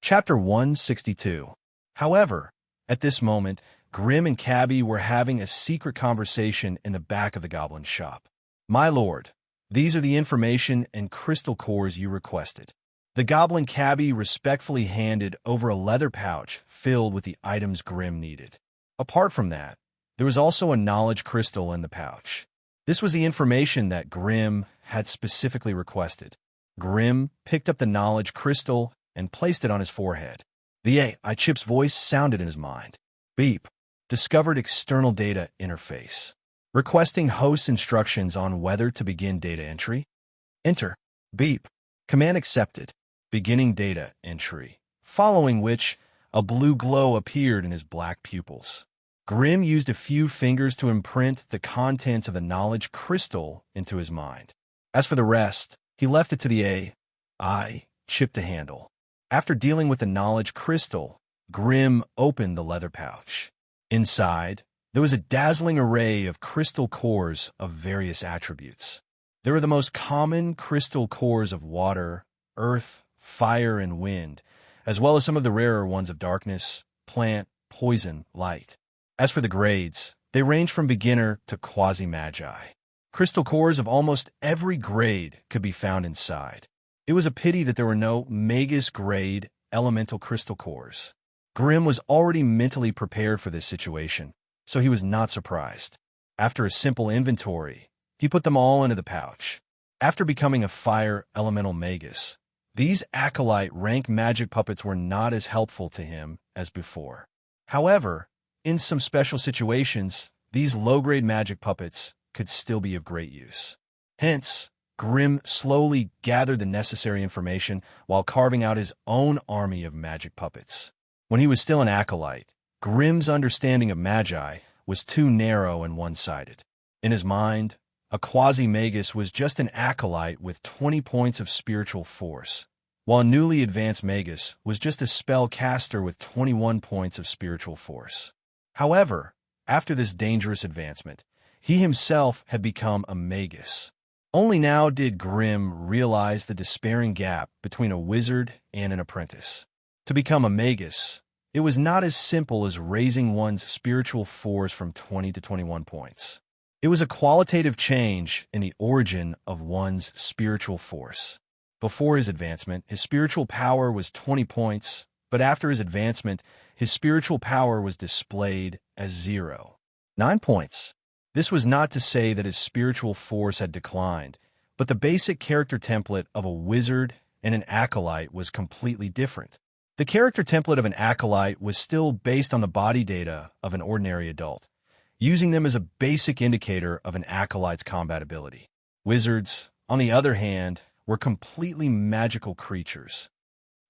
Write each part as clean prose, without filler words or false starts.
Chapter 162. However, at this moment, Grim and Cabby were having a secret conversation in the back of the goblin's shop. "My lord, these are the information and crystal cores you requested." The goblin Cabby respectfully handed over a leather pouch filled with the items Grim needed. Apart from that, there was also a knowledge crystal in the pouch. This was the information that Grim had specifically requested. Grim picked up the knowledge crystal and placed it on his forehead. The AI chip's voice sounded in his mind. Beep. Discovered external data interface. Requesting host instructions on whether to begin data entry. Enter. Beep. Command accepted. Beginning data entry. Following which, a blue glow appeared in his black pupils. Grim used a few fingers to imprint the contents of the knowledge crystal into his mind. As for the rest, he left it to the AI chip to handle. After dealing with the knowledge crystal, Grim opened the leather pouch. Inside, there was a dazzling array of crystal cores of various attributes. There were the most common crystal cores of water, earth, fire, and wind, as well as some of the rarer ones of darkness, plant, poison, light. As for the grades, they range from beginner to quasi-magi. Crystal cores of almost every grade could be found inside. It was a pity that there were no Magus-grade elemental crystal cores. Grim was already mentally prepared for this situation, so he was not surprised. After a simple inventory, he put them all into the pouch. After becoming a fire elemental magus, these acolyte rank magic puppets were not as helpful to him as before. However, in some special situations, these low-grade magic puppets could still be of great use. Hence, Grim slowly gathered the necessary information while carving out his own army of magic puppets. When he was still an acolyte, Grim's understanding of magi was too narrow and one-sided. In his mind, a quasi-magus was just an acolyte with 20 points of spiritual force, while a newly advanced magus was just a spellcaster with 21 points of spiritual force. However, after this dangerous advancement, he himself had become a magus. Only now did Grim realize the despairing gap between a wizard and an apprentice. To become a magus, it was not as simple as raising one's spiritual force from 20 to 21 points. It was a qualitative change in the origin of one's spiritual force. Before his advancement, his spiritual power was 20 points, but after his advancement, his spiritual power was displayed as 0. 9 points. This was not to say that his spiritual force had declined, but the basic character template of a wizard and an acolyte was completely different. The character template of an acolyte was still based on the body data of an ordinary adult, using them as a basic indicator of an acolyte's combat ability. Wizards, on the other hand, were completely magical creatures.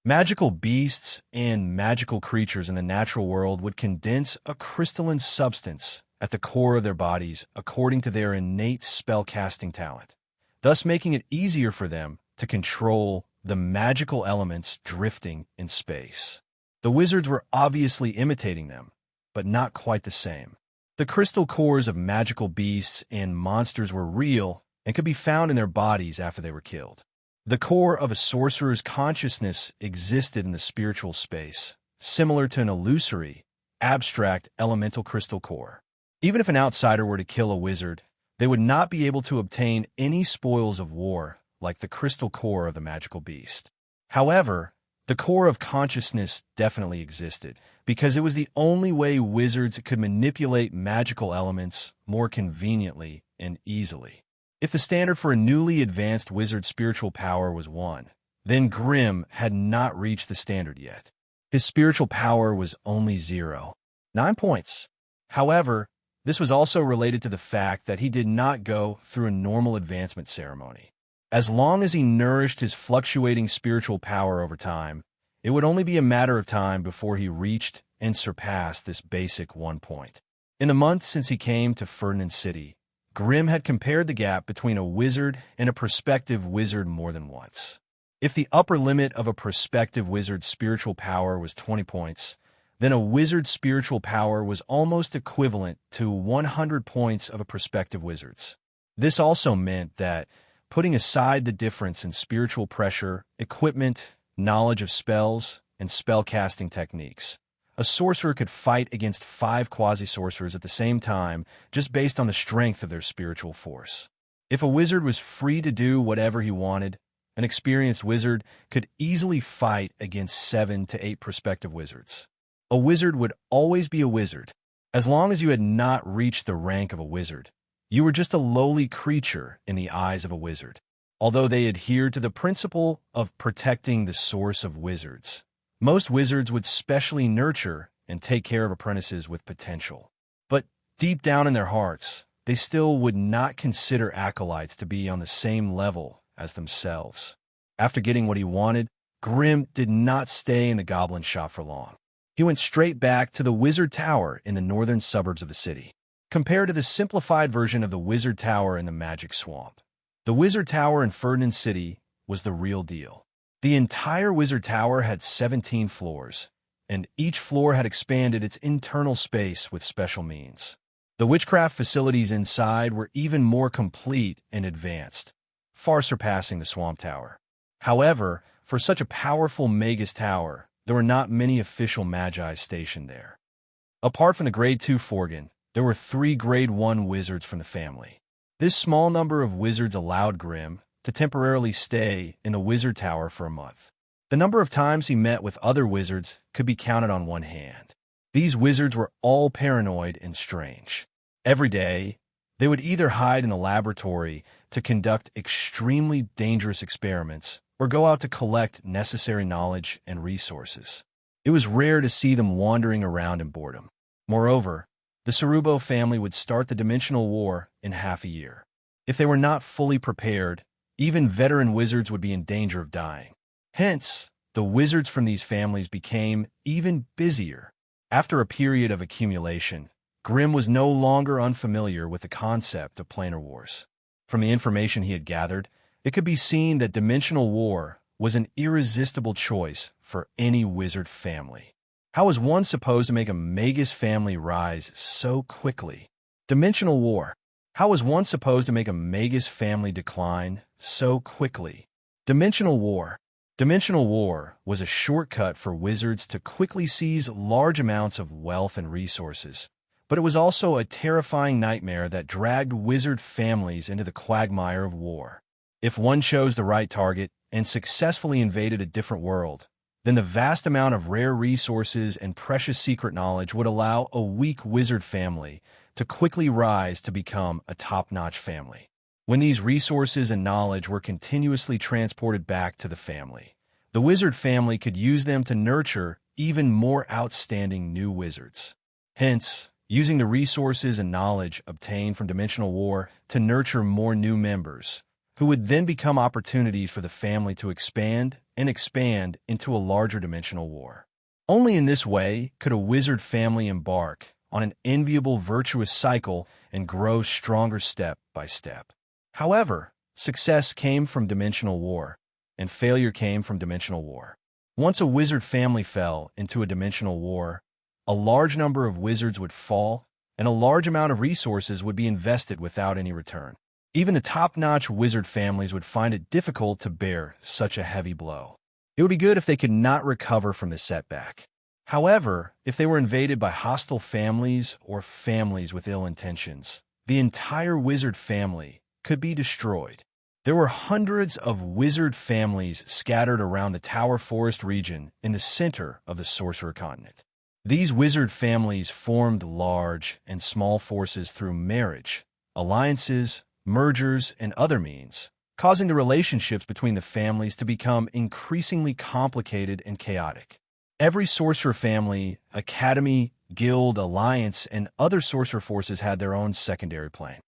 Magical beasts and magical creatures in the natural world would condense a crystalline substance at the core of their bodies according to their innate spell-casting talent, thus making it easier for them to control the magical elements drifting in space. The wizards were obviously imitating them, but not quite the same. The crystal cores of magical beasts and monsters were real and could be found in their bodies after they were killed. The core of a sorcerer's consciousness existed in the spiritual space, similar to an illusory, abstract elemental crystal core. Even if an outsider were to kill a wizard, they would not be able to obtain any spoils of war like the crystal core of the magical beast. However, the core of consciousness definitely existed, because it was the only way wizards could manipulate magical elements more conveniently and easily. If the standard for a newly advanced wizard's spiritual power was 1, then Grim had not reached the standard yet. His spiritual power was only 0. 9 points. However, this was also related to the fact that he did not go through a normal advancement ceremony. As long as he nourished his fluctuating spiritual power over time, it would only be a matter of time before he reached and surpassed this basic 1 point. In the months since he came to Ferdinand City, Grim had compared the gap between a wizard and a prospective wizard more than once. If the upper limit of a prospective wizard's spiritual power was 20 points, then a wizard's spiritual power was almost equivalent to 100 points of a prospective wizard's. This also meant that, putting aside the difference in spiritual pressure, equipment, knowledge of spells, and spell-casting techniques. A sorcerer could fight against 5 quasi-sorcerers at the same time just based on the strength of their spiritual force. If a wizard was free to do whatever he wanted, an experienced wizard could easily fight against 7 to 8 prospective wizards. A wizard would always be a wizard. As long as you had not reached the rank of a wizard, you were just a lowly creature in the eyes of a wizard. Although they adhered to the principle of protecting the source of wizards, most wizards would specially nurture and take care of apprentices with potential. But deep down in their hearts, they still would not consider acolytes to be on the same level as themselves. After getting what he wanted, Grimm did not stay in the goblin shop for long. He went straight back to the Wizard Tower in the northern suburbs of the city. Compared to the simplified version of the Wizard Tower in the Magic Swamp, the Wizard Tower in Ferdinand City was the real deal. The entire Wizard Tower had 17 floors, and each floor had expanded its internal space with special means. The witchcraft facilities inside were even more complete and advanced, far surpassing the Swamp Tower. However, for such a powerful Magus Tower, there were not many official magi stationed there. Apart from the Grade 2 Forgan, there were 3 Grade 1 wizards from the family. This small number of wizards allowed Grimm to temporarily stay in the Wizard Tower for a month. The number of times he met with other wizards could be counted on one hand. These wizards were all paranoid and strange. Every day, they would either hide in the laboratory to conduct extremely dangerous experiments or go out to collect necessary knowledge and resources. It was rare to see them wandering around in boredom. Moreover, the Cerubo family would start the Dimensional War in half a year. If they were not fully prepared, even veteran wizards would be in danger of dying. Hence, the wizards from these families became even busier. After a period of accumulation, Grimm was no longer unfamiliar with the concept of planar wars. From the information he had gathered, it could be seen that Dimensional War was an irresistible choice for any wizard family. How was one supposed to make a Magus family rise so quickly? Dimensional War. How was one supposed to make a Magus family decline so quickly? Dimensional War. Dimensional War was a shortcut for wizards to quickly seize large amounts of wealth and resources, but it was also a terrifying nightmare that dragged wizard families into the quagmire of war. If one chose the right target and successfully invaded a different world, then the vast amount of rare resources and precious secret knowledge would allow a weak wizard family to quickly rise to become a top-notch family. When these resources and knowledge were continuously transported back to the family, the wizard family could use them to nurture even more outstanding new wizards. Hence, using the resources and knowledge obtained from Dimensional War to nurture more new members, who would then become opportunities for the family to expand into a larger Dimensional War. Only in this way could a wizard family embark on an enviable virtuous cycle and grow stronger step by step. However, success came from Dimensional War, and failure came from Dimensional War. Once a wizard family fell into a Dimensional War, a large number of wizards would fall, and a large amount of resources would be invested without any return. Even the top-notch wizard families would find it difficult to bear such a heavy blow. It would be good if they could not recover from this setback. However, if they were invaded by hostile families or families with ill intentions, the entire wizard family could be destroyed. There were hundreds of wizard families scattered around the Tower Forest region in the center of the Sorcerer Continent. These wizard families formed large and small forces through marriage, alliances, mergers, and other means, causing the relationships between the families to become increasingly complicated and chaotic. Every sorcerer family, academy, guild, alliance, and other sorcerer forces had their own secondary plane.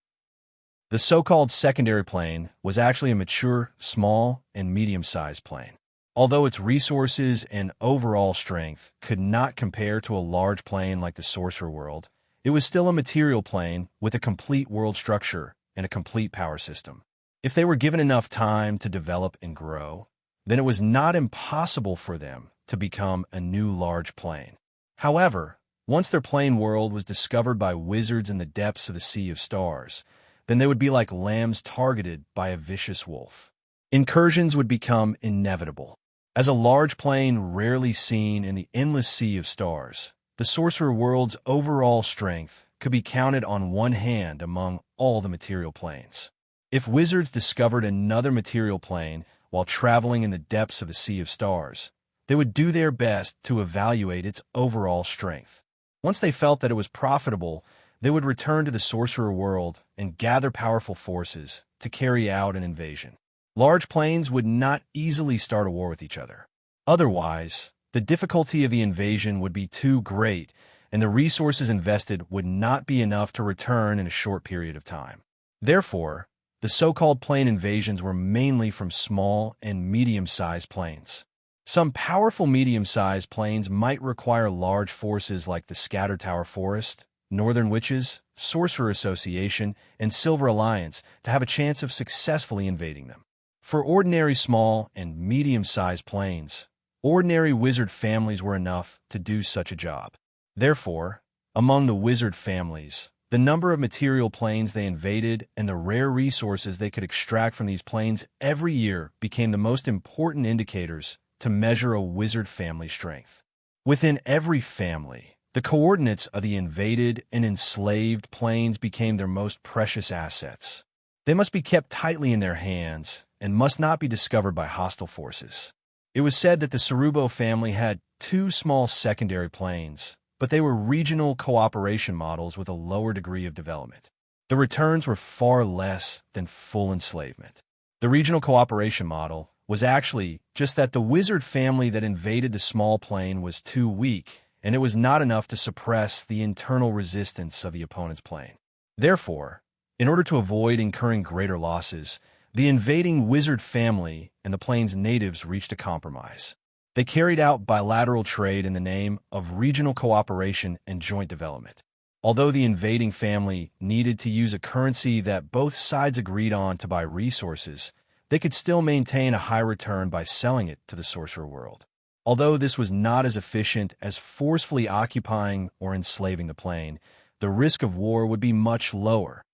The so-called secondary plane was actually a mature, small, and medium-sized plane. Although its resources and overall strength could not compare to a large plane like the sorcerer world, it was still a material plane with a complete world structure and a complete power system. If they were given enough time to develop and grow, then it was not impossible for them to become a new large plane. However, once their plane world was discovered by wizards in the depths of the Sea of Stars, then they would be like lambs targeted by a vicious wolf. Incursions would become inevitable. As a large plane rarely seen in the endless sea of stars, the sorcerer world's overall strength could be counted on one hand among all the material planes. If wizards discovered another material plane while traveling in the depths of a sea of stars, they would do their best to evaluate its overall strength. Once they felt that it was profitable, they would return to the sorcerer world and gather powerful forces to carry out an invasion. Large planes would not easily start a war with each other. Otherwise, the difficulty of the invasion would be too great, and the resources invested would not be enough to return in a short period of time. Therefore, the so-called plane invasions were mainly from small and medium-sized planes. Some powerful medium-sized planes might require large forces like the Scatter Tower Forest, Northern Witches, Sorcerer Association, and Silver Alliance to have a chance of successfully invading them. For ordinary small and medium-sized planes, ordinary wizard families were enough to do such a job. Therefore, among the wizard families, the number of material planes they invaded and the rare resources they could extract from these planes every year became the most important indicators to measure a wizard family strength. Within every family, the coordinates of the invaded and enslaved planes became their most precious assets. They must be kept tightly in their hands and must not be discovered by hostile forces. It was said that the Cerubo family had 2 small secondary planes, but they were regional cooperation models with a lower degree of development. The returns were far less than full enslavement. The regional cooperation model was actually just that the wizard family that invaded the small plane was too weak, and it was not enough to suppress the internal resistance of the opponent's plane. Therefore, in order to avoid incurring greater losses, the invading wizard family and the plane's natives reached a compromise. They carried out bilateral trade in the name of regional cooperation and joint development. Although the invading family needed to use a currency that both sides agreed on to buy resources, they could still maintain a high return by selling it to the sorcerer world. Although this was not as efficient as forcefully occupying or enslaving the plane, the risk of war would be much lower.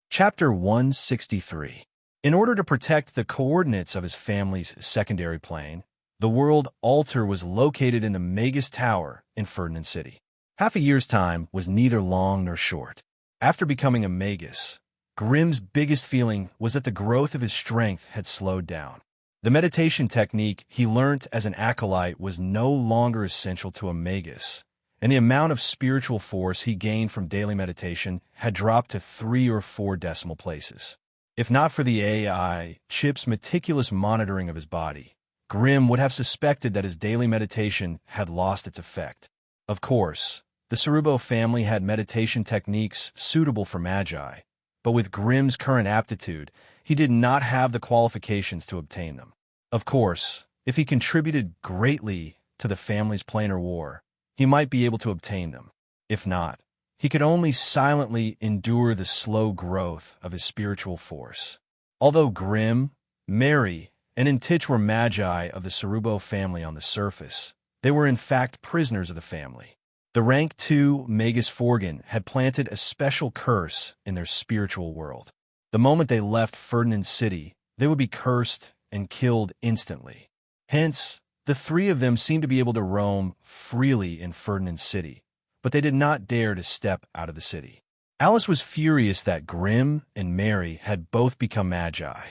Chapter 163. In order to protect the coordinates of his family's secondary plane, the world altar was located in the Magus Tower in Ferdinand City. Half a year's time was neither long nor short. After becoming a Magus, Grimm's biggest feeling was that the growth of his strength had slowed down. The meditation technique he learnt as an acolyte was no longer essential to a Magus, and the amount of spiritual force he gained from daily meditation had dropped to 3 or 4 decimal places. If not for the AI chip's meticulous monitoring of his body, Grimm would have suspected that his daily meditation had lost its effect. Of course, the Cerubo family had meditation techniques suitable for magi, but with Grimm's current aptitude, he did not have the qualifications to obtain them. Of course, if he contributed greatly to the family's planar war, he might be able to obtain them. If not, he could only silently endure the slow growth of his spiritual force. Although Grimm, Mary, and Intich were magi of the Cerubo family on the surface, they were in fact prisoners of the family. The rank 2 Magus Forgan had planted a special curse in their spiritual world. The moment they left Ferdinand City, they would be cursed and killed instantly. Hence, the 3 of them seemed to be able to roam freely in Ferdinand City, but they did not dare to step out of the city. Alice was furious that Grimm and Mary had both become magi.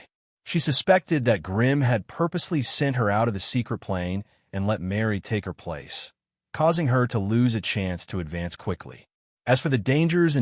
She suspected that Grimm had purposely sent her out of the secret plane and let Mary take her place, causing her to lose a chance to advance quickly. As for the dangers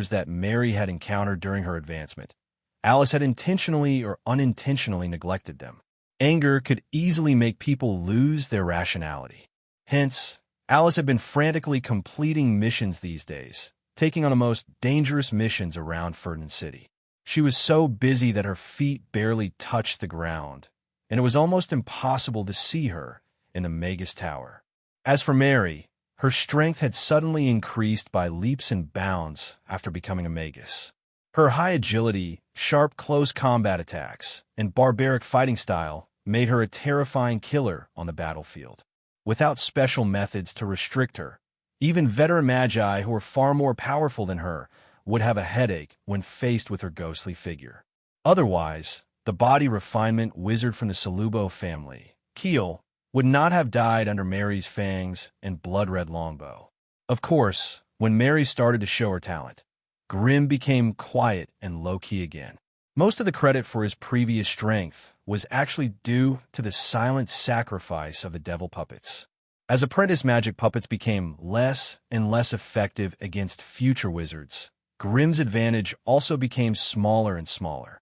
that Mary had encountered during her advancement, Alice had intentionally or unintentionally neglected them. Anger could easily make people lose their rationality. Hence, Alice had been frantically completing missions these days, taking on the most dangerous missions around Ferdinand City. She was so busy that her feet barely touched the ground, and it was almost impossible to see her in the Magus Tower. As for Mary, her strength had suddenly increased by leaps and bounds after becoming a Magus. Her high agility, sharp close combat attacks, and barbaric fighting style made her a terrifying killer on the battlefield. Without special methods to restrict her, even veteran magi who were far more powerful than her would have a headache when faced with her ghostly figure. Otherwise, the body refinement wizard from the Salubo family, Keel, would not have died under Mary's fangs and blood-red longbow. Of course, when Mary started to show her talent, Grimm became quiet and low-key again. Most of the credit for his previous strength was actually due to the silent sacrifice of the devil puppets. As apprentice magic puppets became less and less effective against future wizards, Grimm's advantage also became smaller and smaller.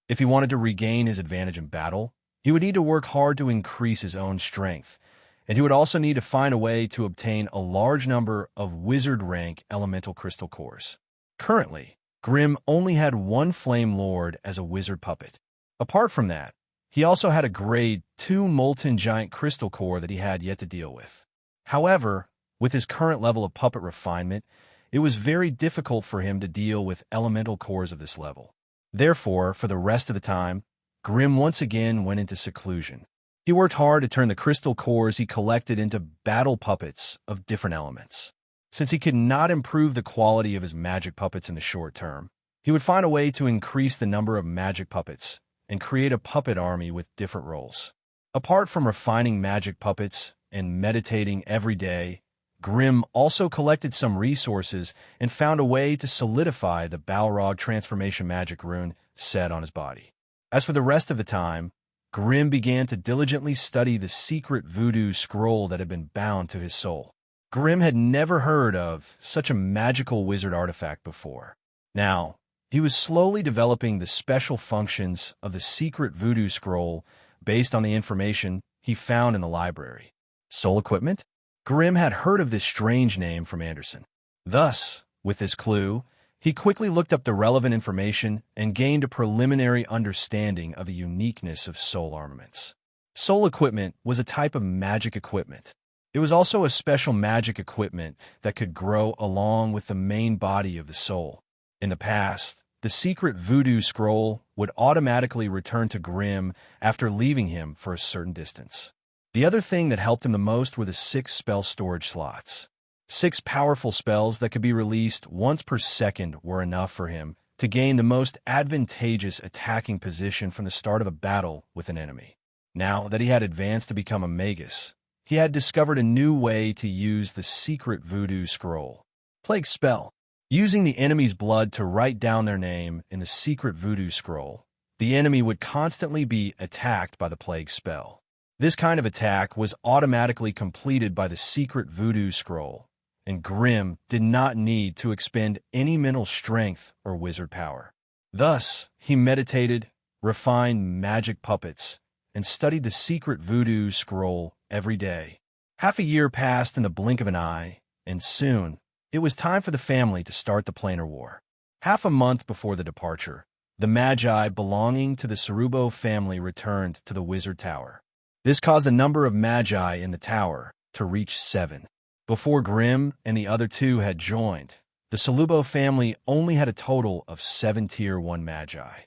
If he wanted to regain his advantage in battle, he would need to work hard to increase his own strength, and he would also need to find a way to obtain a large number of wizard-rank elemental crystal cores. Currently, Grimm only had one Flame Lord as a wizard puppet. Apart from that, he also had a Grade 2 Molten Giant Crystal Core that he had yet to deal with. However, with his current level of puppet refinement, it was very difficult for him to deal with elemental cores of this level. Therefore, for the rest of the time, Grimm once again went into seclusion. He worked hard to turn the crystal cores he collected into battle puppets of different elements. Since he could not improve the quality of his magic puppets in the short term, he would find a way to increase the number of magic puppets and create a puppet army with different roles. Apart from refining magic puppets and meditating every day, Grimm also collected some resources and found a way to solidify the Balrog transformation magic rune set on his body. As for the rest of the time, Grimm began to diligently study the secret voodoo scroll that had been bound to his soul. Grimm had never heard of such a magical wizard artifact before. Now, he was slowly developing the special functions of the secret voodoo scroll based on the information he found in the library. Soul equipment? Grimm had heard of this strange name from Anderson. Thus, with this clue, he quickly looked up the relevant information and gained a preliminary understanding of the uniqueness of soul armaments. Soul equipment was a type of magic equipment. It was also a special magic equipment that could grow along with the main body of the soul. In the past, the secret voodoo scroll would automatically return to Grimm after leaving him for a certain distance. The other thing that helped him the most were the 6 spell storage slots. 6 powerful spells that could be released once per second were enough for him to gain the most advantageous attacking position from the start of a battle with an enemy. Now that he had advanced to become a magus, he had discovered a new way to use the secret voodoo scroll. Plague spell. Using the enemy's blood to write down their name in the secret voodoo scroll, the enemy would constantly be attacked by the plague spell. This kind of attack was automatically completed by the secret voodoo scroll, and Grimm did not need to expend any mental strength or wizard power. Thus, he meditated, refined magic puppets, and studied the secret voodoo scroll every day. Half a year passed in the blink of an eye, and soon, it was time for the family to start the planar war. Half a month before the departure, the Magi belonging to the Sarubo family returned to the Wizard Tower. This caused the number of Magi in the tower to reach 7. Before Grimm and the other 2 had joined, the Salubo family only had a total of 7 Tier 1 Magi.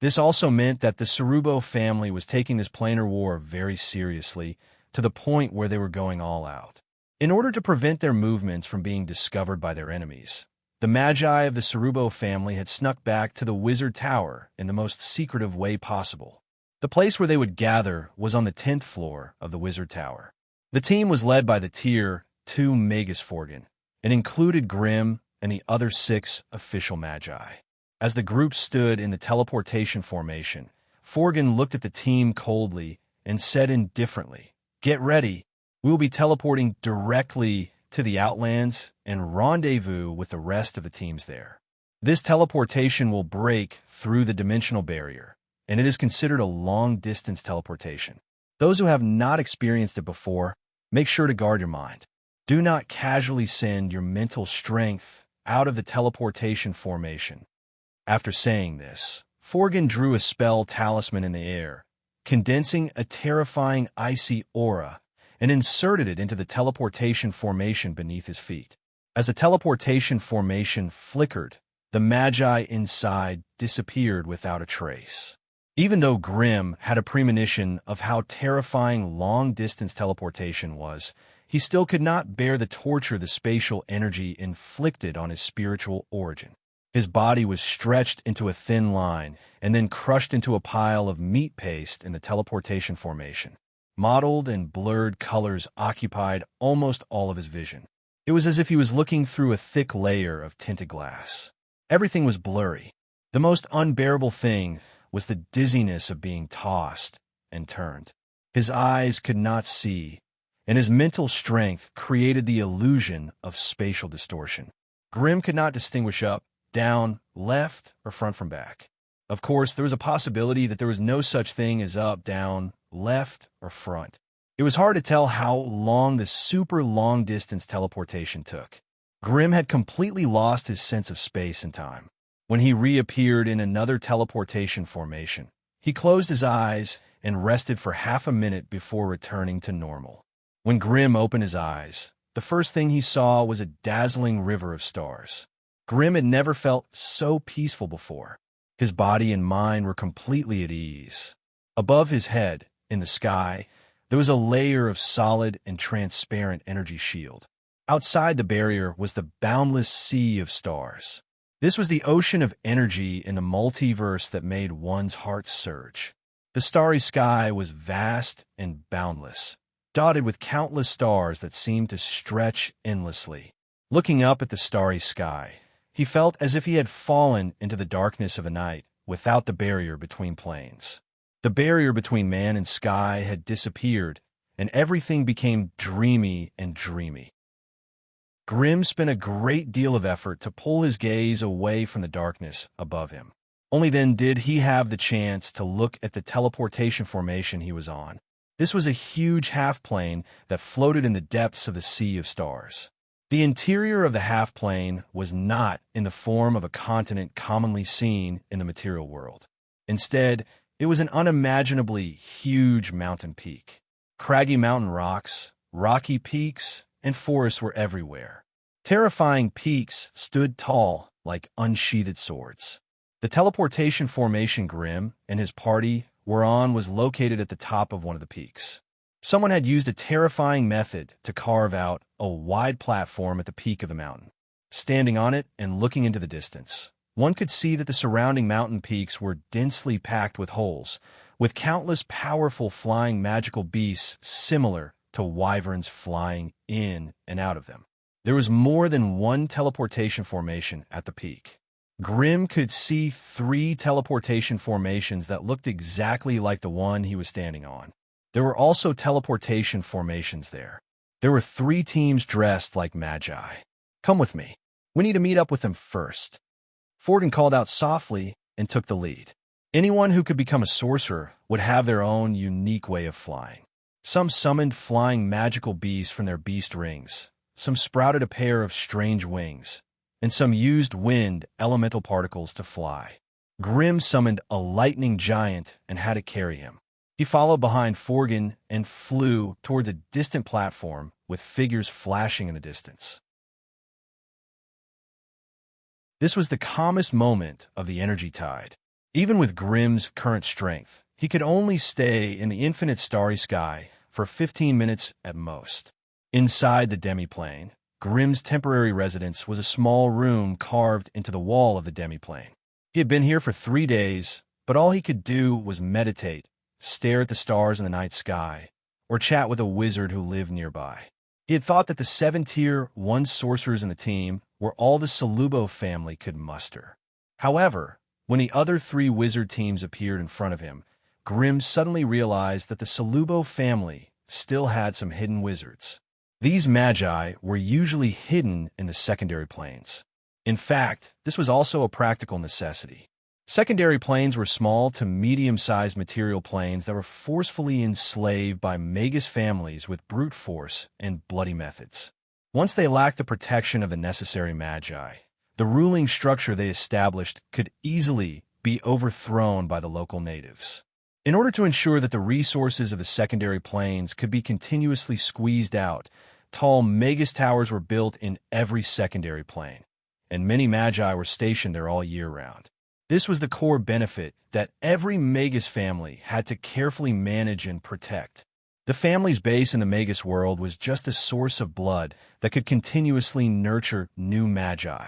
This also meant that the Sarubo family was taking this planar war very seriously, to the point where they were going all out. In order to prevent their movements from being discovered by their enemies, the Magi of the Sarubo family had snuck back to the Wizard Tower in the most secretive way possible. The place where they would gather was on the 10th floor of the Wizard Tower. The team was led by the Tier 2 Magus Forgan, and included Grimm and the other 6 official Magi. As the group stood in the teleportation formation, Forgan looked at the team coldly and said indifferently, "Get ready. We will be teleporting directly to the Outlands and rendezvous with the rest of the teams there. This teleportation will break through the dimensional barrier, and it is considered a long-distance teleportation. Those who have not experienced it before, make sure to guard your mind. Do not casually send your mental strength out of the teleportation formation." After saying this, Forgan drew a spell talisman in the air, condensing a terrifying icy aura, and inserted it into the teleportation formation beneath his feet. As the teleportation formation flickered, the Magi inside disappeared without a trace. Even though Grimm had a premonition of how terrifying long-distance teleportation was, he still could not bear the torture the spatial energy inflicted on his spiritual origin. His body was stretched into a thin line and then crushed into a pile of meat paste in the teleportation formation. Mottled and blurred colors occupied almost all of his vision. It was as if he was looking through a thick layer of tinted glass. Everything was blurry. The most unbearable thing was the dizziness of being tossed and turned. His eyes could not see, and his mental strength created the illusion of spatial distortion. Grim could not distinguish up, down, left, or front from back. Of course, there was a possibility that there was no such thing as up, down, left, or front. It was hard to tell how long the super long-distance teleportation took. Grim had completely lost his sense of space and time. When he reappeared in another teleportation formation, he closed his eyes and rested for half a minute before returning to normal. When Grim opened his eyes, the first thing he saw was a dazzling river of stars. Grim had never felt so peaceful before. His body and mind were completely at ease. Above his head, in the sky, there was a layer of solid and transparent energy shield. Outside the barrier was the boundless sea of stars. This was the ocean of energy in the multiverse that made one's heart surge. The starry sky was vast and boundless, dotted with countless stars that seemed to stretch endlessly. Looking up at the starry sky, he felt as if he had fallen into the darkness of a night without the barrier between planes. The barrier between man and sky had disappeared, and everything became dreamy and dreamy. Grim spent a great deal of effort to pull his gaze away from the darkness above him. Only then did he have the chance to look at the teleportation formation he was on. This was a huge half-plane that floated in the depths of the sea of stars. The interior of the half-plane was not in the form of a continent commonly seen in the material world. Instead, it was an unimaginably huge mountain peak. Craggy mountain rocks, rocky peaks, and forests were everywhere. Terrifying peaks stood tall like unsheathed swords. The teleportation formation Grim and his party were on was located at the top of one of the peaks. Someone had used a terrifying method to carve out a wide platform at the peak of the mountain. Standing on it and looking into the distance, one could see that the surrounding mountain peaks were densely packed with holes, with countless powerful flying magical beasts similar to wyverns flying in and out of them. There was more than one teleportation formation at the peak. Grim could see 3 teleportation formations that looked exactly like the one he was standing on. There were also teleportation formations there. There were 3 teams dressed like magi. Come with me. We need to meet up with them first. Forden called out softly and took the lead. Anyone who could become a sorcerer would have their own unique way of flying. Some summoned flying magical beasts from their beast rings. Some sprouted a pair of strange wings, and some used wind elemental particles to fly. Grim summoned a lightning giant and had it carry him. He followed behind Forgan and flew towards a distant platform with figures flashing in the distance. This was the calmest moment of the energy tide. Even with Grim's current strength, he could only stay in the infinite starry sky for 15 minutes at most. Inside the demiplane, Grim's temporary residence was a small room carved into the wall of the demiplane. He had been here for 3 days, but all he could do was meditate, stare at the stars in the night sky, or chat with a wizard who lived nearby. He had thought that the 7 Tier 1 sorcerers in the team were all the Salubo family could muster. However, when the other 3 wizard teams appeared in front of him, Grim suddenly realized that the Salubo family still had some hidden wizards. These magi were usually hidden in the secondary planes. In fact, this was also a practical necessity. Secondary planes were small to medium-sized material planes that were forcefully enslaved by magus families with brute force and bloody methods. Once they lacked the protection of the necessary magi, the ruling structure they established could easily be overthrown by the local natives. In order to ensure that the resources of the secondary planes could be continuously squeezed out, tall magus towers were built in every secondary plane, and many magi were stationed there all year round. This was the core benefit that every magus family had to carefully manage and protect. The family's base in the magus world was just a source of blood that could continuously nurture new magi.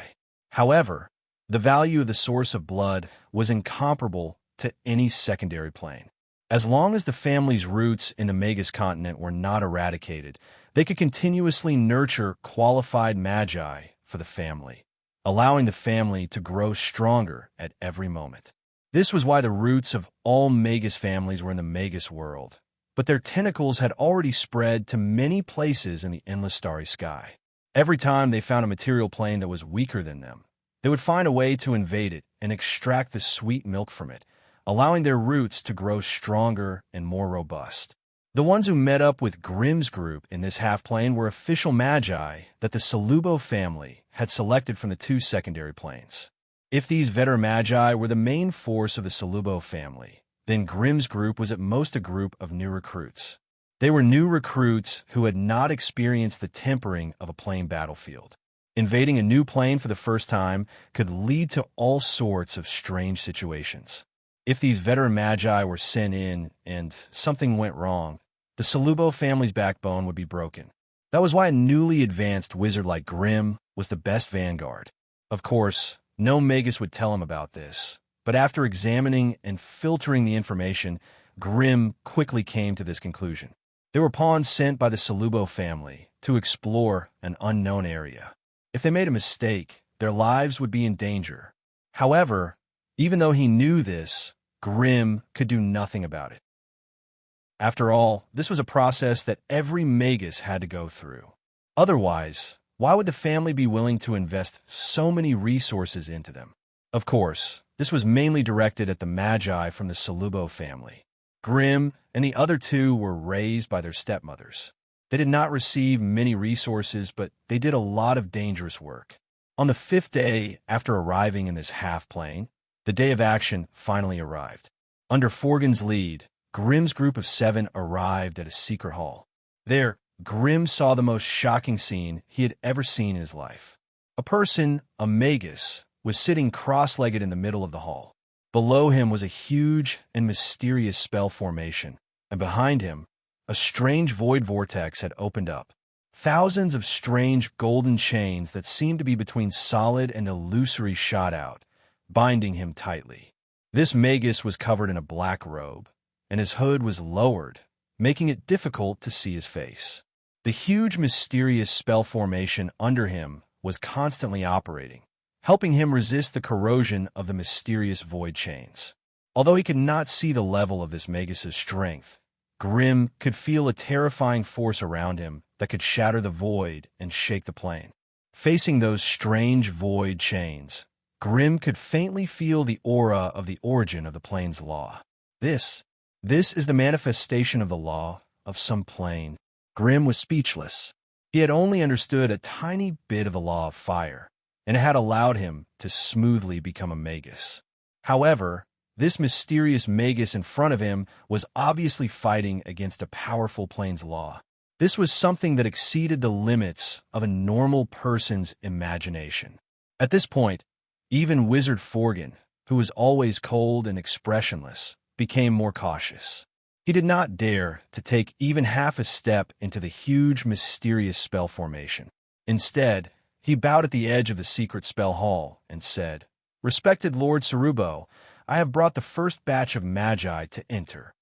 However, The value of the source of blood was incomparable to any secondary plane. As long as the family's roots in the Magus continent were not eradicated, they could continuously nurture qualified magi for the family, allowing the family to grow stronger at every moment. This was why the roots of all Magus families were in the Magus world, but their tentacles had already spread to many places in the endless starry sky. Every time they found a material plane that was weaker than them, they would find a way to invade it and extract the sweet milk from it, allowing their roots to grow stronger and more robust. The ones who met up with Grimm's group in this half-plane were official magi that the Salubo family had selected from the two secondary planes. If these veteran magi were the main force of the Salubo family, then Grimm's group was at most a group of new recruits. They were new recruits who had not experienced the tempering of a plane battlefield. Invading a new plane for the first time could lead to all sorts of strange situations. If these veteran magi were sent in and something went wrong, the Salubo family's backbone would be broken. That was why a newly advanced wizard like Grimm was the best vanguard. Of course, no Magus would tell him about this, but after examining and filtering the information, Grimm quickly came to this conclusion. They were pawns sent by the Salubo family to explore an unknown area. If they made a mistake, their lives would be in danger. However, even though he knew this, Grimm could do nothing about it. After all, this was a process that every Magus had to go through. Otherwise, why would the family be willing to invest so many resources into them? Of course, this was mainly directed at the Magi from the Salubo family. Grimm and the other two were raised by their stepmothers. They did not receive many resources, but they did a lot of dangerous work. On the 5th day after arriving in this half-plane, the day of action finally arrived. Under Forgan's lead, Grimm's group of 7 arrived at a secret hall. There, Grimm saw the most shocking scene he had ever seen in his life. A person, a Magus, was sitting cross-legged in the middle of the hall. Below him was a huge and mysterious spell formation, and behind him, a strange void vortex had opened up. Thousands of strange golden chains that seemed to be between solid and illusory shot out, binding him tightly. This Magus was covered in a black robe, and his hood was lowered, making it difficult to see his face. The huge mysterious spell formation under him was constantly operating, helping him resist the corrosion of the mysterious void chains. Although he could not see the level of this Magus's strength, Grimm could feel a terrifying force around him that could shatter the void and shake the plane. Facing those strange void chains, Grimm could faintly feel the aura of the origin of the plane's law. This is the manifestation of the law of some plane. Grimm was speechless. He had only understood a tiny bit of the law of fire, and it had allowed him to smoothly become a Magus. However, this mysterious Magus in front of him was obviously fighting against a powerful plane's law. This was something that exceeded the limits of a normal person's imagination. At this point, even Wizard Forgan, who was always cold and expressionless, became more cautious. He did not dare to take even half a step into the huge, mysterious spell formation. Instead, he bowed at the edge of the secret spell hall and said, "Respected Lord Sarubo, I have brought the first batch of Magi to enter."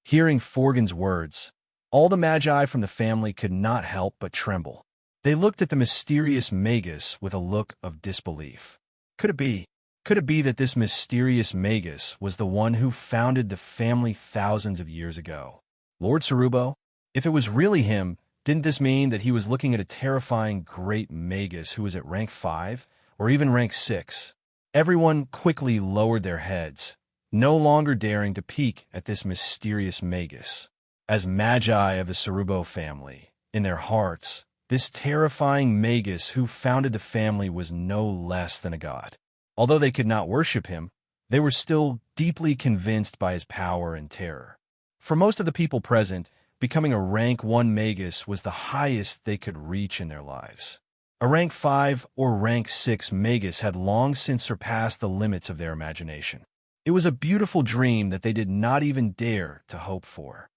Hearing Forgan's words, all the Magi from the family could not help but tremble. They looked at the mysterious Magus with a look of disbelief. Could it be that this mysterious Magus was the one who founded the family thousands of years ago? Lord Sarubo, if it was really him, didn't this mean that he was looking at a terrifying great Magus who was at rank 5 or even rank 6? Everyone quickly lowered their heads, no longer daring to peek at this mysterious Magus. As Magi of the Sarubo family, in their hearts, this terrifying Magus who founded the family was no less than a god. Although they could not worship him, they were still deeply convinced by his power and terror. For most of the people present, becoming a rank 1 Magus was the highest they could reach in their lives. A rank 5 or rank 6 Magus had long since surpassed the limits of their imagination. It was a beautiful dream that they did not even dare to hope for.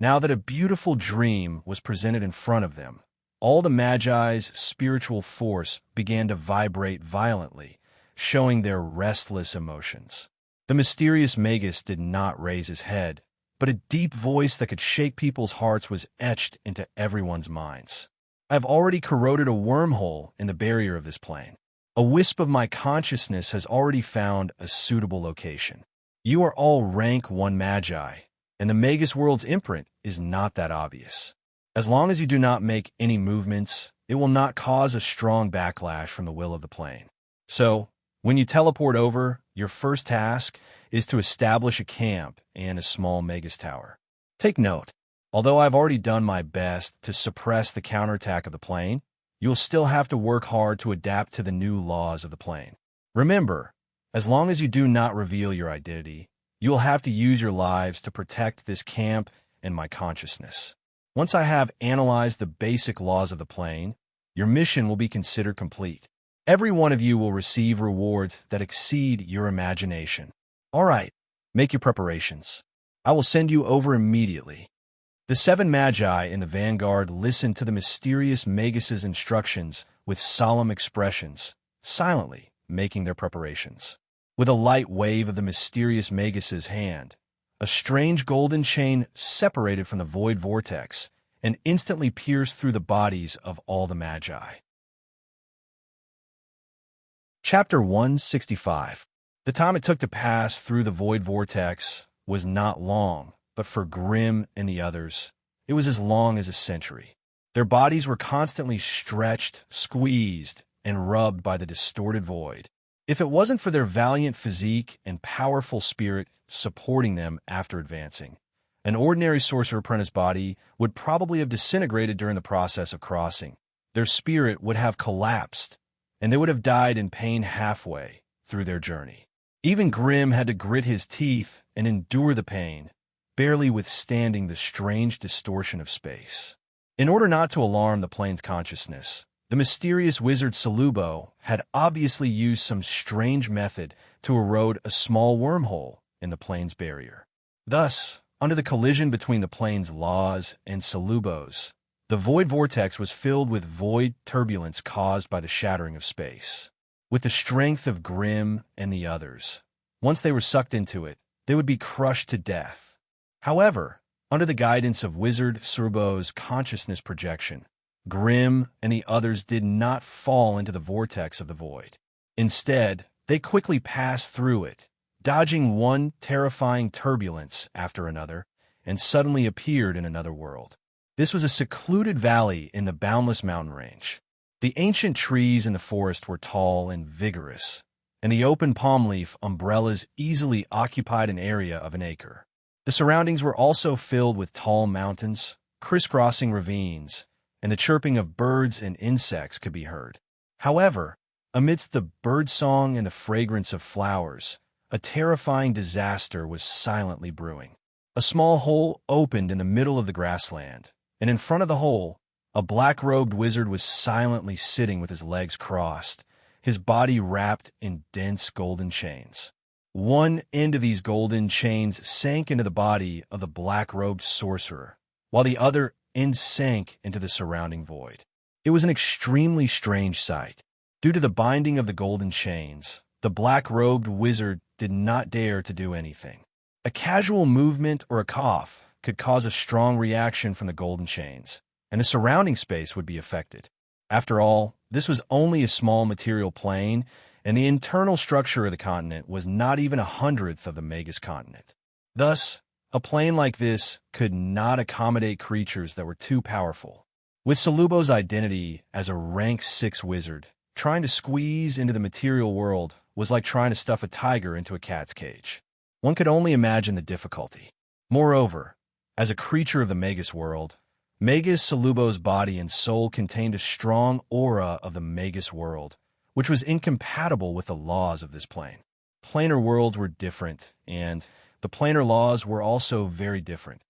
Now that a beautiful dream was presented in front of them, all the Magi's spiritual force began to vibrate violently, showing their restless emotions. The mysterious Magus did not raise his head, but a deep voice that could shake people's hearts was etched into everyone's minds. I have already corroded a wormhole in the barrier of this plane. A wisp of my consciousness has already found a suitable location. You are all rank 1 Magi, and the Magus world's imprint is not that obvious. As long as you do not make any movements, it will not cause a strong backlash from the will of the plane. So, when you teleport over, your first task is to establish a camp and a small Magus tower. Take note, although I've already done my best to suppress the counterattack of the plane, you'll still have to work hard to adapt to the new laws of the plane. Remember, as long as you do not reveal your identity, you will have to use your lives to protect this camp and my consciousness. Once I have analyzed the basic laws of the plane, your mission will be considered complete. Every one of you will receive rewards that exceed your imagination. All right, make your preparations. I will send you over immediately. The 7 Magi in the vanguard listened to the mysterious Magus's instructions with solemn expressions, silently making their preparations. With a light wave of the mysterious Magus's hand, a strange golden chain separated from the void vortex and instantly pierced through the bodies of all the Magi. Chapter 165. The time it took to pass through the void vortex was not long, but for Grimm and the others, it was as long as a century. Their bodies were constantly stretched, squeezed, and rubbed by the distorted void. If it wasn't for their valiant physique and powerful spirit supporting them after advancing, an ordinary sorcerer apprentice body would probably have disintegrated during the process of crossing. Their spirit would have collapsed, and they would have died in pain halfway through their journey. Even Grimm had to grit his teeth and endure the pain, barely withstanding the strange distortion of space. In order not to alarm the plane's consciousness, the mysterious wizard Salubo had obviously used some strange method to erode a small wormhole in the plane's barrier. Thus, under the collision between the plane's laws and Salubo's, the void vortex was filled with void turbulence caused by the shattering of space. With the strength of Grimm and the others, once they were sucked into it, they would be crushed to death. However, under the guidance of Wizard Salubo's consciousness projection, Grimm and the others did not fall into the vortex of the void. Instead, they quickly passed through it, dodging one terrifying turbulence after another, and suddenly appeared in another world. This was a secluded valley in the boundless mountain range. The ancient trees in the forest were tall and vigorous, and the open palm leaf umbrellas easily occupied an area of an acre. The surroundings were also filled with tall mountains, crisscrossing ravines, and the chirping of birds and insects could be heard. However, amidst the birdsong and the fragrance of flowers, a terrifying disaster was silently brewing. A small hole opened in the middle of the grassland, and in front of the hole, a black-robed wizard was silently sitting with his legs crossed, his body wrapped in dense golden chains. One end of these golden chains sank into the body of the black-robed sorcerer, while the other end sank into the surrounding void. It was an extremely strange sight. Due to the binding of the golden chains, the black-robed wizard did not dare to do anything. A casual movement or a cough could cause a strong reaction from the golden chains, and the surrounding space would be affected. After all, this was only a small material plane, and the internal structure of the continent was not even 1/100th of the Magus continent. Thus, a plane like this could not accommodate creatures that were too powerful. With Salubo's identity as a rank 6 wizard, trying to squeeze into the material world was like trying to stuff a tiger into a cat's cage. One could only imagine the difficulty. Moreover, as a creature of the Magus world, Magus Salubo's body and soul contained a strong aura of the Magus world, which was incompatible with the laws of this plane. Planar worlds were different, and the planar laws were also very different.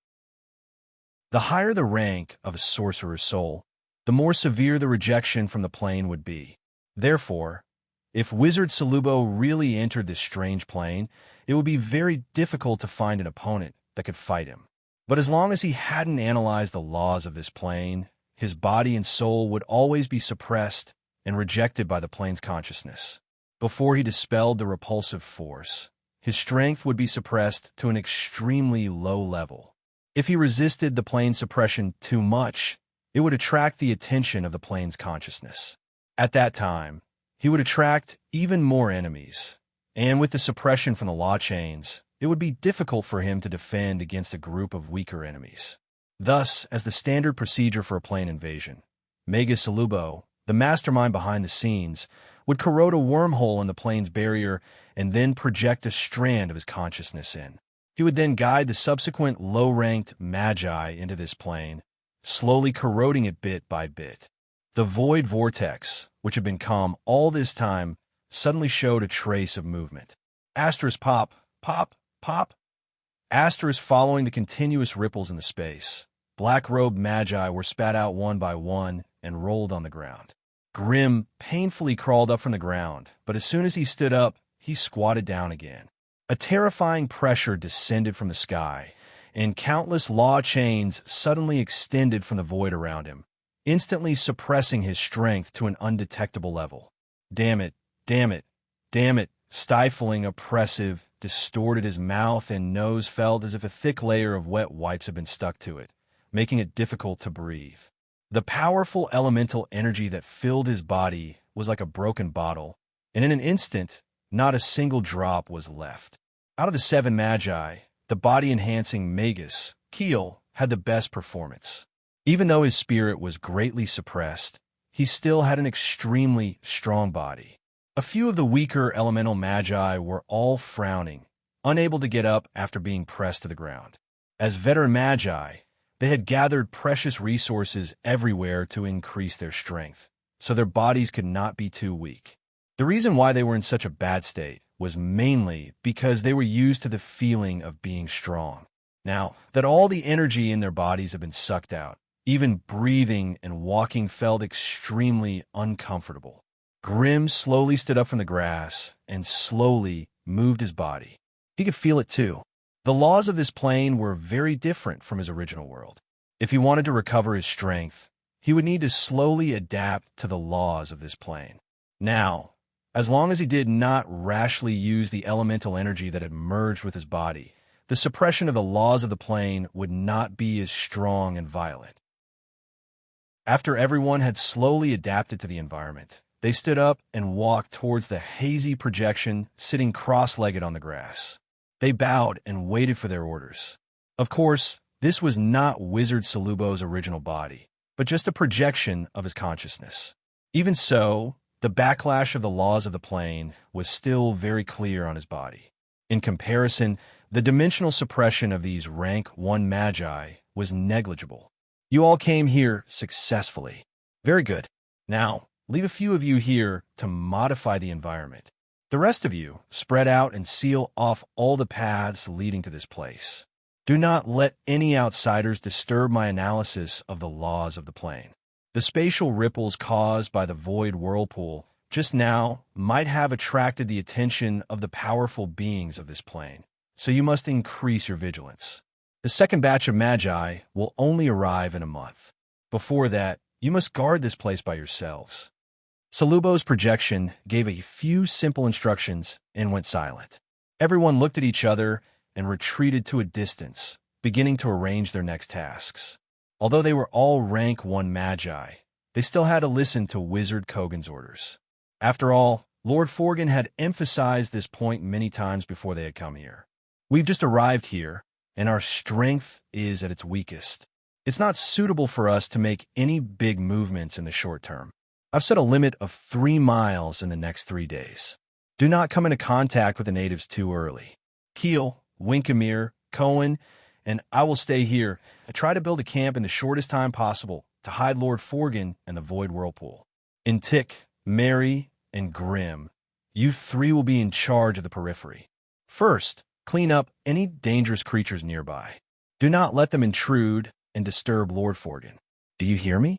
The higher the rank of a sorcerer's soul, the more severe the rejection from the plane would be. Therefore, if Wizard Salubo really entered this strange plane, it would be very difficult to find an opponent that could fight him. But as long as he hadn't analyzed the laws of this plane, his body and soul would always be suppressed and rejected by the plane's consciousness. Before he dispelled the repulsive force, his strength would be suppressed to an extremely low level. If he resisted the plane's suppression too much, it would attract the attention of the plane's consciousness. At that time, he would attract even more enemies, and with the suppression from the law chains, it would be difficult for him to defend against a group of weaker enemies. Thus, as the standard procedure for a plane invasion, Magus Salubo, the mastermind behind the scenes, would corrode a wormhole in the plane's barrier and then project a strand of his consciousness in. He would then guide the subsequent low-ranked magi into this plane, slowly corroding it bit by bit. The void vortex, which had been calm all this time, suddenly showed a trace of movement. Asterisk pop, pop, pop. Asterisk following the continuous ripples in the space. Black-robed magi were spat out one by one and rolled on the ground. Grim painfully crawled up from the ground, but as soon as he stood up, he squatted down again. A terrifying pressure descended from the sky, and countless law chains suddenly extended from the void around him, instantly suppressing his strength to an undetectable level. Damn it, damn it, damn it. Stifling, oppressive, distorted, his mouth and nose felt as if a thick layer of wet wipes had been stuck to it, making it difficult to breathe. The powerful elemental energy that filled his body was like a broken bottle, and in an instant, not a single drop was left. Out of the 7 magi, the body-enhancing Magus, Keel, had the best performance. Even though his spirit was greatly suppressed, he still had an extremely strong body. A few of the weaker elemental magi were all frowning, unable to get up after being pressed to the ground. As veteran magi, they had gathered precious resources everywhere to increase their strength, so their bodies could not be too weak. The reason why they were in such a bad state was mainly because they were used to the feeling of being strong. Now that all the energy in their bodies had been sucked out, even breathing and walking felt extremely uncomfortable. Grim slowly stood up from the grass and slowly moved his body. He could feel it too. The laws of this plane were very different from his original world. If he wanted to recover his strength, he would need to slowly adapt to the laws of this plane. Now, as long as he did not rashly use the elemental energy that had merged with his body, the suppression of the laws of the plane would not be as strong and violent. After everyone had slowly adapted to the environment, they stood up and walked towards the hazy projection sitting cross-legged on the grass. They bowed and waited for their orders. Of course, this was not Wizard Salubo's original body, but just a projection of his consciousness. Even so, the backlash of the laws of the plane was still very clear on his body. In comparison, the dimensional suppression of these rank 1 magi was negligible. You all came here successfully. Very good. Now, leave a few of you here to modify the environment. The rest of you spread out and seal off all the paths leading to this place. Do not let any outsiders disturb my analysis of the laws of the plane. The spatial ripples caused by the void whirlpool just now might have attracted the attention of the powerful beings of this plane, so you must increase your vigilance. The second batch of magi will only arrive in a month. Before that, you must guard this place by yourselves. Salubo's projection gave a few simple instructions and went silent. Everyone looked at each other and retreated to a distance, beginning to arrange their next tasks. Although they were all rank 1 magi, they still had to listen to Wizard Kogan's orders. After all, Lord Forgan had emphasized this point many times before they had come here. We've just arrived here, and our strength is at its weakest. It's not suitable for us to make any big movements in the short term. I've set a limit of 3 miles in the next 3 days. Do not come into contact with the natives too early. Keel, Winkamere, Cohen, and I will stay here and try to build a camp in the shortest time possible to hide Lord Forgan and the Void Whirlpool. In Tick, Mary, and Grim, you 3 will be in charge of the periphery. First, clean up any dangerous creatures nearby. Do not let them intrude and disturb Lord Forgan. Do you hear me?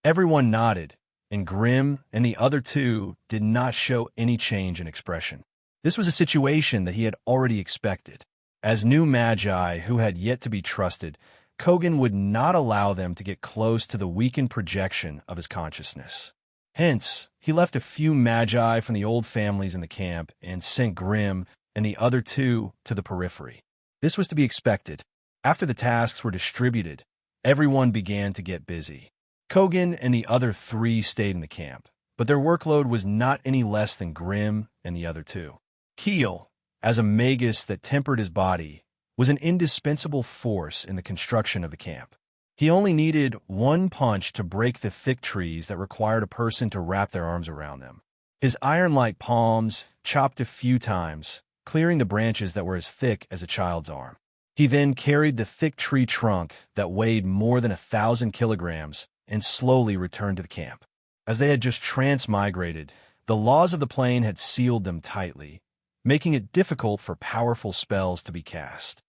Everyone nodded, and Grim and the other 2 did not show any change in expression. This was a situation that he had already expected. As new magi who had yet to be trusted, Kogan would not allow them to get close to the weakened projection of his consciousness. Hence, he left a few magi from the old families in the camp and sent Grimm and the other two to the periphery. This was to be expected. After the tasks were distributed, everyone began to get busy. Kogan and the other three stayed in the camp, but their workload was not any less than Grimm and the other two. Keel, as a magus that tempered his body, was an indispensable force in the construction of the camp. He only needed one punch to break the thick trees that required a person to wrap their arms around them. His iron-like palms chopped a few times, clearing the branches that were as thick as a child's arm. He then carried the thick tree trunk that weighed more than 1,000 kilograms and slowly returned to the camp. As they had just transmigrated, the laws of the plane had sealed them tightly, making it difficult for powerful spells to be cast.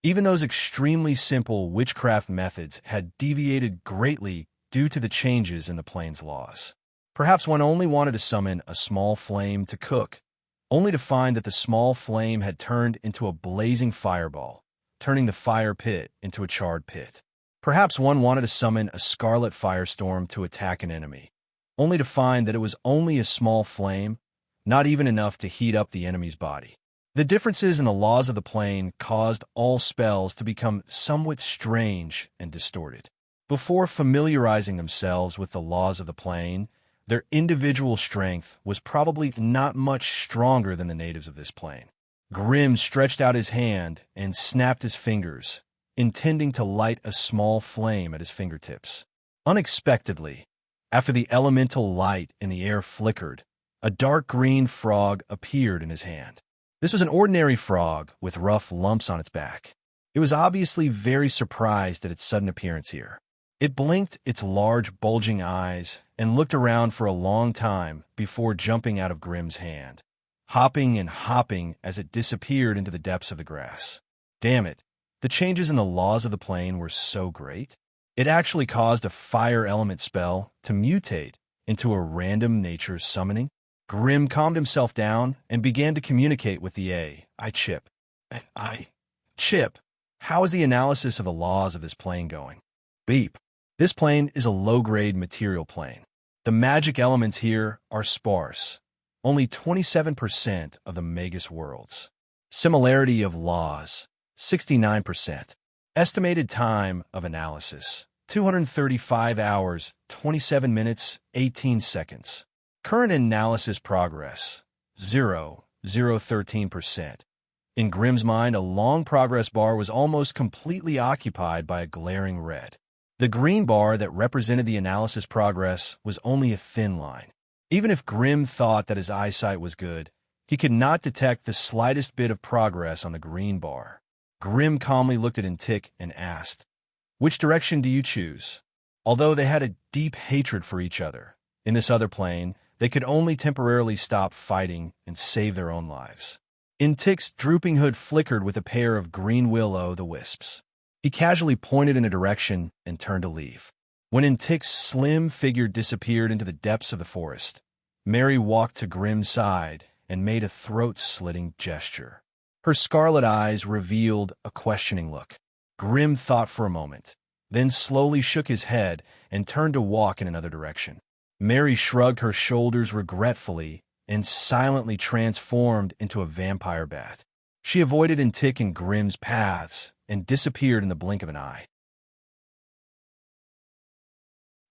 Even those extremely simple witchcraft methods had deviated greatly due to the changes in the plane's laws. Perhaps one only wanted to summon a small flame to cook, only to find that the small flame had turned into a blazing fireball, turning the fire pit into a charred pit. Perhaps one wanted to summon a scarlet firestorm to attack an enemy, only to find that it was only a small flame, not even enough to heat up the enemy's body. The differences in the laws of the plane caused all spells to become somewhat strange and distorted. Before familiarizing themselves with the laws of the plane, their individual strength was probably not much stronger than the natives of this plane. Grimm stretched out his hand and snapped his fingers, intending to light a small flame at his fingertips. Unexpectedly, after the elemental light in the air flickered, a dark green frog appeared in his hand. This was an ordinary frog with rough lumps on its back. It was obviously very surprised at its sudden appearance here. It blinked its large, bulging eyes and looked around for a long time before jumping out of Grimm's hand, hopping and hopping as it disappeared into the depths of the grass. Damn it, the changes in the laws of the plane were so great. It actually caused a fire element spell to mutate into a random nature summoning. Grimm calmed himself down and began to communicate with the Chip. Chip, how is the analysis of the laws of this plane going? Beep. This plane is a low-grade material plane. The magic elements here are sparse, only 27% of the Magus worlds. Similarity of laws, 69%. Estimated time of analysis, 235 hours, 27 minutes, 18 seconds. Current analysis progress, 0.013%. In Grimm's mind, a long progress bar was almost completely occupied by a glaring red. The green bar that represented the analysis progress was only a thin line. Even if Grimm thought that his eyesight was good, he could not detect the slightest bit of progress on the green bar. Grimm calmly looked at Intik and asked, "Which direction do you choose?" Although they had a deep hatred for each other, in this other plane, they could only temporarily stop fighting and save their own lives. Intik's drooping hood flickered with a pair of green will-o'-the-wisps. He casually pointed in a direction and turned to leave. When Intik's slim figure disappeared into the depths of the forest, Mary walked to Grimm's side and made a throat-slitting gesture. Her scarlet eyes revealed a questioning look. Grimm thought for a moment, then slowly shook his head and turned to walk in another direction. Mary shrugged her shoulders regretfully and silently transformed into a vampire bat. She avoided Intik and Grimm's paths and disappeared in the blink of an eye.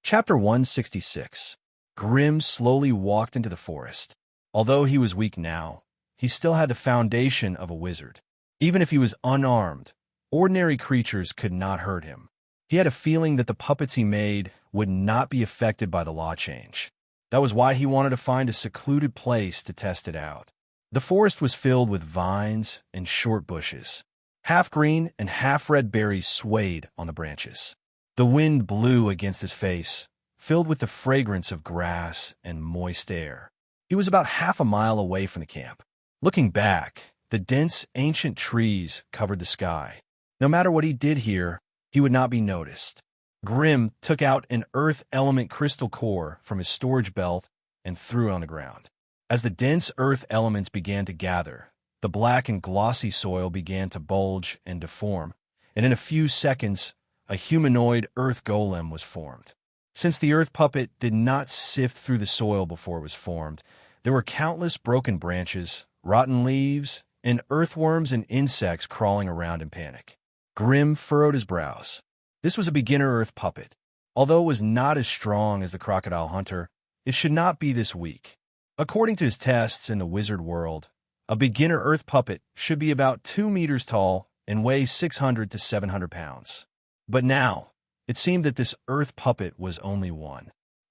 Chapter 166. Grimm slowly walked into the forest. Although he was weak now, he still had the foundation of a wizard. Even if he was unarmed, ordinary creatures could not hurt him. He had a feeling that the puppets he made would not be affected by the law change. That was why he wanted to find a secluded place to test it out. The forest was filled with vines and short bushes. Half-green and half-red berries swayed on the branches. The wind blew against his face, filled with the fragrance of grass and moist air. He was about half a mile away from the camp. Looking back, the dense, ancient trees covered the sky. No matter what he did here, he would not be noticed. Grimm took out an earth element crystal core from his storage belt and threw it on the ground. As the dense earth elements began to gather, the black and glossy soil began to bulge and deform, and in a few seconds, a humanoid earth golem was formed. Since the earth puppet did not sift through the soil before it was formed, there were countless broken branches, rotten leaves, and earthworms and insects crawling around in panic. Grim furrowed his brows. This was a beginner earth puppet. Although it was not as strong as the crocodile hunter, it should not be this weak. According to his tests in the wizard world, a beginner earth puppet should be about 2 meters tall and weigh 600 to 700 pounds. But now, it seemed that this earth puppet was only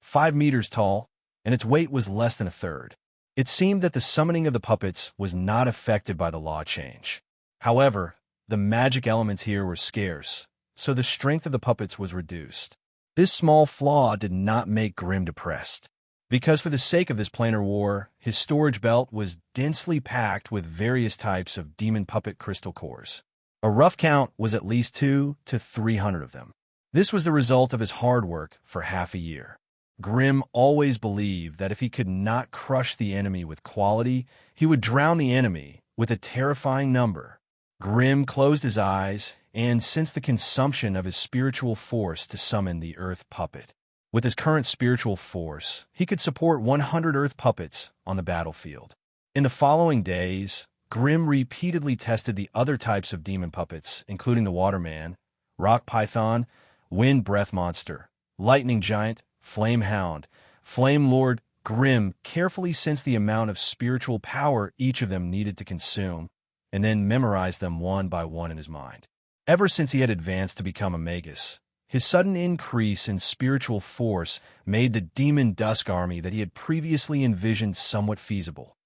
5 meters tall, and its weight was less than a third. It seemed that the summoning of the puppets was not affected by the law change. However, the magic elements here were scarce, so the strength of the puppets was reduced. This small flaw did not make Grim depressed, because for the sake of this planar war, his storage belt was densely packed with various types of demon puppet crystal cores. A rough count was at least 200 to 300 of them. This was the result of his hard work for half a year. Grim always believed that if he could not crush the enemy with quality, he would drown the enemy with a terrifying number. Grim closed his eyes and sensed the consumption of his spiritual force to summon the earth puppet. With his current spiritual force, he could support 100 earth puppets on the battlefield. In the following days, Grim repeatedly tested the other types of demon puppets, including the Waterman, Rock Python, Wind Breath Monster, Lightning Giant, Flame Hound, Flame Lord. Grim carefully sensed the amount of spiritual power each of them needed to consume, and then memorized them one by one in his mind. Ever since he had advanced to become a magus, his sudden increase in spiritual force made the demon dusk army that he had previously envisioned somewhat feasible.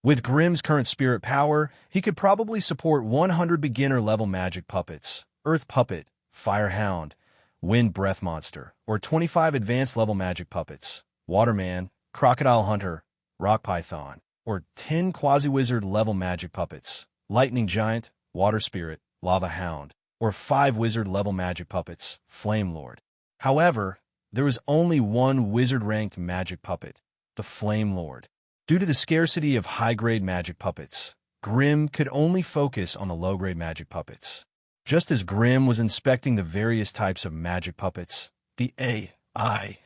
With Grim's current spirit power, he could probably support 100 beginner-level magic puppets, Earth Puppet, Fire Hound, Wind Breath Monster, or 25 advanced-level magic puppets, Waterman, Crocodile Hunter, Rock Python, or 10 quasi-wizard-level magic puppets, Lightning Giant, Water Spirit, Lava Hound, or 5 wizard-level magic puppets, Flame Lord. However, there was only one wizard-ranked magic puppet, the Flame Lord. Due to the scarcity of high-grade magic puppets, Grim could only focus on the low-grade magic puppets. Just as Grim was inspecting the various types of magic puppets, the AI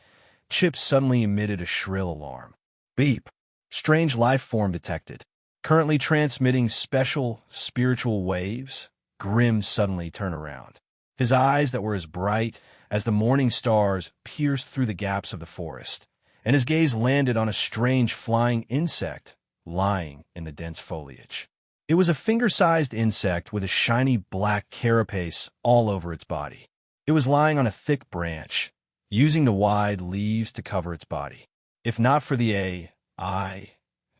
chip suddenly emitted a shrill alarm. Beep. Strange life form detected. Currently transmitting special spiritual waves. Grim suddenly turned around. His eyes that were as bright as the morning stars pierced through the gaps of the forest, and his gaze landed on a strange flying insect lying in the dense foliage. It was a finger-sized insect with a shiny black carapace all over its body. It was lying on a thick branch, using the wide leaves to cover its body. If not for the AI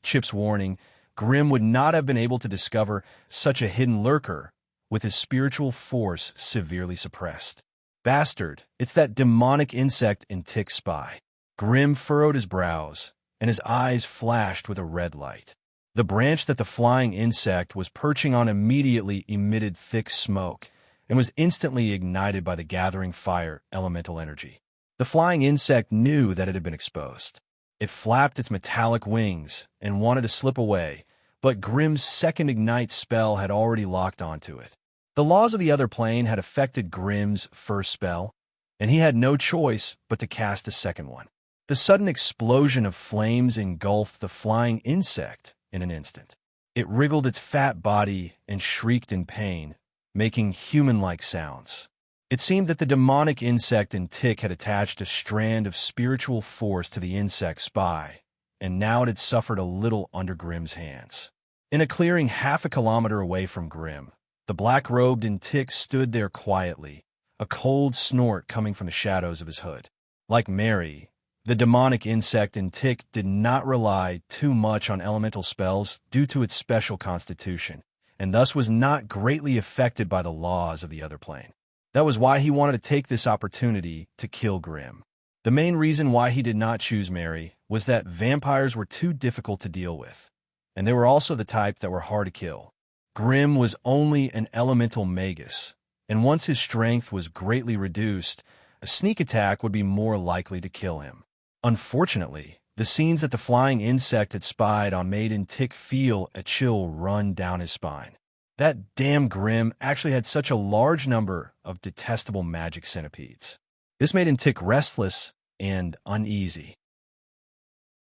chip's warning, Grim would not have been able to discover such a hidden lurker with his spiritual force severely suppressed. Bastard, it's that demonic insect in Tick's spy. Grim furrowed his brows, and his eyes flashed with a red light. The branch that the flying insect was perching on immediately emitted thick smoke and was instantly ignited by the gathering fire elemental energy. The flying insect knew that it had been exposed. It flapped its metallic wings and wanted to slip away, but Grim's second ignite spell had already locked onto it. The laws of the other plane had affected Grim's first spell, and he had no choice but to cast a second one. The sudden explosion of flames engulfed the flying insect in an instant. It wriggled its fat body and shrieked in pain, making human-like sounds. It seemed that the demonic insect in Tick had attached a strand of spiritual force to the insect's spy, and now it had suffered a little under Grim's hands. In a clearing half a kilometer away from Grim, the black-robed in Tick stood there quietly, a cold snort coming from the shadows of his hood. Like Mary, the demonic insect in Tick did not rely too much on elemental spells due to its special constitution, and thus was not greatly affected by the laws of the other plane. That was why he wanted to take this opportunity to kill Grim. The main reason why he did not choose Mary was that vampires were too difficult to deal with, and they were also the type that were hard to kill. Grim was only an elemental magus, and once his strength was greatly reduced, a sneak attack would be more likely to kill him. Unfortunately, the scenes that the flying insect had spied on made Tick feel a chill run down his spine. That damn Grim actually had such a large number of detestable magic centipedes. This made him tick restless and uneasy.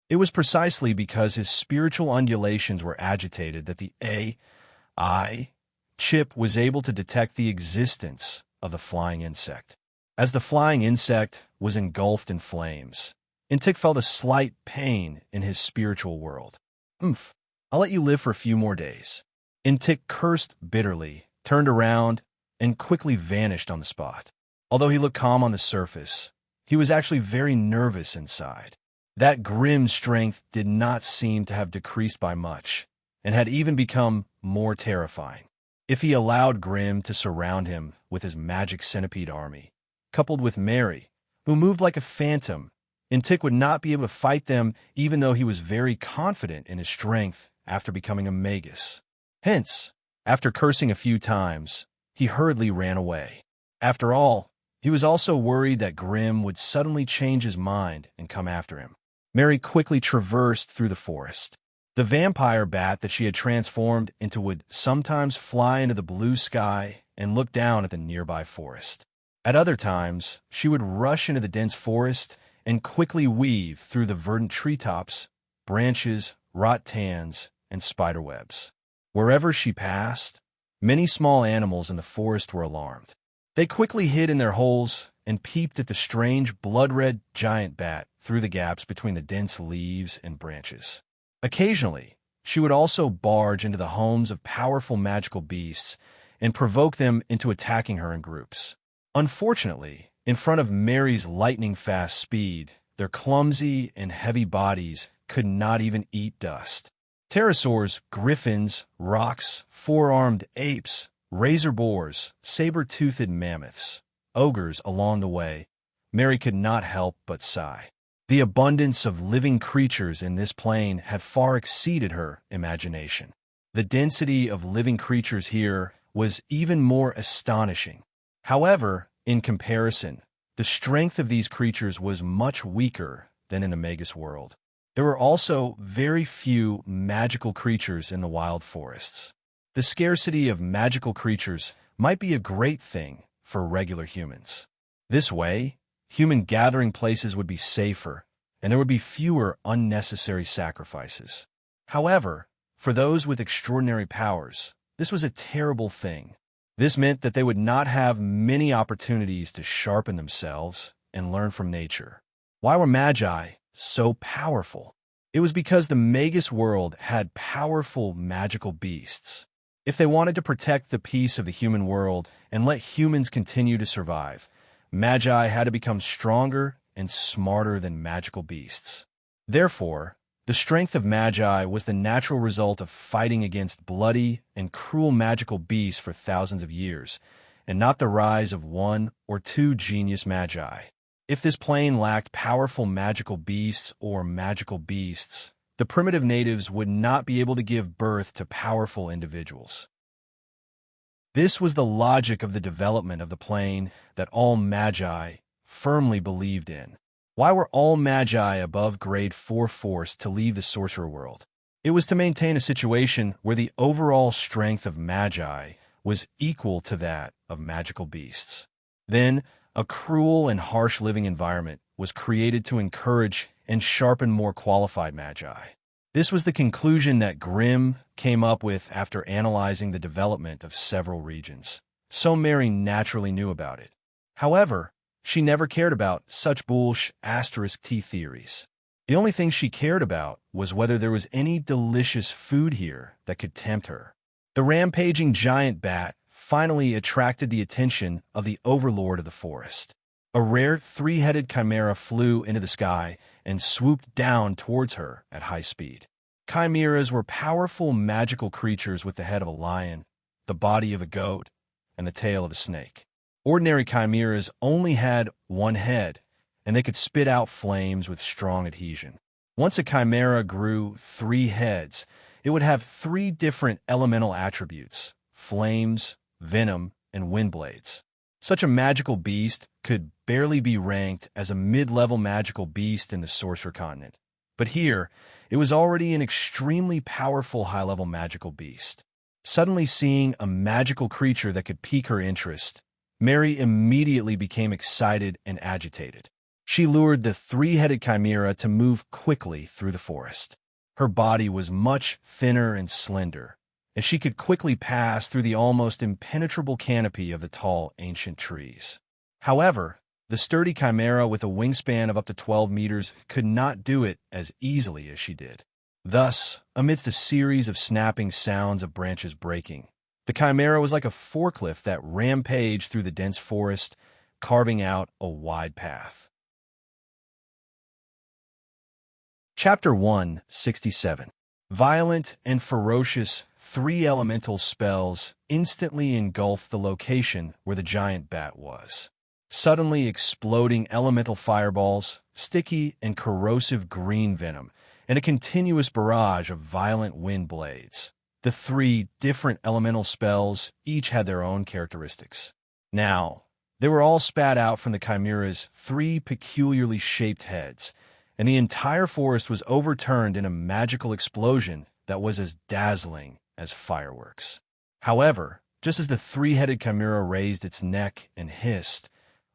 It was precisely because his spiritual undulations were agitated that the AI chip was able to detect the existence of the flying insect. As the flying insect was engulfed in flames, Intik felt a slight pain in his spiritual world. Oomph, I'll let you live for a few more days. Intik cursed bitterly, turned around, and quickly vanished on the spot. Although he looked calm on the surface, he was actually very nervous inside. That grim strength did not seem to have decreased by much, and had even become more terrifying. If he allowed Grim to surround him with his magic centipede army, coupled with Mary, who moved like a phantom, Intik would not be able to fight them even though he was very confident in his strength after becoming a magus. Hence, after cursing a few times, he hurriedly ran away. After all, he was also worried that Grim would suddenly change his mind and come after him. Mary quickly traversed through the forest. The vampire bat that she had transformed into would sometimes fly into the blue sky and look down at the nearby forest. At other times, she would rush into the dense forest and quickly weave through the verdant treetops, branches, rattans, and spiderwebs. Wherever she passed, many small animals in the forest were alarmed. They quickly hid in their holes and peeped at the strange blood-red giant bat through the gaps between the dense leaves and branches. Occasionally, she would also barge into the homes of powerful magical beasts and provoke them into attacking her in groups. Unfortunately, in front of Mary's lightning-fast speed, their clumsy and heavy bodies could not even eat dust. Pterosaurs, griffins, rocs, four-armed apes, razor boars, saber-toothed mammoths, ogres along the way, Mary could not help but sigh. The abundance of living creatures in this plain had far exceeded her imagination. The density of living creatures here was even more astonishing. However, in comparison, the strength of these creatures was much weaker than in the Magus world. There were also very few magical creatures in the wild forests. The scarcity of magical creatures might be a great thing for regular humans. This way, human gathering places would be safer, and there would be fewer unnecessary sacrifices. However, for those with extraordinary powers, this was a terrible thing. This meant that they would not have many opportunities to sharpen themselves and learn from nature. Why were magi so powerful? It was because the Magus world had powerful magical beasts. If they wanted to protect the peace of the human world and let humans continue to survive, magi had to become stronger and smarter than magical beasts. Therefore, the strength of magi was the natural result of fighting against bloody and cruel magical beasts for thousands of years, and not the rise of one or two genius magi. If this plane lacked powerful magical beasts or magical beasts, the primitive natives would not be able to give birth to powerful individuals. This was the logic of the development of the plane that all magi firmly believed in. Why were all magi above grade 4 forced to leave the sorcerer world? It was to maintain a situation where the overall strength of magi was equal to that of magical beasts. Then, a cruel and harsh living environment was created to encourage and sharpen more qualified magi. This was the conclusion that Grimm came up with after analyzing the development of several regions. So Mary naturally knew about it. However, she never cared about such **T theories. The only thing she cared about was whether there was any delicious food here that could tempt her. The rampaging giant bat finally attracted the attention of the overlord of the forest. A rare three-headed chimera flew into the sky and swooped down towards her at high speed. Chimeras were powerful magical creatures with the head of a lion, the body of a goat, and the tail of a snake. Ordinary chimeras only had one head, and they could spit out flames with strong adhesion. Once a chimera grew 3 heads, it would have 3 different elemental attributes: flames, venom, and wind blades. Such a magical beast could barely be ranked as a mid-level magical beast in the Sorcerer Continent. But here, it was already an extremely powerful high-level magical beast. Suddenly seeing a magical creature that could pique her interest, Mary immediately became excited and agitated. She lured the three-headed chimera to move quickly through the forest. Her body was much thinner and slender, and she could quickly pass through the almost impenetrable canopy of the tall, ancient trees. However, the sturdy chimera with a wingspan of up to 12 meters could not do it as easily as she did. Thus, amidst a series of snapping sounds of branches breaking, the chimera was like a forklift that rampaged through the dense forest, carving out a wide path. Chapter 167. Violent and ferocious three elemental spells instantly engulfed the location where the giant bat was. Suddenly exploding elemental fireballs, sticky and corrosive green venom, and a continuous barrage of violent wind blades. The three different elemental spells each had their own characteristics. Now, they were all spat out from the chimera's three peculiarly shaped heads, and the entire forest was overturned in a magical explosion that was as dazzling as fireworks. However, just as the three-headed chimera raised its neck and hissed,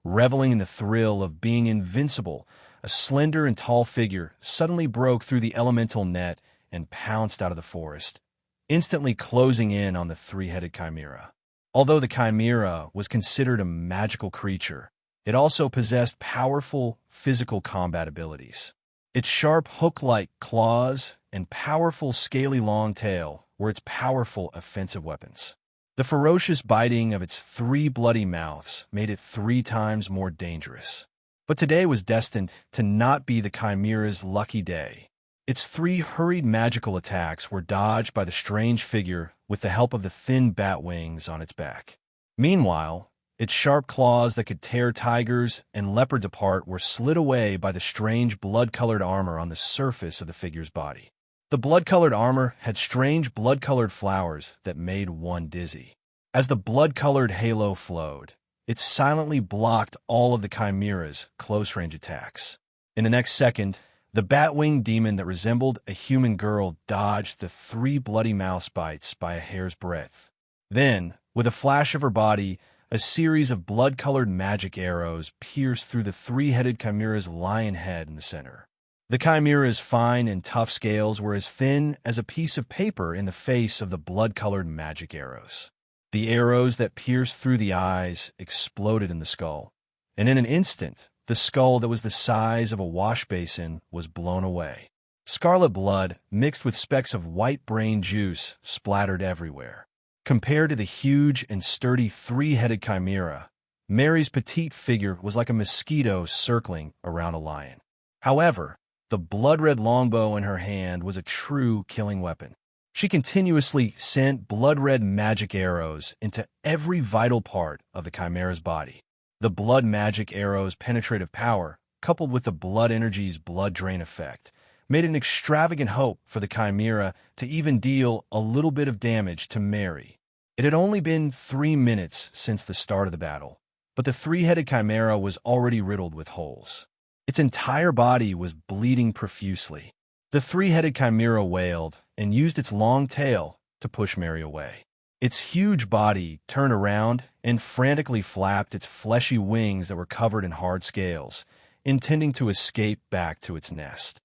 reveling in the thrill of being invincible, a slender and tall figure suddenly broke through the elemental net and pounced out of the forest, instantly closing in on the three-headed chimera. Although the chimera was considered a magical creature, it also possessed powerful physical combat abilities. Its sharp hook-like claws and powerful scaly long tail were its powerful offensive weapons. The ferocious biting of its three bloody mouths made it 3 times more dangerous. But today was destined to not be the chimera's lucky day. Its 3 hurried magical attacks were dodged by the strange figure with the help of the thin bat wings on its back. Meanwhile, its sharp claws that could tear tigers and leopards apart were slid away by the strange blood-colored armor on the surface of the figure's body. The blood-colored armor had strange blood-colored flowers that made one dizzy. As the blood-colored halo flowed, it silently blocked all of the chimera's close-range attacks. In the next second, the bat-winged demon that resembled a human girl dodged the 3 bloody mouse bites by a hair's breadth. Then, with a flash of her body, a series of blood-colored magic arrows pierced through the three-headed chimera's lion head in the center. The chimera's fine and tough scales were as thin as a piece of paper in the face of the blood-colored magic arrows. The arrows that pierced through the eyes exploded in the skull, and in an instant, the skull that was the size of a wash basin was blown away. Scarlet blood, mixed with specks of white brain juice, splattered everywhere. Compared to the huge and sturdy three-headed chimera, Mary's petite figure was like a mosquito circling around a lion. However, the blood-red longbow in her hand was a true killing weapon. She continuously sent blood-red magic arrows into every vital part of the chimera's body. The blood magic arrow's penetrative power, coupled with the blood energy's blood drain effect, made an extravagant hope for the chimera to even deal a little bit of damage to Mary. It had only been 3 minutes since the start of the battle, but the three-headed chimera was already riddled with holes. Its entire body was bleeding profusely. The three-headed chimera wailed and used its long tail to push Mary away. Its huge body turned around and frantically flapped its fleshy wings that were covered in hard scales, intending to escape back to its nest.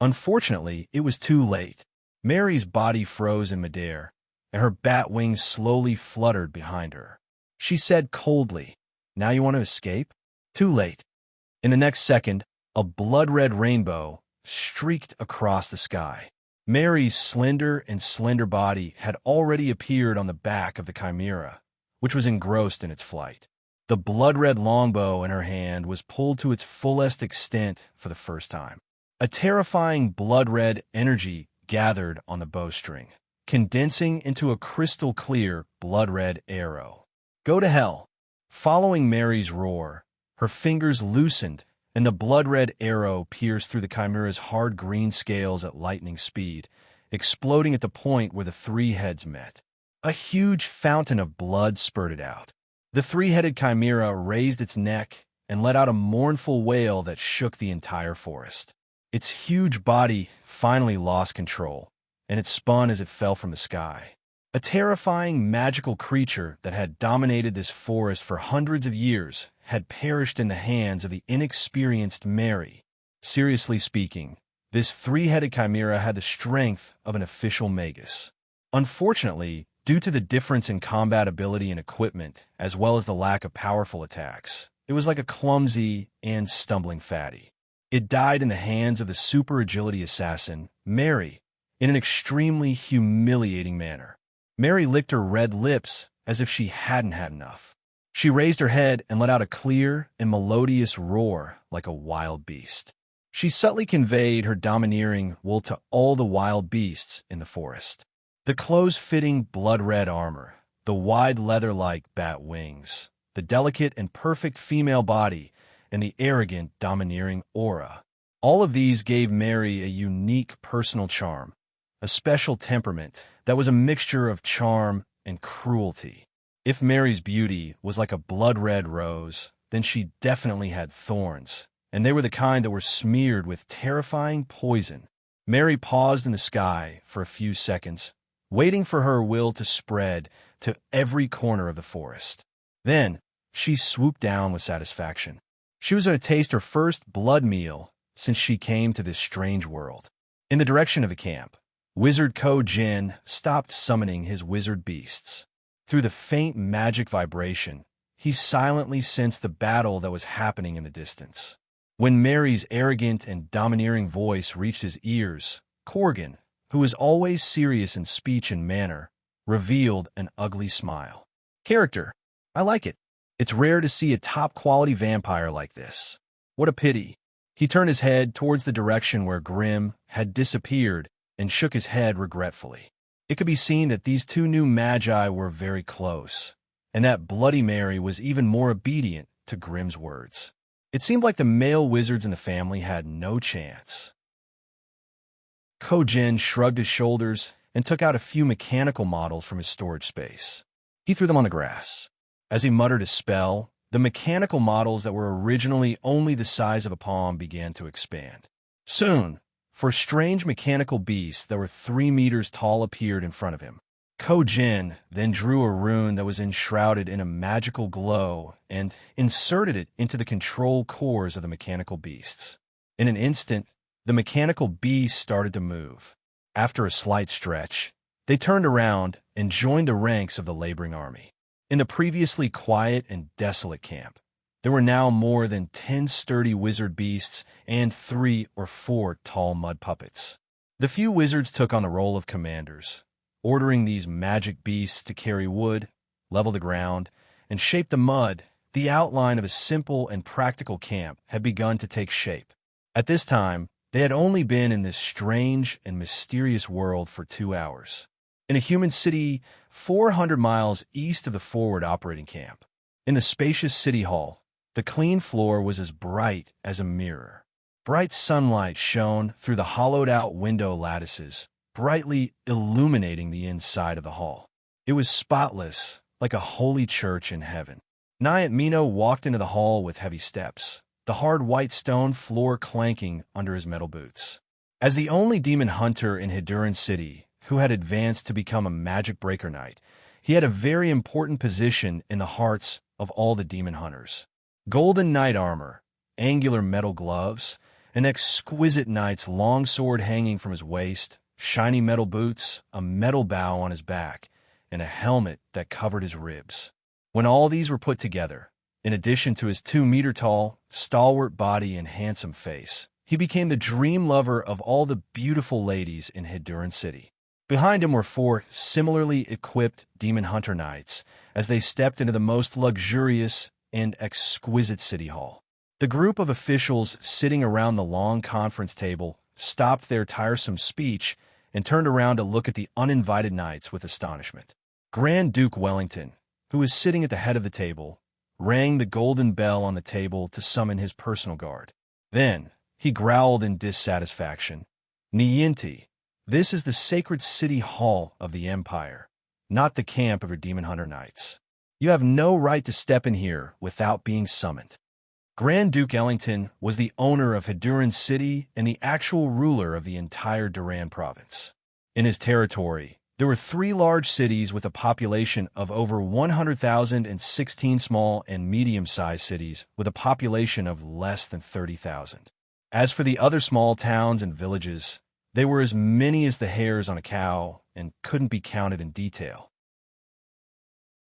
Unfortunately, it was too late. Mary's body froze in midair, and her bat wings slowly fluttered behind her. She said coldly, "Now you want to escape?" Too late. In the next second, a blood-red rainbow streaked across the sky. Mary's slender body had already appeared on the back of the chimera, which was engrossed in its flight. The blood-red longbow in her hand was pulled to its fullest extent for the first time. A terrifying blood-red energy gathered on the bowstring, condensing into a crystal-clear blood-red arrow. "Go to hell!" Following Mary's roar, her fingers loosened, and the blood-red arrow pierced through the chimera's hard green scales at lightning speed, exploding at the point where the 3 heads met. A huge fountain of blood spurted out. The three-headed chimera raised its neck and let out a mournful wail that shook the entire forest. Its huge body finally lost control, and it spun as it fell from the sky. A terrifying, magical creature that had dominated this forest for hundreds of years had perished in the hands of the inexperienced Mary. Seriously speaking, this three-headed chimera had the strength of an official magus. Unfortunately, due to the difference in combat ability and equipment, as well as the lack of powerful attacks, it was like a clumsy and stumbling fatty. It died in the hands of the super-agility assassin, Mary, in an extremely humiliating manner. Mary licked her red lips as if she hadn't had enough. She raised her head and let out a clear and melodious roar like a wild beast. She subtly conveyed her domineering will to all the wild beasts in the forest. The close-fitting blood-red armor, the wide leather-like bat wings, the delicate and perfect female body, and the arrogant, domineering aura. All of these gave Mary a unique personal charm, a special temperament that was a mixture of charm and cruelty. If Mary's beauty was like a blood-red rose, then she definitely had thorns, and they were the kind that were smeared with terrifying poison. Mary paused in the sky for a few seconds, waiting for her will to spread to every corner of the forest. Then, she swooped down with satisfaction. She was going to taste her first blood meal since she came to this strange world. In the direction of the camp, Wizard Ko-Jin stopped summoning his wizard beasts. Through the faint magic vibration, he silently sensed the battle that was happening in the distance. When Mary's arrogant and domineering voice reached his ears, Corgan, who was always serious in speech and manner, revealed an ugly smile. Character, I like it. It's rare to see a top-quality vampire like this. What a pity. He turned his head towards the direction where Grim had disappeared and shook his head regretfully. It could be seen that these two new magi were very close, and that Bloody Mary was even more obedient to Grim's words. It seemed like the male wizards in the family had no chance. Ko-Jin shrugged his shoulders and took out a few mechanical models from his storage space. He threw them on the grass. As he muttered a spell, the mechanical models that were originally only the size of a palm began to expand. Soon, four strange mechanical beasts that were 3 meters tall appeared in front of him. Ko-Jin then drew a rune that was enshrouded in a magical glow and inserted it into the control cores of the mechanical beasts. In an instant, the mechanical beasts started to move. After a slight stretch, they turned around and joined the ranks of the laboring army. In the previously quiet and desolate camp, there were now more than 10 sturdy wizard beasts and 3 or 4 tall mud puppets. The few wizards took on the role of commanders, ordering these magic beasts to carry wood, level the ground, and shape the mud. The outline of a simple and practical camp had begun to take shape. At this time, they had only been in this strange and mysterious world for 2 hours. In a human city 400 miles east of the forward operating camp. In the spacious city hall, the clean floor was as bright as a mirror. Bright sunlight shone through the hollowed-out window lattices, brightly illuminating the inside of the hall. It was spotless, like a holy church in heaven. Nayant Mino walked into the hall with heavy steps, the hard white stone floor clanking under his metal boots. As the only demon hunter in Hiduran City who had advanced to become a magic breaker knight, he had a very important position in the hearts of all the demon hunters. Golden knight armor, angular metal gloves, an exquisite knight's long sword hanging from his waist, shiny metal boots, a metal bow on his back, and a helmet that covered his ribs. When all these were put together, in addition to his 2-meter-tall, stalwart body and handsome face, he became the dream lover of all the beautiful ladies in Hiduran City. Behind him were 4 similarly equipped demon hunter knights as they stepped into the most luxurious and exquisite city hall. The group of officials sitting around the long conference table stopped their tiresome speech and turned around to look at the uninvited knights with astonishment. Grand Duke Wellington, who was sitting at the head of the table, rang the golden bell on the table to summon his personal guard. Then, he growled in dissatisfaction. Nyinti, this is the sacred city hall of the Empire, not the camp of your demon hunter knights. You have no right to step in here without being summoned. Grand Duke Ellington was the owner of Hiduran City and the actual ruler of the entire Duran province. In his territory, there were 3 large cities with a population of over 100,000 and 16 small and medium-sized cities with a population of less than 30,000. As for the other small towns and villages, they were as many as the hairs on a cow and couldn't be counted in detail.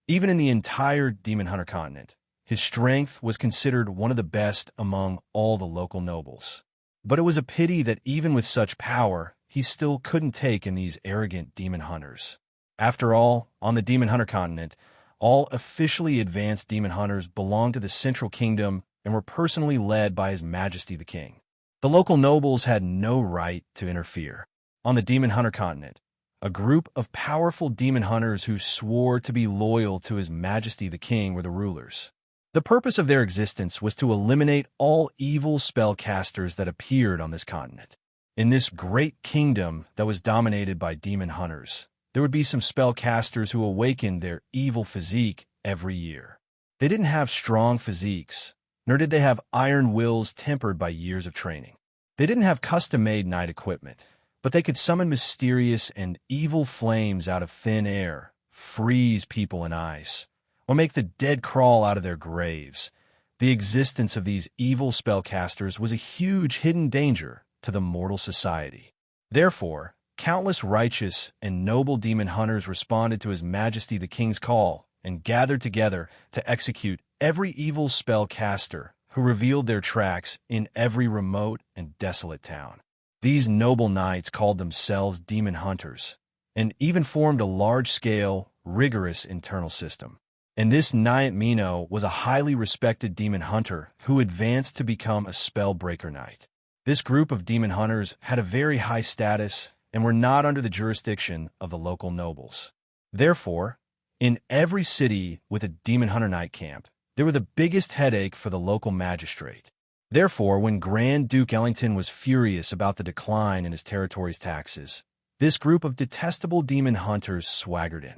Even in the entire Demon Hunter continent, his strength was considered one of the best among all the local nobles. But it was a pity that even with such power, he still couldn't take in these arrogant demon hunters. After all, on the Demon Hunter continent, all officially advanced demon hunters belonged to the Central Kingdom and were personally led by His Majesty the King. The local nobles had no right to interfere. On the Demon Hunter continent, a group of powerful demon hunters who swore to be loyal to His Majesty the King were the rulers. The purpose of their existence was to eliminate all evil spellcasters that appeared on this continent. In this great kingdom that was dominated by demon hunters, there would be some spellcasters who awakened their evil physique every year. They didn't have strong physiques, nor did they have iron wills tempered by years of training. They didn't have custom-made knight equipment, but they could summon mysterious and evil flames out of thin air, freeze people in ice, or make the dead crawl out of their graves. The existence of these evil spellcasters was a huge hidden danger to the mortal society. Therefore, countless righteous and noble demon hunters responded to His Majesty the King's call and gathered together to execute every evil spellcaster who revealed their tracks in every remote and desolate town. These noble knights called themselves demon hunters and even formed a large-scale, rigorous internal system. And this Knight Mino was a highly respected demon hunter who advanced to become a spellbreaker knight. This group of demon hunters had a very high status and were not under the jurisdiction of the local nobles. Therefore, in every city with a demon hunter knight camp, they were the biggest headache for the local magistrate. Therefore, when Grand Duke Ellington was furious about the decline in his territory's taxes, this group of detestable demon hunters swaggered in.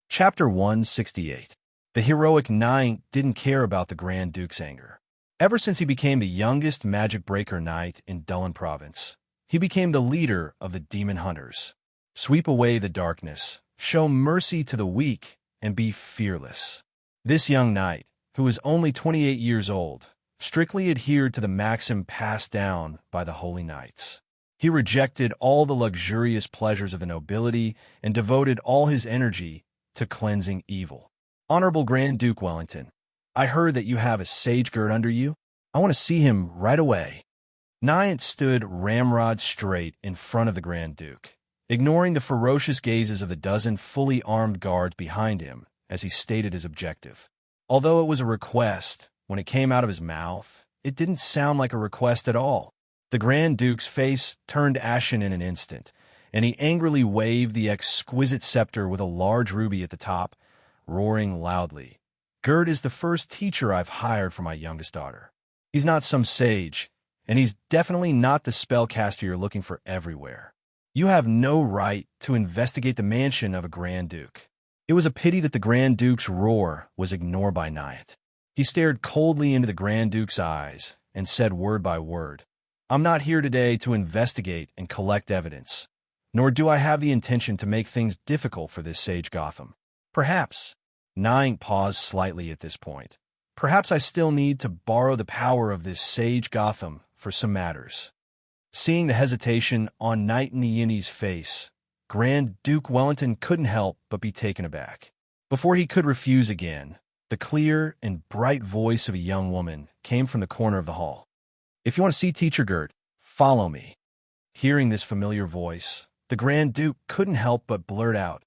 Chapter 168. The heroic knight didn't care about the Grand Duke's anger. Ever since he became the youngest magic breaker knight in Dulin Province, he became the leader of the demon hunters. Sweep away the darkness, show mercy to the weak, and be fearless. This young knight, who was only 28 years old, strictly adhered to the maxim passed down by the holy knights. He rejected all the luxurious pleasures of the nobility and devoted all his energy to cleansing evil. Honorable Grand Duke Wellington, I heard that you have a sage gird under you. I want to see him right away. Naiant stood ramrod straight in front of the Grand Duke, ignoring the ferocious gazes of the dozen fully armed guards behind him as he stated his objective. Although it was a request, when it came out of his mouth, it didn't sound like a request at all. The Grand Duke's face turned ashen in an instant, and he angrily waved the exquisite scepter with a large ruby at the top, roaring loudly. Gerd is the first teacher I've hired for my youngest daughter. He's not some sage, and he's definitely not the spellcaster you're looking for everywhere. You have no right to investigate the mansion of a Grand Duke. It was a pity that the Grand Duke's roar was ignored by Naiant. He stared coldly into the Grand Duke's eyes and said word by word, I'm not here today to investigate and collect evidence, nor do I have the intention to make things difficult for this sage Gotham. Perhaps. Naiant paused slightly at this point. Perhaps I still need to borrow the power of this sage Gotham for some matters. Seeing the hesitation on Knight Niini's face, Grand Duke Wellington couldn't help but be taken aback. Before he could refuse again, the clear and bright voice of a young woman came from the corner of the hall. If you want to see Teacher Gerd, follow me. Hearing this familiar voice, the Grand Duke couldn't help but blurt out,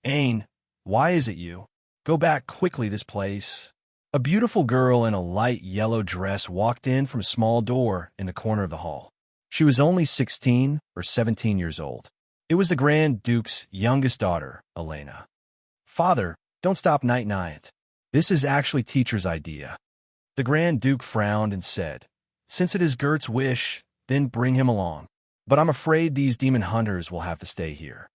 Ain, why is it you? Go back quickly this place. A beautiful girl in a light yellow dress walked in from a small door in the corner of the hall. She was only 16 or 17 years old. It was the Grand Duke's youngest daughter, Elena. Father, don't stop Knight Naiant. This is actually Teacher's idea. The Grand Duke frowned and said, Since it is Gert's wish, then bring him along. But I'm afraid these demon hunters will have to stay here.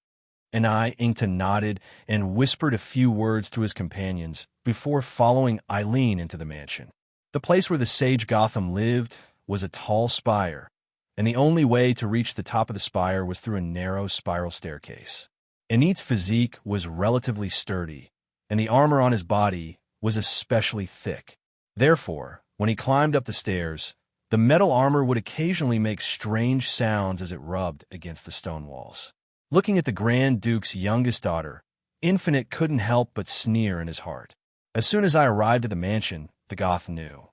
And Inkton nodded and whispered a few words to his companions before following Eileen into the mansion. The place where the sage Gotham lived was a tall spire, and the only way to reach the top of the spire was through a narrow spiral staircase. Enid's physique was relatively sturdy, and the armor on his body was especially thick. Therefore, when he climbed up the stairs, the metal armor would occasionally make strange sounds as it rubbed against the stone walls. Looking at the Grand Duke's youngest daughter, Infinite couldn't help but sneer in his heart. As soon as I arrived at the mansion, the Goth knew.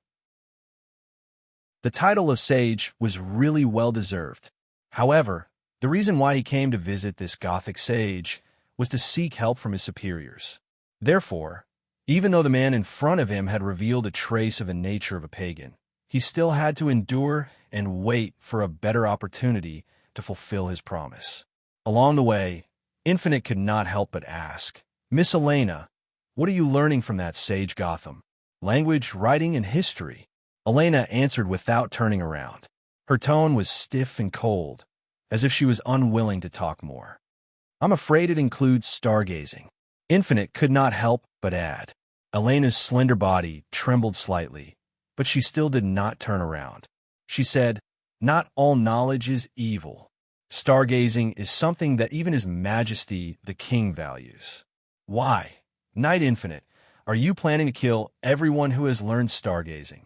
The title of sage was really well-deserved. However, the reason why he came to visit this Gothic sage was to seek help from his superiors. Therefore, even though the man in front of him had revealed a trace of the nature of a pagan, he still had to endure and wait for a better opportunity to fulfill his promise. Along the way, Infinite could not help but ask, "Miss Elena, what are you learning from that sage Gotham? Language, writing, and history?" Elena answered without turning around. Her tone was stiff and cold, as if she was unwilling to talk more. "I'm afraid it includes stargazing." Infinite could not help but add. Elena's slender body trembled slightly, but she still did not turn around. She said, "Not all knowledge is evil. Stargazing is something that even His Majesty the King values." "Why, Knight Infinite, are you planning to kill everyone who has learned stargazing?"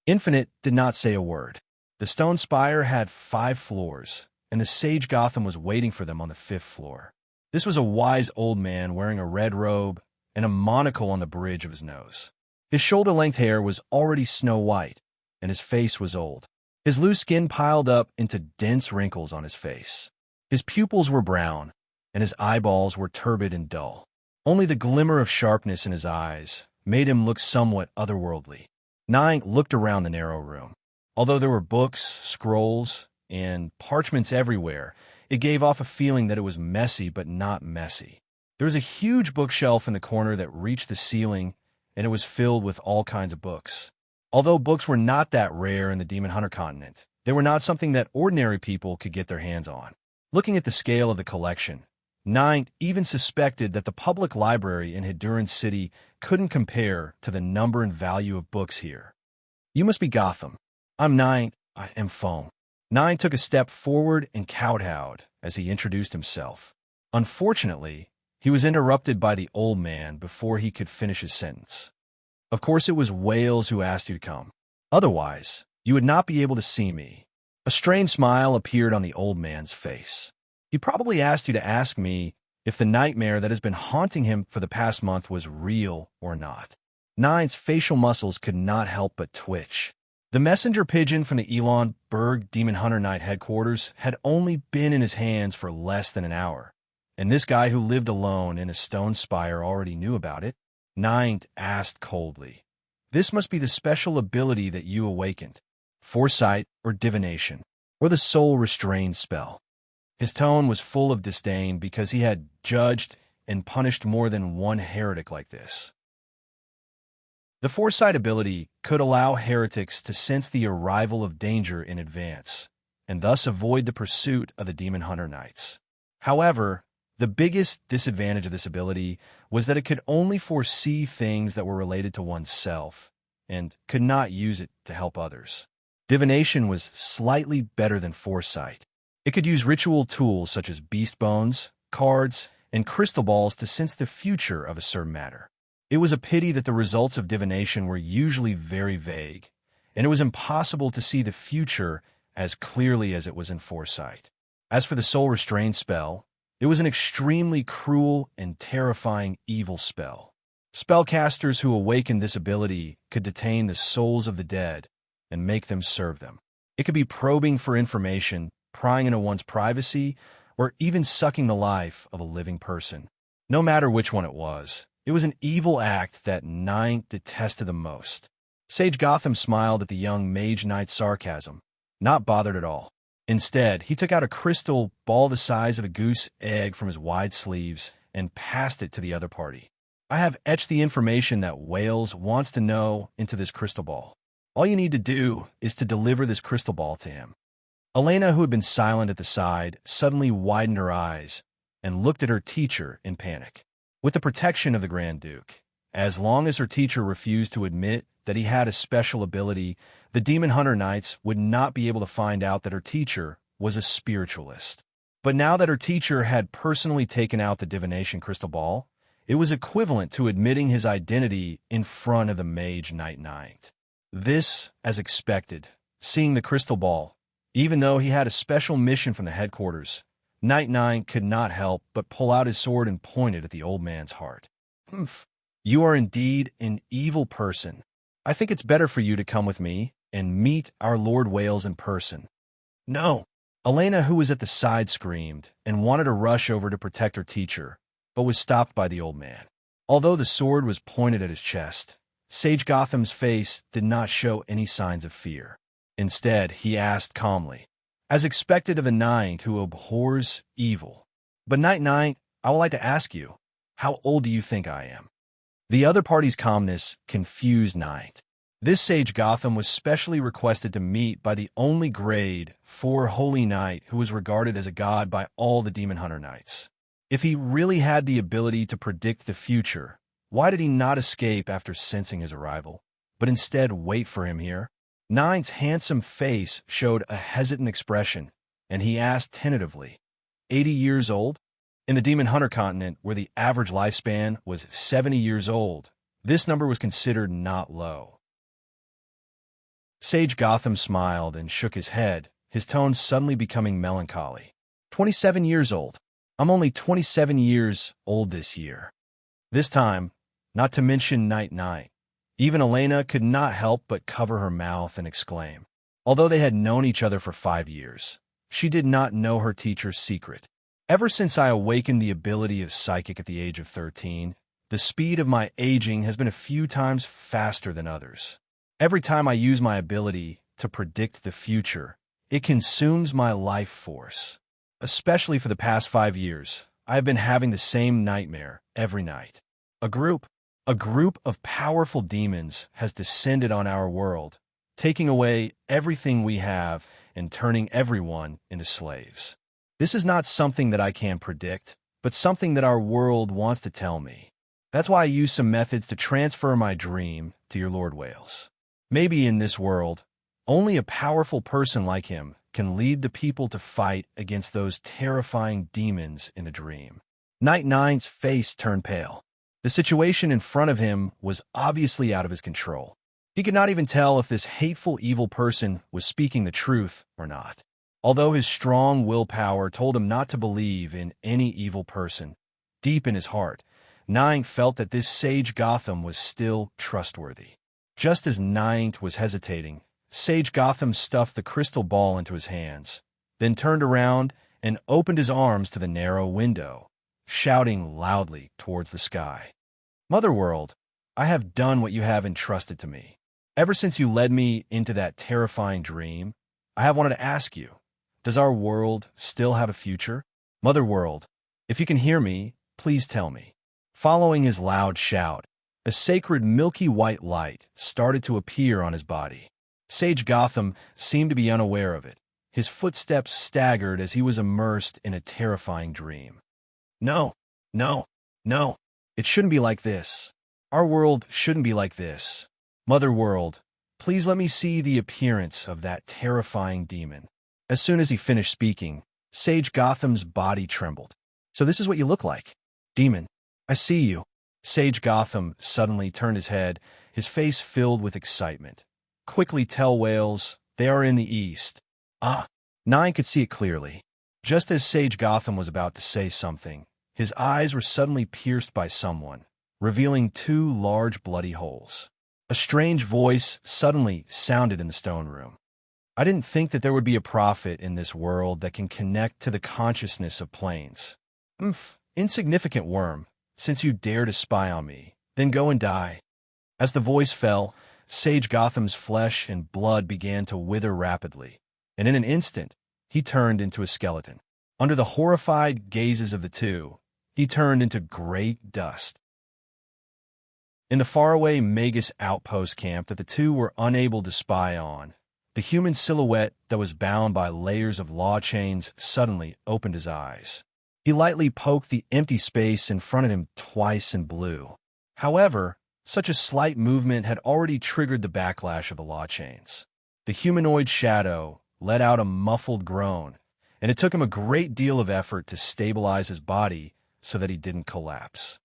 Infinite did not say a word. The stone spire had 5 floors, and the sage Gotham was waiting for them on the 5th floor. This was a wise old man wearing a red robe and a monocle on the bridge of his nose. His shoulder-length hair was already snow white, and his face was old. His loose skin piled up into dense wrinkles on his face. His pupils were brown, and his eyeballs were turbid and dull. Only the glimmer of sharpness in his eyes made him look somewhat otherworldly. Nine looked around the narrow room. Although there were books, scrolls, and parchments everywhere, it gave off a feeling that it was messy but not messy. There was a huge bookshelf in the corner that reached the ceiling, and it was filled with all kinds of books. Although books were not that rare in the Demon Hunter continent, they were not something that ordinary people could get their hands on. Looking at the scale of the collection, Nine even suspected that the public library in Hiduran City couldn't compare to the number and value of books here. "You must be Gotham. I'm Nine. I am Foam." Nine took a step forward and kowtowed as he introduced himself. Unfortunately, he was interrupted by the old man before he could finish his sentence. "Of course it was Wales who asked you to come. Otherwise, you would not be able to see me." A strange smile appeared on the old man's face. "He probably asked you to ask me if the nightmare that has been haunting him for the past month was real or not." Nine's facial muscles could not help but twitch. The messenger pigeon from the Elon Berg Demon Hunter Knight headquarters had only been in his hands for less than an hour, and this guy who lived alone in a stone spire already knew about it. Nine asked coldly, "This must be the special ability that you awakened, foresight or divination, or the soul restrained spell." His tone was full of disdain because he had judged and punished more than one heretic like this. The foresight ability could allow heretics to sense the arrival of danger in advance, and thus avoid the pursuit of the Demon Hunter Knights. However, the biggest disadvantage of this ability was that it could only foresee things that were related to oneself, and could not use it to help others. Divination was slightly better than foresight. It could use ritual tools such as beast bones, cards, and crystal balls to sense the future of a certain matter. It was a pity that the results of divination were usually very vague, and it was impossible to see the future as clearly as it was in foresight. As for the soul restrained spell, it was an extremely cruel and terrifying evil spell. Spellcasters who awakened this ability could detain the souls of the dead and make them serve them. It could be probing for information, prying into one's privacy, or even sucking the life of a living person. No matter which one it was an evil act that Nine detested the most. Sage Gotham smiled at the young Mage Knight's sarcasm, not bothered at all. Instead, he took out a crystal ball the size of a goose egg from his wide sleeves and passed it to the other party. "I have etched the information that Wales wants to know into this crystal ball. All you need to do is to deliver this crystal ball to him." Elena, who had been silent at the side, suddenly widened her eyes and looked at her teacher in panic. With the protection of the Grand Duke, as long as her teacher refused to admit that he had a special ability, the Demon Hunter Knights would not be able to find out that her teacher was a spiritualist. But now that her teacher had personally taken out the divination crystal ball, it was equivalent to admitting his identity in front of the mage Knight. This, as expected, seeing the crystal ball, even though he had a special mission from the headquarters, Knight could not help but pull out his sword and point it at the old man's heart. "Humph, you are indeed an evil person. I think it's better for you to come with me and meet our Lord Wales in person." "No!" Elena, who was at the side, screamed and wanted to rush over to protect her teacher, but was stopped by the old man. Although the sword was pointed at his chest, Sage Gotham's face did not show any signs of fear. Instead, he asked calmly, as expected of a knight who abhors evil, "But Knight, I would like to ask you, how old do you think I am?" The other party's calmness confused Knight. This Sage Gotham was specially requested to meet by the only grade 4 holy knight who was regarded as a god by all the Demon Hunter Knights. If he really had the ability to predict the future, why did he not escape after sensing his arrival, but instead wait for him here? Knight's handsome face showed a hesitant expression, and he asked tentatively, 80 years old? In the Demon Hunter continent, where the average lifespan was 70 years old, this number was considered not low. Sage Gotham smiled and shook his head, his tone suddenly becoming melancholy. 27 years old. I'm only 27 years old this year. This time, not to mention Knight. Even Elena could not help but cover her mouth and exclaim. Although they had known each other for 5 years, she did not know her teacher's secret. Ever since I awakened the ability of psychic at the age of 13, the speed of my aging has been a few times faster than others. Every time I use my ability to predict the future, it consumes my life force. Especially for the past 5 years, I have been having the same nightmare every night. A group of powerful demons has descended on our world, taking away everything we have and turning everyone into slaves. This is not something that I can predict, but something that our world wants to tell me. That's why I use some methods to transfer my dream to your Lord Wales. Maybe in this world, only a powerful person like him can lead the people to fight against those terrifying demons in the dream. Knight's face turned pale. The situation in front of him was obviously out of his control. He could not even tell if this hateful evil person was speaking the truth or not. Although his strong willpower told him not to believe in any evil person, deep in his heart, Knight felt that this Sage Gotham was still trustworthy. Just as Knight was hesitating, Sage Gotham stuffed the crystal ball into his hands, then turned around and opened his arms to the narrow window, shouting loudly towards the sky. "Mother World, I have done what you have entrusted to me. Ever since you led me into that terrifying dream, I have wanted to ask you, does our world still have a future? Mother World, if you can hear me, please tell me." Following his loud shout, a sacred milky white light started to appear on his body. Sage Gotham seemed to be unaware of it. His footsteps staggered as he was immersed in a terrifying dream. No. It shouldn't be like this. Our world shouldn't be like this. Mother World, please let me see the appearance of that terrifying demon. As soon as he finished speaking, Sage Gotham's body trembled. "So this is what you look like. Demon, I see you." Sage Gotham suddenly turned his head, his face filled with excitement. "Quickly tell Wales, they are in the east." Nine could see it clearly. Just as Sage Gotham was about to say something, his eyes were suddenly pierced by someone, revealing 2 large bloody holes. A strange voice suddenly sounded in the stone room. "I didn't think that there would be a prophet in this world that can connect to the consciousness of planes. Insignificant worm, since you dare to spy on me, then go and die." As the voice fell, Sage Gotham's flesh and blood began to wither rapidly, and in an instant, he turned into a skeleton. Under the horrified gazes of the two, he turned into great dust. In the faraway Magus outpost camp that the two were unable to spy on, the human silhouette that was bound by layers of law chains suddenly opened his eyes. He lightly poked the empty space in front of him twice and blew. However, Such a slight movement had already triggered the backlash of the law chains. The humanoid shadow let out a muffled groan, and it took him a great deal of effort to stabilize his body so that he didn't collapse.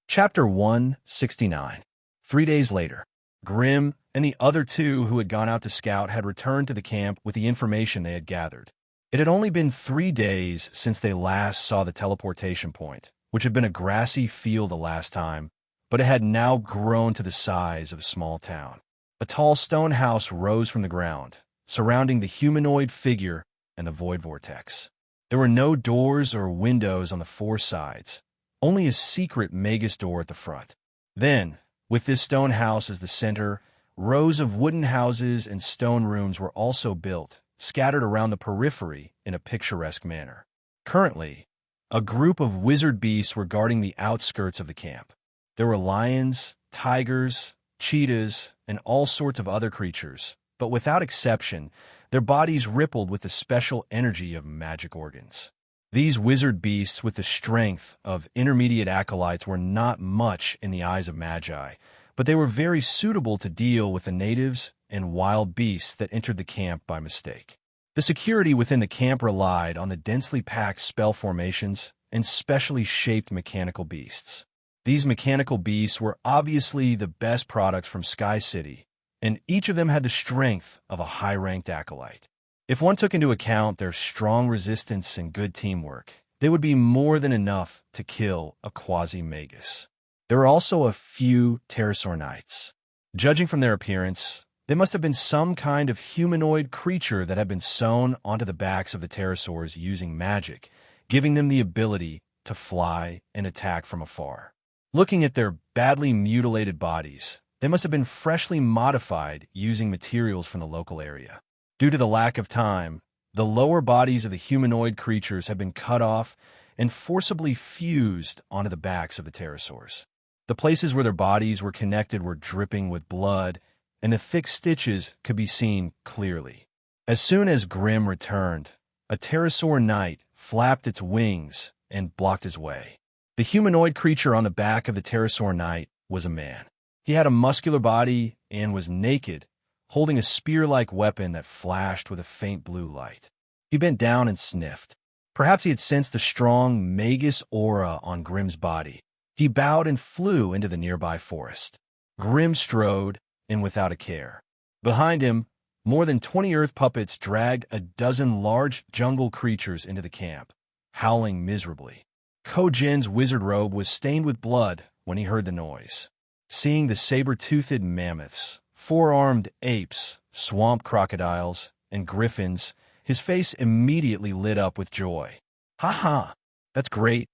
Chapter 169. 3 days later, Grim and the other two who had gone out to scout had returned to the camp with the information they had gathered. It had only been 3 days since they last saw the teleportation point, which had been a grassy field the last time, but it had now grown to the size of a small town. A tall stone house rose from the ground, surrounding the humanoid figure and the void vortex. There were no doors or windows on the 4 sides, only a secret magus door at the front. Then, with this stone house as the center, rows of wooden houses and stone rooms were also built, scattered around the periphery in a picturesque manner. Currently, a group of wizard beasts were guarding the outskirts of the camp. There were lions, tigers, cheetahs, and all sorts of other creatures, but without exception, their bodies rippled with the special energy of magic organs. These wizard beasts with the strength of intermediate acolytes were not much in the eyes of magi, but they were very suitable to deal with the natives and wild beasts that entered the camp by mistake. The security within the camp relied on the densely packed spell formations and specially shaped mechanical beasts. These mechanical beasts were obviously the best products from Sky City, and each of them had the strength of a high-ranked acolyte. If one took into account their strong resistance and good teamwork, they would be more than enough to kill a quasi-magus. There were also a few pterosaur knights. Judging from their appearance, they must have been some kind of humanoid creature that had been sewn onto the backs of the pterosaurs using magic, giving them the ability to fly and attack from afar. Looking at their badly mutilated bodies, they must have been freshly modified using materials from the local area. Due to the lack of time, the lower bodies of the humanoid creatures had been cut off and forcibly fused onto the backs of the pterosaurs. The places where their bodies were connected were dripping with blood, and the thick stitches could be seen clearly. As soon as Grim returned, a pterosaur knight flapped its wings and blocked his way. The humanoid creature on the back of the pterosaur knight was a man. He had a muscular body and was naked, holding a spear-like weapon that flashed with a faint blue light. He bent down and sniffed. Perhaps he had sensed the strong magus aura on Grim's body. He bowed and flew into the nearby forest. Grim strode in without a care. Behind him, more than 20 earth puppets dragged a dozen large jungle creatures into the camp, howling miserably. Ko-Jin's wizard robe was stained with blood when he heard the noise. Seeing the saber-toothed mammoths, 4-armed apes, swamp crocodiles, and griffins, his face immediately lit up with joy. "Ha-ha! That's great.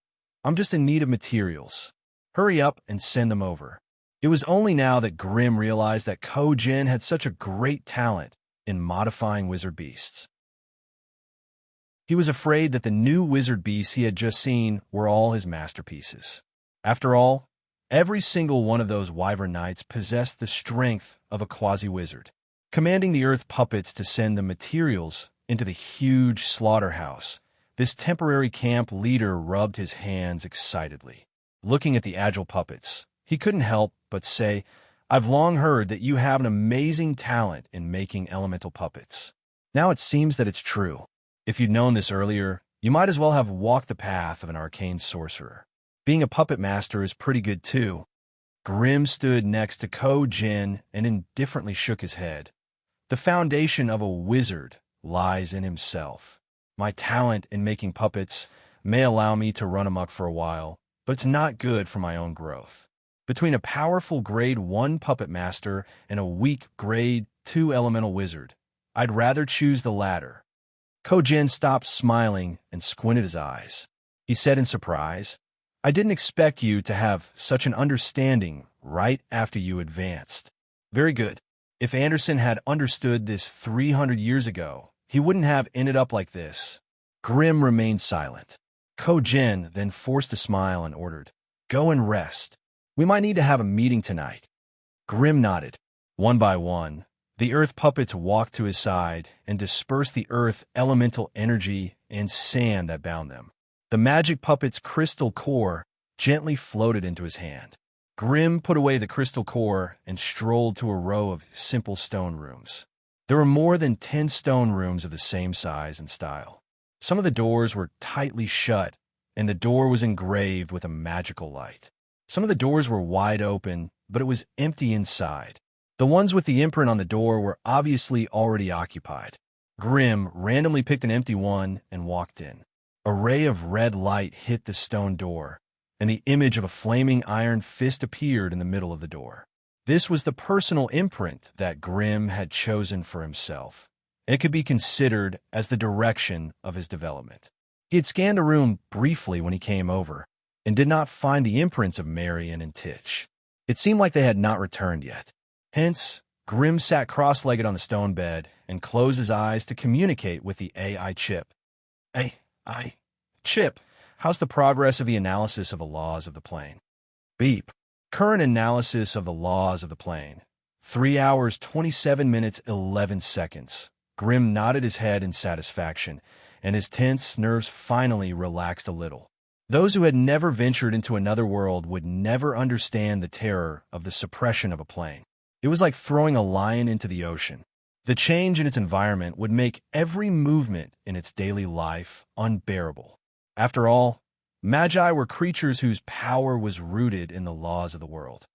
I'm just in need of materials. Hurry up and send them over." It was only now that Grim realized that Ko-Jin had such a great talent in modifying wizard beasts. He was afraid that the new wizard beasts he had just seen were all his masterpieces. After all, every single one of those wyvern knights possessed the strength of a quasi-wizard. Commanding the earth puppets to send the materials into the huge slaughterhouse, this temporary camp leader rubbed his hands excitedly. Looking at the agile puppets, he couldn't help but say, "I've long heard that you have an amazing talent in making elemental puppets. Now it seems that it's true. If you'd known this earlier, you might as well have walked the path of an arcane sorcerer. Being a puppet master is pretty good too." Grim stood next to Ko-Jin and indifferently shook his head. "The foundation of a wizard lies in himself. My talent in making puppets may allow me to run amok for a while, but it's not good for my own growth. Between a powerful Grade 1 puppet master and a weak Grade 2 elemental wizard, I'd rather choose the latter." Ko-Jin stopped smiling and squinted his eyes. He said in surprise, "I didn't expect you to have such an understanding right after you advanced." "Very good. If Anderson had understood this 300 years ago, he wouldn't have ended up like this." Grim remained silent. Ko-Jin then forced a smile and ordered, "Go and rest. We might need to have a meeting tonight." Grim nodded. One by one, the earth puppets walked to his side and dispersed the earth elemental energy and sand that bound them. The magic puppet's crystal core gently floated into his hand. Grim put away the crystal core and strolled to a row of simple stone rooms. There were more than 10 stone rooms of the same size and style. Some of the doors were tightly shut, and the door was engraved with a magical light. Some of the doors were wide open, but it was empty inside. The ones with the imprint on the door were obviously already occupied. Grim randomly picked an empty one and walked in. A ray of red light hit the stone door, and the image of a flaming iron fist appeared in the middle of the door. This was the personal imprint that Grim had chosen for himself, and it could be considered as the direction of his development. He had scanned the room briefly when he came over, and did not find the imprints of Marion and Titch. It seemed like they had not returned yet. Hence, Grim sat cross-legged on the stone bed and closed his eyes to communicate with the AI chip. Chip, how's the progress of the analysis of the laws of the plane? Beep. Current analysis of the laws of the plane. 3 hours, 27 minutes, 11 seconds. Grim nodded his head in satisfaction, and his tense nerves finally relaxed a little. Those who had never ventured into another world would never understand the terror of the suppression of a plane. It was like throwing a lion into the ocean. The change in its environment would make every movement in its daily life unbearable. After all, Magi were creatures whose power was rooted in the laws of the world.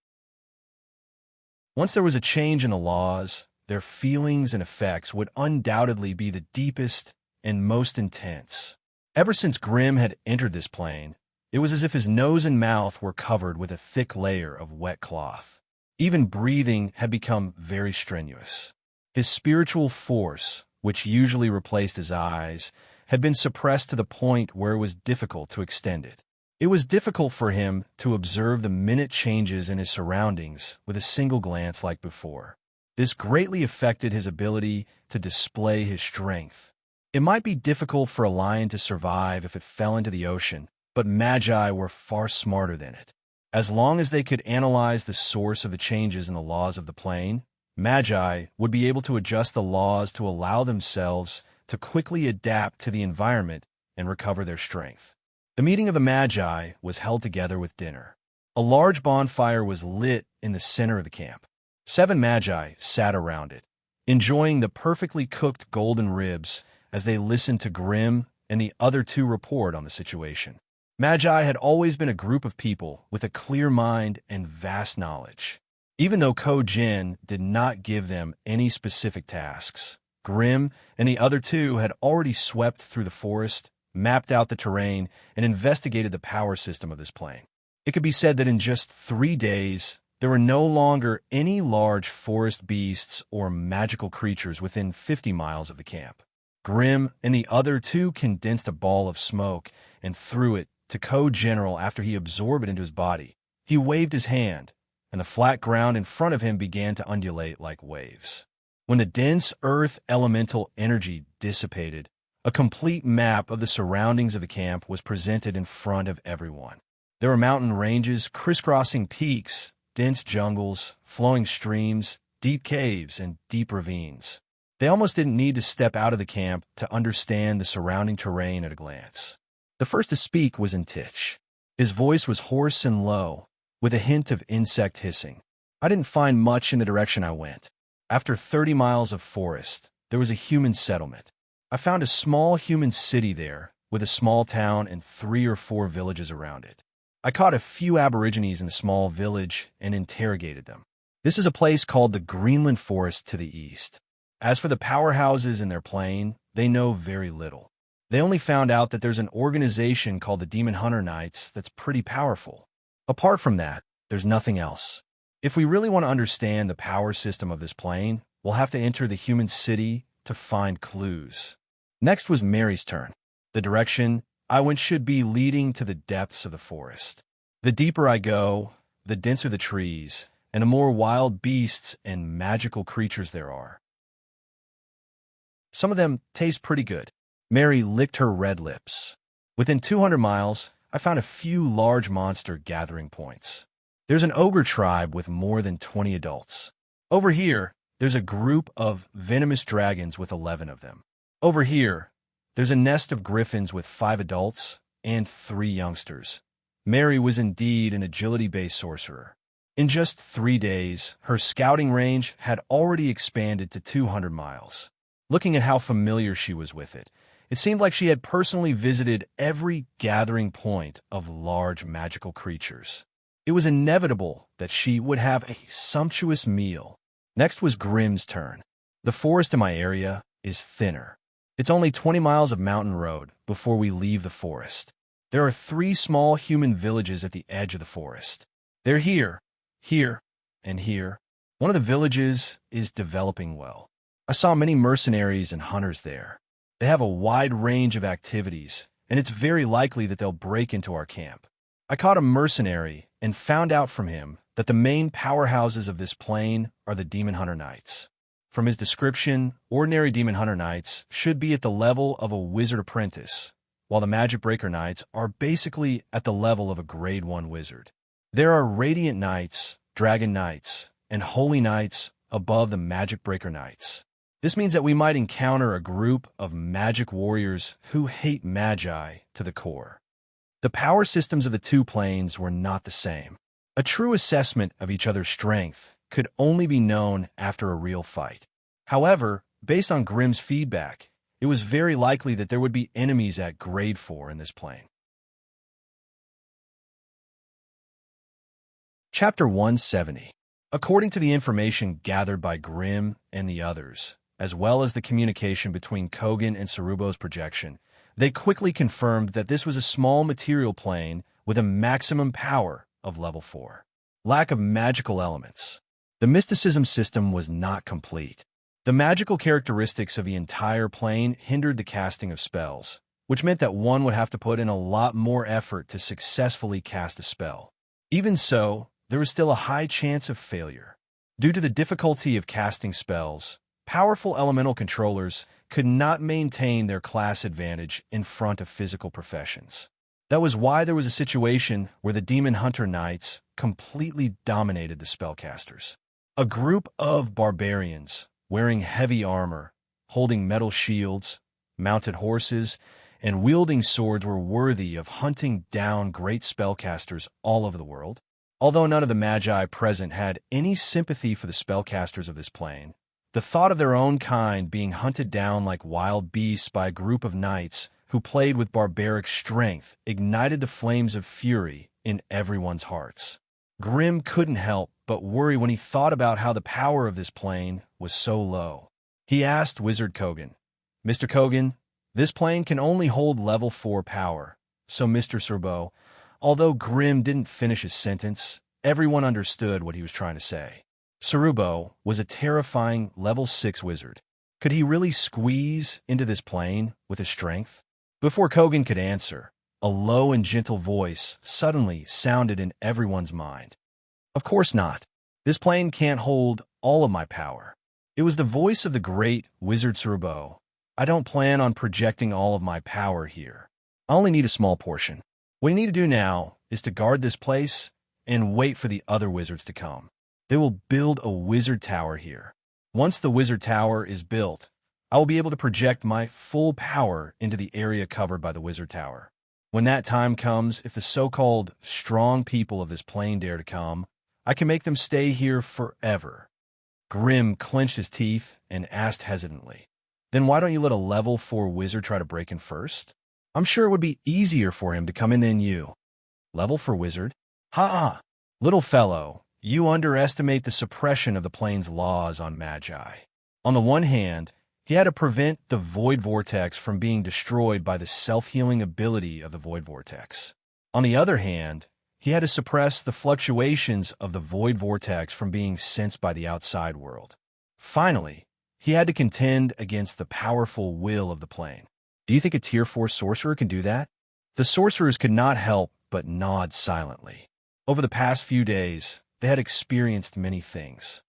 Once there was a change in the laws, their feelings and effects would undoubtedly be the deepest and most intense. Ever since Grim had entered this plane, it was as if his nose and mouth were covered with a thick layer of wet cloth. Even breathing had become very strenuous. His spiritual force, which usually replaced his eyes, had been suppressed to the point where it was difficult to extend it. It was difficult for him to observe the minute changes in his surroundings with a single glance like before. This greatly affected his ability to display his strength. It might be difficult for a lion to survive if it fell into the ocean, but Magi were far smarter than it. As long as they could analyze the source of the changes in the laws of the plane, Magi would be able to adjust the laws to allow themselves to quickly adapt to the environment and recover their strength. The meeting of the Magi was held together with dinner. A large bonfire was lit in the center of the camp. 7 Magi sat around it, enjoying the perfectly cooked golden ribs as they listened to Grim and the other 2 report on the situation. Magi had always been a group of people with a clear mind and vast knowledge. Even though Ko-Jin did not give them any specific tasks, Grim and the other 2 had already swept through the forest, mapped out the terrain, and investigated the power system of this plane. It could be said that in just 3 days, there were no longer any large forest beasts or magical creatures within 50 miles of the camp. Grim and the other 2 condensed a ball of smoke and threw it to Co-General after he absorbed it into his body. He waved his hand, and the flat ground in front of him began to undulate like waves. When the dense earth elemental energy dissipated, a complete map of the surroundings of the camp was presented in front of everyone. There were mountain ranges, crisscrossing peaks, dense jungles, flowing streams, deep caves, and deep ravines. They almost didn't need to step out of the camp to understand the surrounding terrain at a glance. The first to speak was Titch. His voice was hoarse and low, with a hint of insect hissing. I didn't find much in the direction I went. After 30 miles of forest, there was a human settlement. I found a small human city there, with a small town and 3 or 4 villages around it. I caught a few aborigines in the small village and interrogated them. This is a place called the Greenland Forest to the east. As for the powerhouses in their plane, they know very little. They only found out that there's an organization called the Demon Hunter Knights that's pretty powerful. Apart from that, there's nothing else. If we really want to understand the power system of this plane, we'll have to enter the human city to find clues. Next was Mary's turn. The direction I went should be leading to the depths of the forest. The deeper I go, the denser the trees, and the more wild beasts and magical creatures there are. Some of them taste pretty good. Mary licked her red lips. Within 200 miles, I found a few large monster gathering points. There's an ogre tribe with more than 20 adults. Over here, there's a group of venomous dragons with 11 of them. Over here, there's a nest of griffins with 5 adults and 3 youngsters. Mary was indeed an agility-based sorcerer. In just 3 days, her scouting range had already expanded to 200 miles. Looking at how familiar she was with it, it seemed like she had personally visited every gathering point of large magical creatures. It was inevitable that she would have a sumptuous meal. Next was Grimm's turn. The forest in my area is thinner. It's only 20 miles of mountain road before we leave the forest. There are 3 small human villages at the edge of the forest. They're here, and here. One of the villages is developing well. I saw many mercenaries and hunters there. They have a wide range of activities, and it's very likely that they'll break into our camp. I caught a mercenary and found out from him that the main powerhouses of this plane are the Demon Hunter Knights. From his description, ordinary Demon Hunter Knights should be at the level of a wizard apprentice, while the Magic Breaker Knights are basically at the level of a Grade 1 wizard. There are Radiant Knights, Dragon Knights, and Holy Knights above the Magic Breaker Knights. This means that we might encounter a group of magic warriors who hate magi to the core. The power systems of the 2 planes were not the same. A true assessment of each other's strength could only be known after a real fight. However, based on Grimm's feedback, it was very likely that there would be enemies at Grade 4 in this plane. Chapter 170. According to the information gathered by Grimm and the others, as well as the communication between Kogan and Sarubo's projection, they quickly confirmed that this was a small material plane with a maximum power of level 4. Lack of magical elements. The mysticism system was not complete. The magical characteristics of the entire plane hindered the casting of spells, which meant that one would have to put in a lot more effort to successfully cast a spell. Even so, there was still a high chance of failure. Due to the difficulty of casting spells, powerful elemental controllers could not maintain their class advantage in front of physical professions. That was why there was a situation where the Demon Hunter Knights completely dominated the spellcasters. A group of barbarians wearing heavy armor, holding metal shields, mounted horses, and wielding swords were worthy of hunting down great spellcasters all over the world. Although none of the magi present had any sympathy for the spellcasters of this plane, the thought of their own kind being hunted down like wild beasts by a group of knights who played with barbaric strength ignited the flames of fury in everyone's hearts. Grimm couldn't help but worry when he thought about how the power of this plane was so low. He asked Wizard Kogan, "Mr. Kogan, this plane can only hold level 4 power, so Mr. Sarubo." Although Grimm didn't finish his sentence, everyone understood what he was trying to say. Sarubo was a terrifying level 6 wizard. Could he really squeeze into this plane with his strength? Before Kogan could answer, a low and gentle voice suddenly sounded in everyone's mind. "Of course not. This plane can't hold all of my power." It was the voice of the great Wizard Sarubo. "I don't plan on projecting all of my power here. I only need a small portion. What you need to do now is to guard this place and wait for the other wizards to come. They will build a wizard tower here. Once the wizard tower is built, I will be able to project my full power into the area covered by the wizard tower. When that time comes, if the so-called strong people of this plane dare to come, I can make them stay here forever." Grimm clenched his teeth and asked hesitantly, "Then why don't you let a level 4 wizard try to break in first? I'm sure it would be easier for him to come in than you." "Level 4 wizard? Ha-ha! Little fellow, you underestimate the suppression of the plane's laws on magi. On the one hand, he had to prevent the void vortex from being destroyed by the self-healing ability of the void vortex. On the other hand, he had to suppress the fluctuations of the void vortex from being sensed by the outside world. Finally, he had to contend against the powerful will of the plane. Do you think a Tier 4 sorcerer can do that?" The sorcerers could not help but nod silently. Over the past few days, they had experienced many things.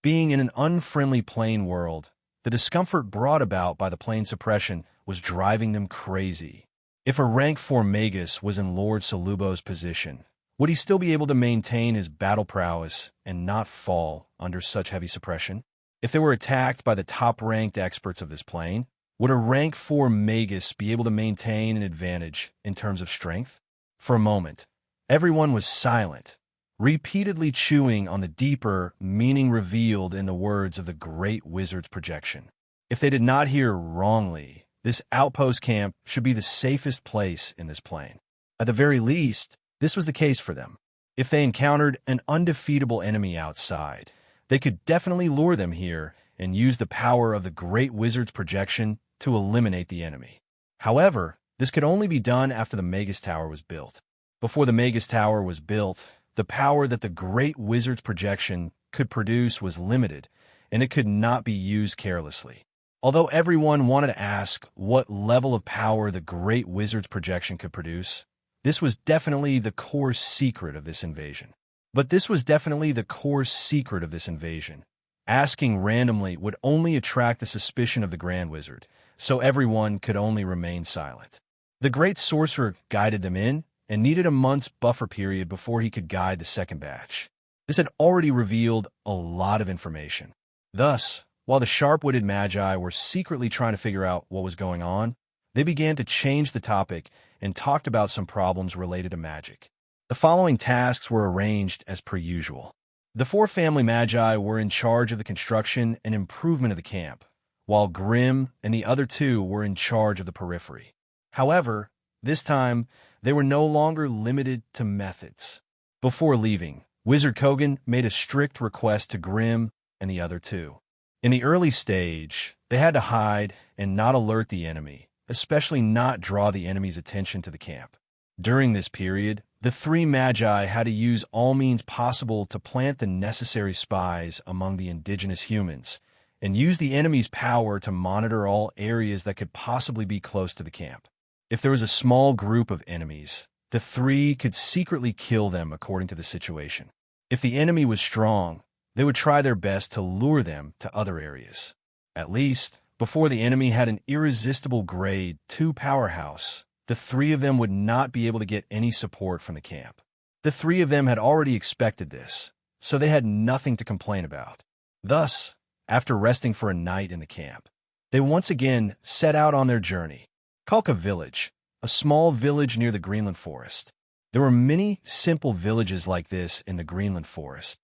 Being in an unfriendly plane world, the discomfort brought about by the plane suppression was driving them crazy. If a rank 4 magus was in Lord Salubo's position, would he still be able to maintain his battle prowess and not fall under such heavy suppression? If they were attacked by the top-ranked experts of this plane, Would a rank 4 magus be able to maintain an advantage in terms of strength? For a moment, everyone was silent, repeatedly chewing on the deeper meaning revealed in the words of the great wizard's projection. If they did not hear wrongly, this outpost camp should be the safest place in this plane. At the very least, this was the case for them. If they encountered an undefeatable enemy outside, they could definitely lure them here and use the power of the great wizard's projection to eliminate the enemy. However, this could only be done after the Magus Tower was built. Before the Magus Tower was built, the power that the great wizard's projection could produce was limited, and it could not be used carelessly. Although everyone wanted to ask what level of power the great wizard's projection could produce, this was definitely the core secret of this invasion. Asking randomly would only attract the suspicion of the Grand Wizard, so everyone could only remain silent. The great sorcerer guided them in and needed a month's buffer period before he could guide the second batch. This had already revealed a lot of information. Thus, while the sharp-witted magi were secretly trying to figure out what was going on, they began to change the topic and talked about some problems related to magic. The following tasks were arranged as per usual. The 4 family magi were in charge of the construction and improvement of the camp, while Grimm and the other 2 were in charge of the periphery. However, this time, they were no longer limited to methods. Before leaving, Wizard Kogan made a strict request to Grimm and the other 2. In the early stage, they had to hide and not alert the enemy, especially not draw the enemy's attention to the camp. During this period, the 3 magi had to use all means possible to plant the necessary spies among the indigenous humans and use the enemy's power to monitor all areas that could possibly be close to the camp. If there was a small group of enemies, the 3 could secretly kill them according to the situation. If the enemy was strong, they would try their best to lure them to other areas. At least, before the enemy had an irresistible grade 2 powerhouse, the 3 of them would not be able to get any support from the camp. The 3 of them had already expected this, so they had nothing to complain about. Thus, after resting for a night in the camp, they once again set out on their journey. Kalka Village, a small village near the Greenland Forest. There were many simple villages like this in the Greenland Forest.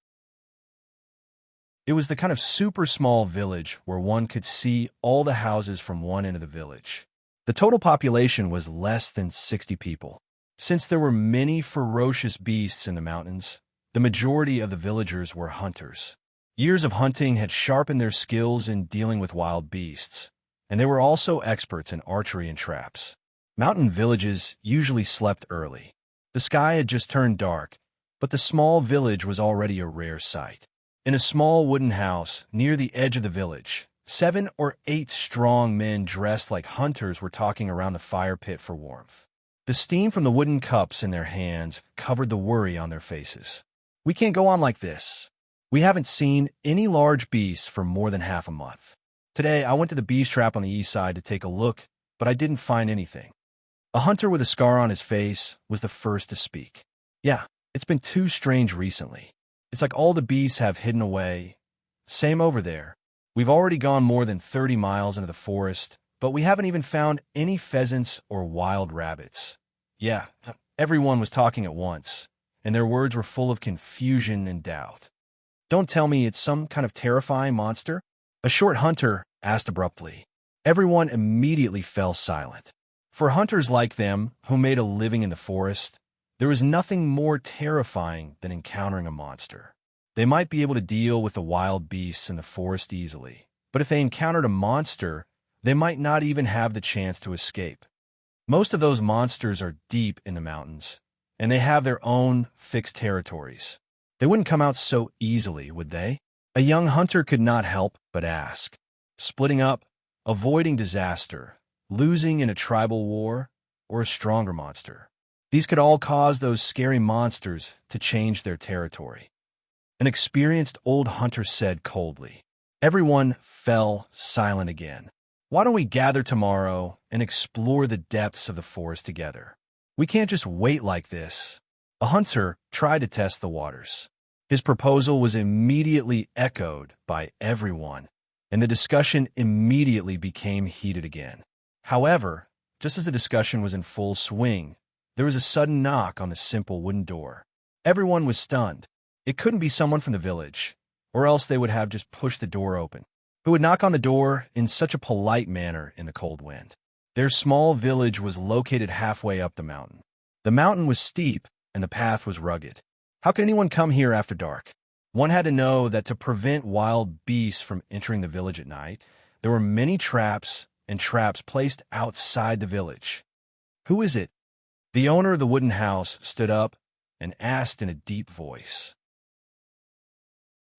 It was the kind of super small village where one could see all the houses from one end of the village. The total population was less than 60 people. Since there were many ferocious beasts in the mountains, the majority of the villagers were hunters. Years of hunting had sharpened their skills in dealing with wild beasts, and they were also experts in archery and traps. Mountain villages usually slept early. The sky had just turned dark, but the small village was already a rare sight. In a small wooden house near the edge of the village, 7 or 8 strong men dressed like hunters were talking around the fire pit for warmth. The steam from the wooden cups in their hands covered the worry on their faces. "We can't go on like this. We haven't seen any large beasts for more than half a month. Today, I went to the beast trap on the east side to take a look, but I didn't find anything." A hunter with a scar on his face was the first to speak. "Yeah, it's been too strange recently. It's like all the beasts have hidden away. Same over there. We've already gone more than 30 miles into the forest, but we haven't even found any pheasants or wild rabbits." Yeah, everyone was talking at once, and their words were full of confusion and doubt. "Don't tell me it's some kind of terrifying monster?" a short hunter asked abruptly. Everyone immediately fell silent. For hunters like them, who made a living in the forest, there was nothing more terrifying than encountering a monster. They might be able to deal with the wild beasts in the forest easily, but if they encountered a monster, they might not even have the chance to escape. Most of those monsters are deep in the mountains, and they have their own fixed territories. They wouldn't come out so easily, would they? A young hunter could not help but ask. Splitting up, avoiding disaster, losing in a tribal war, or a stronger monster. These could all cause those scary monsters to change their territory. An experienced old hunter said coldly. Everyone fell silent again. "Why don't we gather tomorrow and explore the depths of the forest together? We can't just wait like this." A hunter tried to test the waters. His proposal was immediately echoed by everyone, and the discussion immediately became heated again. However, just as the discussion was in full swing, there was a sudden knock on the simple wooden door. Everyone was stunned. It couldn't be someone from the village, or else they would have just pushed the door open. Who would knock on the door in such a polite manner in the cold wind? Their small village was located halfway up the mountain. The mountain was steep, and the path was rugged. How could anyone come here after dark? One had to know that to prevent wild beasts from entering the village at night, there were many traps and traps placed outside the village. Who is it? The owner of the wooden house stood up and asked in a deep voice.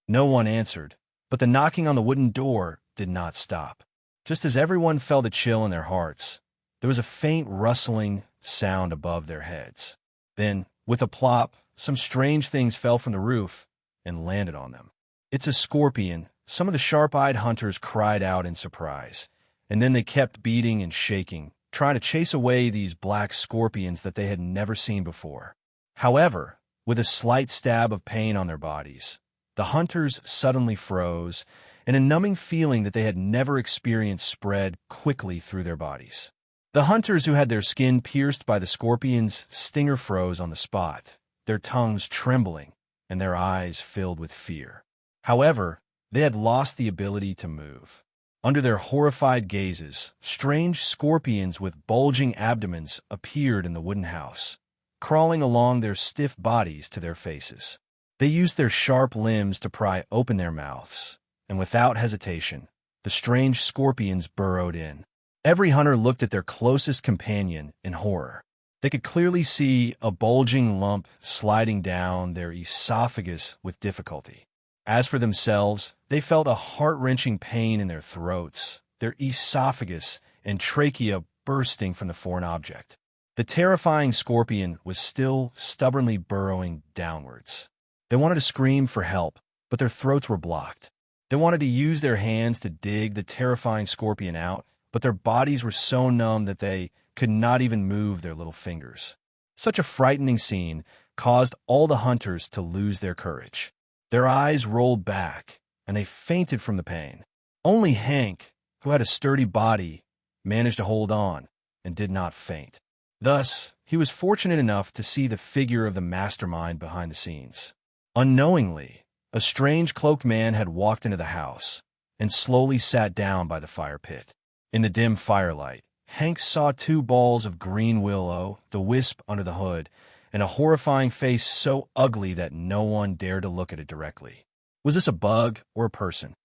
No one answered, but the knocking on the wooden door did not stop. Just as everyone felt a chill in their hearts, there was a faint rustling sound above their heads. Then, with a plop, some strange things fell from the roof and landed on them. It's a scorpion. Some of the sharp-eyed hunters cried out in surprise, and then they kept beating and shaking, trying to chase away these black scorpions that they had never seen before. However, with a slight stab of pain on their bodies, the hunters suddenly froze, and a numbing feeling that they had never experienced spread quickly through their bodies. The hunters who had their skin pierced by the scorpion's stinger froze on the spot, their tongues trembling and their eyes filled with fear. However, they had lost the ability to move. Under their horrified gazes, strange scorpions with bulging abdomens appeared in the wooden house, crawling along their stiff bodies to their faces. They used their sharp limbs to pry open their mouths, and without hesitation, the strange scorpions burrowed in. Every hunter looked at their closest companion in horror. They could clearly see a bulging lump sliding down their esophagus with difficulty. As for themselves, they felt a heart-wrenching pain in their throats, their esophagus and trachea bursting from the foreign object. The terrifying scorpion was still stubbornly burrowing downwards. They wanted to scream for help, but their throats were blocked. They wanted to use their hands to dig the terrifying scorpion out, but their bodies were so numb that they could not even move their little fingers. Such a frightening scene caused all the hunters to lose their courage. Their eyes rolled back, and they fainted from the pain. Only Hank, who had a sturdy body, managed to hold on and did not faint. Thus, he was fortunate enough to see the figure of the mastermind behind the scenes. Unknowingly, a strange cloaked man had walked into the house and slowly sat down by the fire pit. In the dim firelight, Hank saw 2 balls of green willow, the wisp under the hood, and a horrifying face so ugly that no one dared to look at it directly. Was this a bug or a person?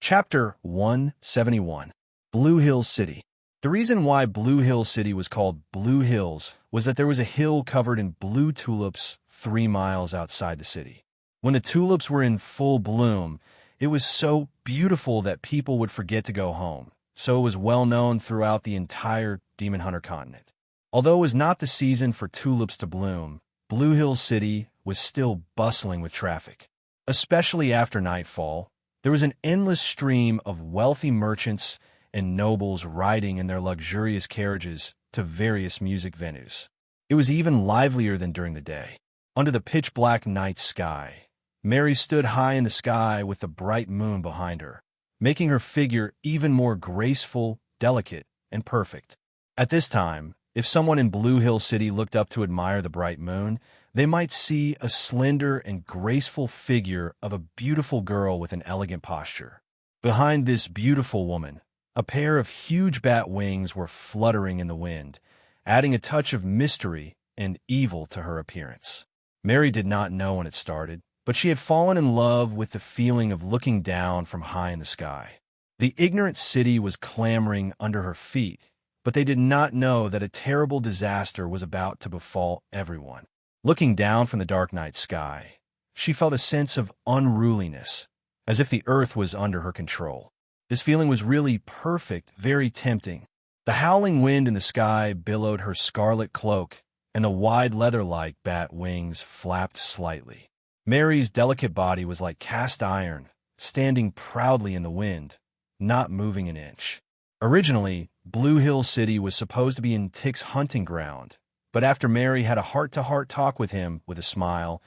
Chapter 171. Blue Hill City. The reason why Blue Hill City was called Blue Hills was that there was a hill covered in blue tulips 3 miles outside the city. When the tulips were in full bloom, it was so beautiful that people would forget to go home, so it was well known throughout the entire Demon Hunter continent. Although it was not the season for tulips to bloom, Blue Hill City was still bustling with traffic. Especially after nightfall, there was an endless stream of wealthy merchants and nobles riding in their luxurious carriages to various music venues. It was even livelier than during the day. Under the pitch-black night sky, Mary stood high in the sky with the bright moon behind her, making her figure even more graceful, delicate, and perfect. At this time, if someone in Blue Hill City looked up to admire the bright moon, they might see a slender and graceful figure of a beautiful girl with an elegant posture. Behind this beautiful woman, a pair of huge bat wings were fluttering in the wind, adding a touch of mystery and evil to her appearance. Mary did not know when it started, but she had fallen in love with the feeling of looking down from high in the sky. The ignorant city was clamoring under her feet, but they did not know that a terrible disaster was about to befall everyone. Looking down from the dark night sky, she felt a sense of unruliness, as if the earth was under her control. This feeling was really perfect, very tempting. The howling wind in the sky billowed her scarlet cloak, and the wide leather-like bat wings flapped slightly. Mary's delicate body was like cast iron, standing proudly in the wind, not moving an inch. Originally, Blue Hill City was supposed to be in Tick's hunting ground, but after Mary had a heart-to-heart talk with him with a smile,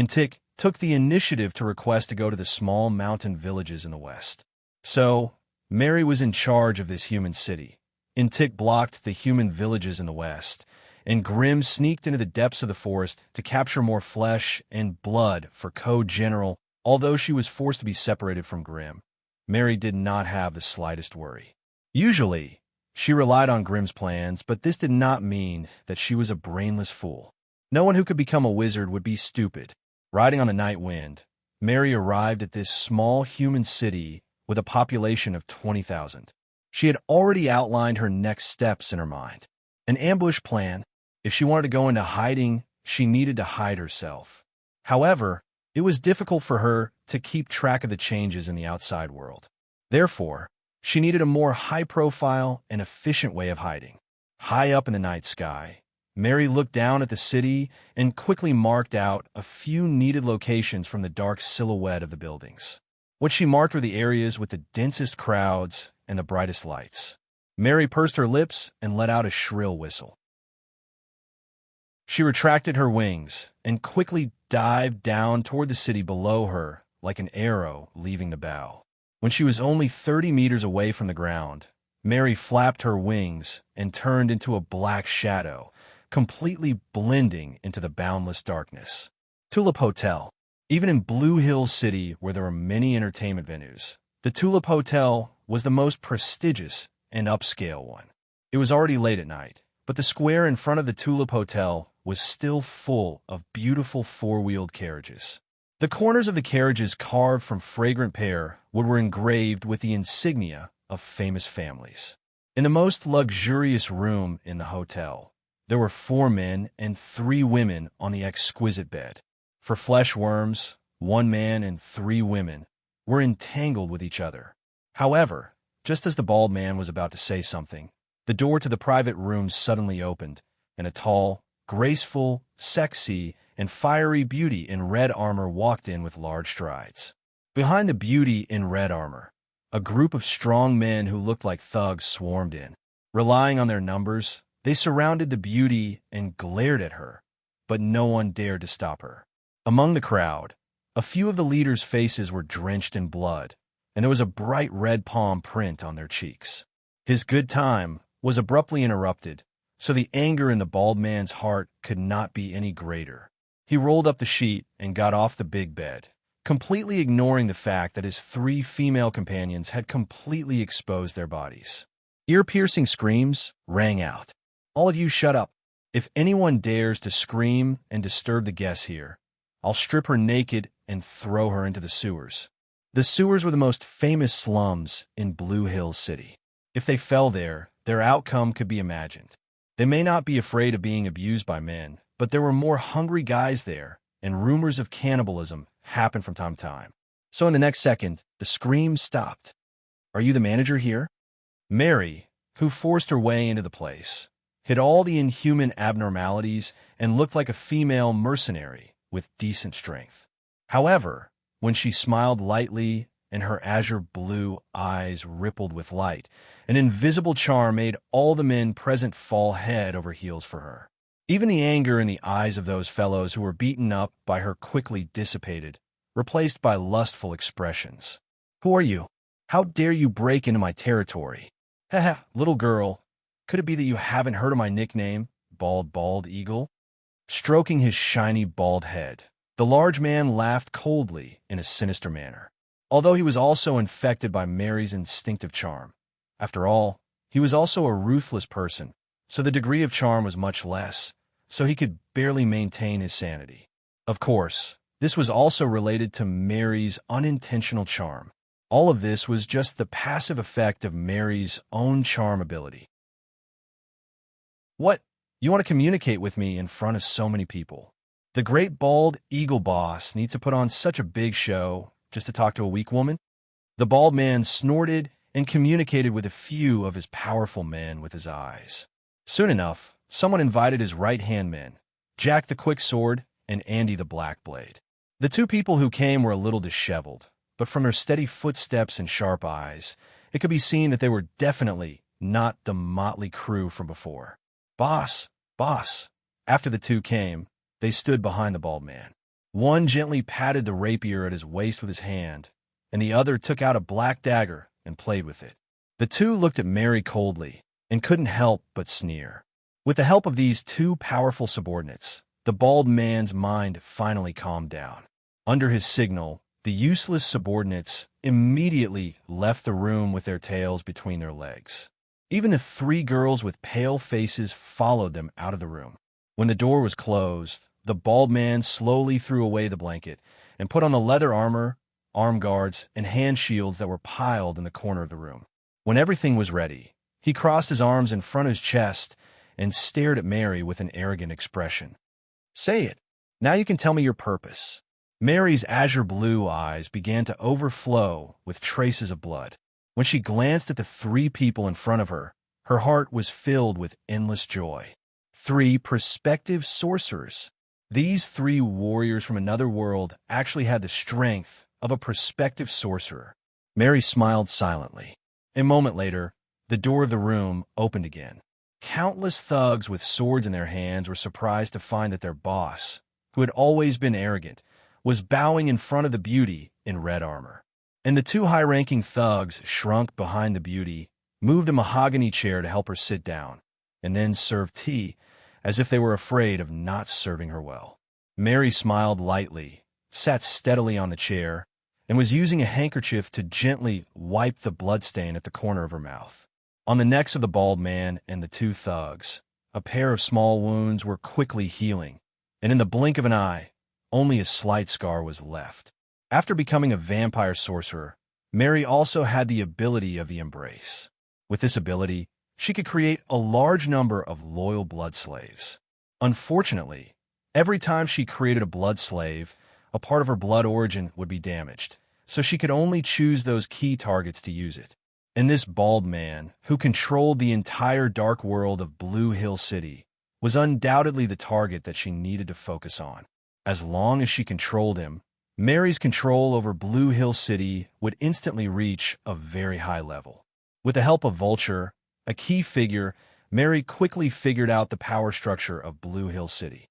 Tick took the initiative to request to go to the small mountain villages in the west. So, Mary was in charge of this human city. Intik blocked the human villages in the west, and Grimm sneaked into the depths of the forest to capture more flesh and blood for Co-General. Although she was forced to be separated from Grimm, Mary did not have the slightest worry. Usually, she relied on Grimm's plans, but this did not mean that she was a brainless fool. No one who could become a wizard would be stupid. Riding on the night wind, Mary arrived at this small human city with a population of 20,000. She had already outlined her next steps in her mind. An ambush plan. If she wanted to go into hiding, she needed to hide herself. However, it was difficult for her to keep track of the changes in the outside world. Therefore, she needed a more high-profile and efficient way of hiding. High up in the night sky, Mary looked down at the city and quickly marked out a few needed locations from the dark silhouette of the buildings. What she marked were the areas with the densest crowds and the brightest lights. Mary pursed her lips and let out a shrill whistle. She retracted her wings and quickly dived down toward the city below her like an arrow leaving the bow. When she was only 30 meters away from the ground, Mary flapped her wings and turned into a black shadow, completely blending into the boundless darkness. Tulip Hotel. Even in Blue Hill City, where there were many entertainment venues, the Tulip Hotel was the most prestigious and upscale one. It was already late at night, but the square in front of the Tulip Hotel was still full of beautiful four-wheeled carriages. The corners of the carriages carved from fragrant pear wood were engraved with the insignia of famous families. In the most luxurious room in the hotel, there were 4 men and 3 women on the exquisite bed. For flesh worms, 1 man and 3 women were entangled with each other. However, just as the bald man was about to say something, the door to the private room suddenly opened, and a tall, graceful, sexy, and fiery beauty in red armor walked in with large strides. Behind the beauty in red armor, a group of strong men who looked like thugs swarmed in. Relying on their numbers, they surrounded the beauty and glared at her, but no one dared to stop her. Among the crowd, a few of the leaders' faces were drenched in blood, and there was a bright red palm print on their cheeks. His good time was abruptly interrupted, so the anger in the bald man's heart could not be any greater. He rolled up the sheet and got off the big bed, completely ignoring the fact that his 3 female companions had completely exposed their bodies. Ear-piercing screams rang out. "All of you shut up. If anyone dares to scream and disturb the guests here, I'll strip her naked and throw her into the sewers." The sewers were the most famous slums in Blue Hill City. If they fell there, their outcome could be imagined. They may not be afraid of being abused by men, but there were more hungry guys there, and rumors of cannibalism happened from time to time. So in the next second, the screams stopped. "Are you the manager here?" Mary, who forced her way into the place, hid all the inhuman abnormalities and looked like a female mercenary with decent strength. However, when she smiled lightly and her azure blue eyes rippled with light, an invisible charm made all the men present fall head over heels for her. Even the anger in the eyes of those fellows who were beaten up by her quickly dissipated, replaced by lustful expressions. "Who are you? How dare you break into my territory?" "Haha, little girl, could it be that you haven't heard of my nickname, Bald Eagle?" Stroking his shiny bald head, the large man laughed coldly in a sinister manner. Although he was also infected by Mary's instinctive charm. After all, he was also a ruthless person, so the degree of charm was much less, so he could barely maintain his sanity. Of course, this was also related to Mary's unintentional charm. All of this was just the passive effect of Mary's own charm ability. "What? You want to communicate with me in front of so many people? The great bald eagle boss needs to put on such a big show just to talk to a weak woman?" The bald man snorted and communicated with a few of his powerful men with his eyes. Soon enough, someone invited his right-hand men, Jack the Quick Sword and Andy the Black Blade. The 2 people who came were a little disheveled, but from their steady footsteps and sharp eyes, it could be seen that they were definitely not the motley crew from before. Boss. After the 2 came, they stood behind the bald man. One gently patted the rapier at his waist with his hand, and the other took out a black dagger and played with it. The two looked at Mary coldly and couldn't help but sneer. With the help of these two powerful subordinates, the bald man's mind finally calmed down. Under his signal, the useless subordinates immediately left the room with their tails between their legs. Even the three girls with pale faces followed them out of the room. When the door was closed, the bald man slowly threw away the blanket and put on the leather armor, arm guards, and hand shields that were piled in the corner of the room. When everything was ready, he crossed his arms in front of his chest and stared at Mary with an arrogant expression. "Say it. Now you can tell me your purpose." Mary's azure blue eyes began to overflow with traces of blood. When she glanced at the three people in front of her, her heart was filled with endless joy. Three prospective sorcerers. These three warriors from another world actually had the strength of a prospective sorcerer. Mary smiled silently. A moment later, the door of the room opened again. Countless thugs with swords in their hands were surprised to find that their boss, who had always been arrogant, was bowing in front of the beauty in red armor. And the two high-ranking thugs shrunk behind the beauty, moved a mahogany chair to help her sit down, and then served tea, as if they were afraid of not serving her well. Mary smiled lightly, sat steadily on the chair, and was using a handkerchief to gently wipe the bloodstain at the corner of her mouth. On the necks of the bald man and the two thugs, a pair of small wounds were quickly healing, and in the blink of an eye, only a slight scar was left. After becoming a vampire sorcerer, Mary also had the ability of the embrace. With this ability, she could create a large number of loyal blood slaves. Unfortunately, every time she created a blood slave, a part of her blood origin would be damaged, so she could only choose those key targets to use it. And this bald man, who controlled the entire dark world of Blue Hill City, was undoubtedly the target that she needed to focus on. As long as she controlled him, Mary's control over Blue Hill City would instantly reach a very high level. With the help of Vulture, a key figure, Mary quickly figured out the power structure of Blue Hill City.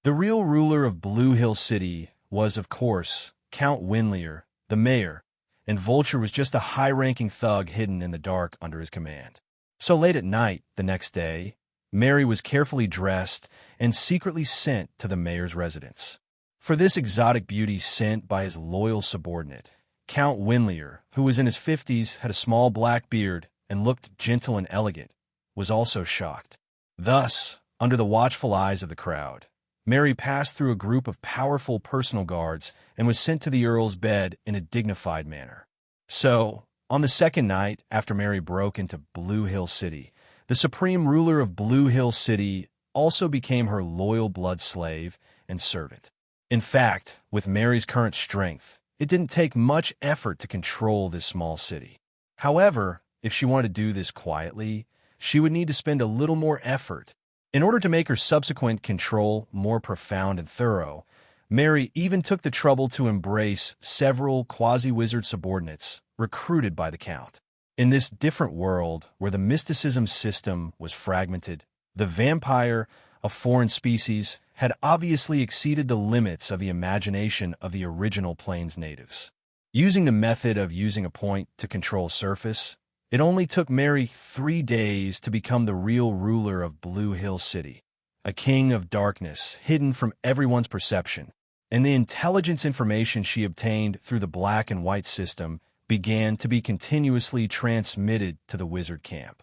The real ruler of Blue Hill City was, of course, Count Winlier, the mayor, and Vulture was just a high-ranking thug hidden in the dark under his command. So late at night the next day, Mary was carefully dressed and secretly sent to the mayor's residence. For this exotic beauty sent by his loyal subordinate, Count Winlier, who was in his 50s, had a small black beard, and looked gentle and elegant, was also shocked. Thus, under the watchful eyes of the crowd, Mary passed through a group of powerful personal guards and was sent to the Earl's bed in a dignified manner. So, on the second night after Mary broke into Blue Hill City, the supreme ruler of Blue Hill City also became her loyal blood slave and servant. In fact, with Mary's current strength, it didn't take much effort to control this small city. However, if she wanted to do this quietly, she would need to spend a little more effort. In order to make her subsequent control more profound and thorough, Mary even took the trouble to embrace several quasi-wizard subordinates recruited by the Count. In this different world, where the mysticism system was fragmented, the vampire, a foreign species, had obviously exceeded the limits of the imagination of the original Plains natives. Using the method of using a point to control surface, it only took Mary 3 days to become the real ruler of Blue Hill City, a king of darkness hidden from everyone's perception, and the intelligence information she obtained through the black and white system began to be continuously transmitted to the wizard camp.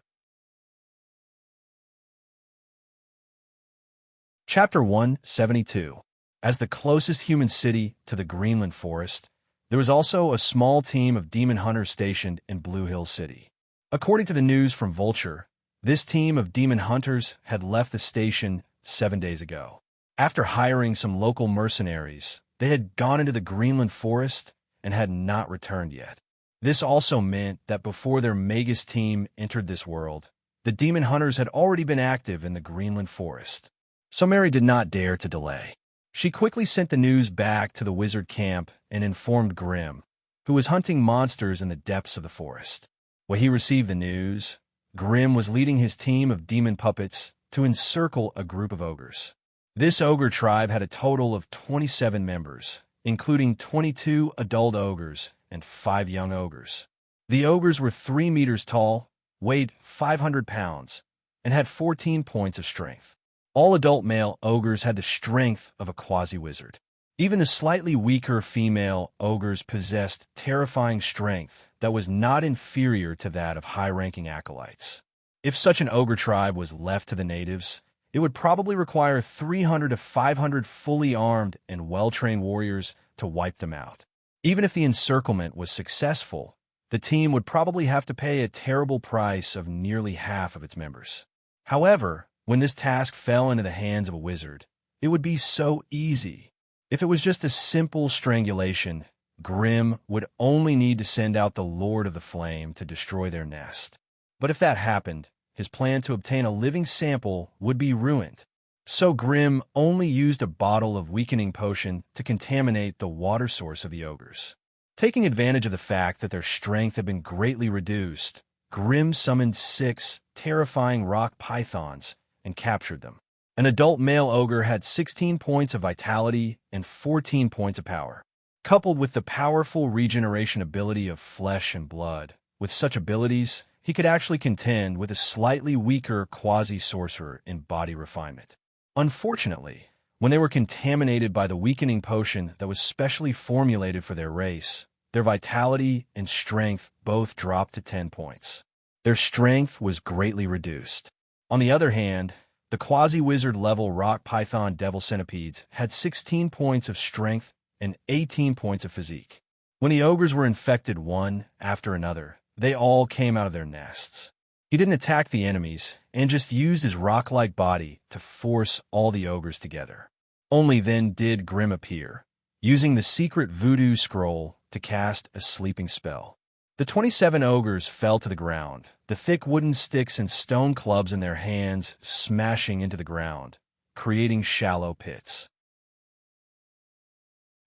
Chapter 172. As the closest human city to the Greenland forest, there was also a small team of demon hunters stationed in Blue Hill City. According to the news from Vulture, this team of demon hunters had left the station 7 days ago. After hiring some local mercenaries, they had gone into the Greenland forest and had not returned yet. This also meant that before their Magus team entered this world, the demon hunters had already been active in the Greenland forest. So Mary did not dare to delay. She quickly sent the news back to the wizard camp and informed Grimm, who was hunting monsters in the depths of the forest. When he received the news, Grimm was leading his team of demon puppets to encircle a group of ogres. This ogre tribe had a total of 27 members, including 22 adult ogres and 5 young ogres. The ogres were 3 meters tall, weighed 500 pounds, and had 14 points of strength. All adult male ogres had the strength of a quasi-wizard. Even the slightly weaker female ogres possessed terrifying strength that was not inferior to that of high-ranking acolytes. If such an ogre tribe was left to the natives, it would probably require 300 to 500 fully armed and well-trained warriors to wipe them out. Even if the encirclement was successful, the team would probably have to pay a terrible price of nearly half of its members. However, when this task fell into the hands of a wizard, it would be so easy. If it was just a simple strangulation, Grimm would only need to send out the Lord of the Flame to destroy their nest. But if that happened, his plan to obtain a living sample would be ruined. So Grimm only used a bottle of weakening potion to contaminate the water source of the ogres. Taking advantage of the fact that their strength had been greatly reduced, Grimm summoned 6 terrifying rock pythons and captured them. An adult male ogre had 16 points of vitality and 14 points of power. Coupled with the powerful regeneration ability of flesh and blood, with such abilities, he could actually contend with a slightly weaker quasi-sorcerer in body refinement. Unfortunately, when they were contaminated by the weakening potion that was specially formulated for their race, their vitality and strength both dropped to 10 points. Their strength was greatly reduced. On the other hand, the quasi-wizard level rock python devil centipedes had 16 points of strength and 18 points of physique. When the ogres were infected one after another, they all came out of their nests. He didn't attack the enemies and just used his rock-like body to force all the ogres together. Only then did Grimm appear, using the secret voodoo scroll to cast a sleeping spell. The 27 ogres fell to the ground, the thick wooden sticks and stone clubs in their hands smashing into the ground, creating shallow pits.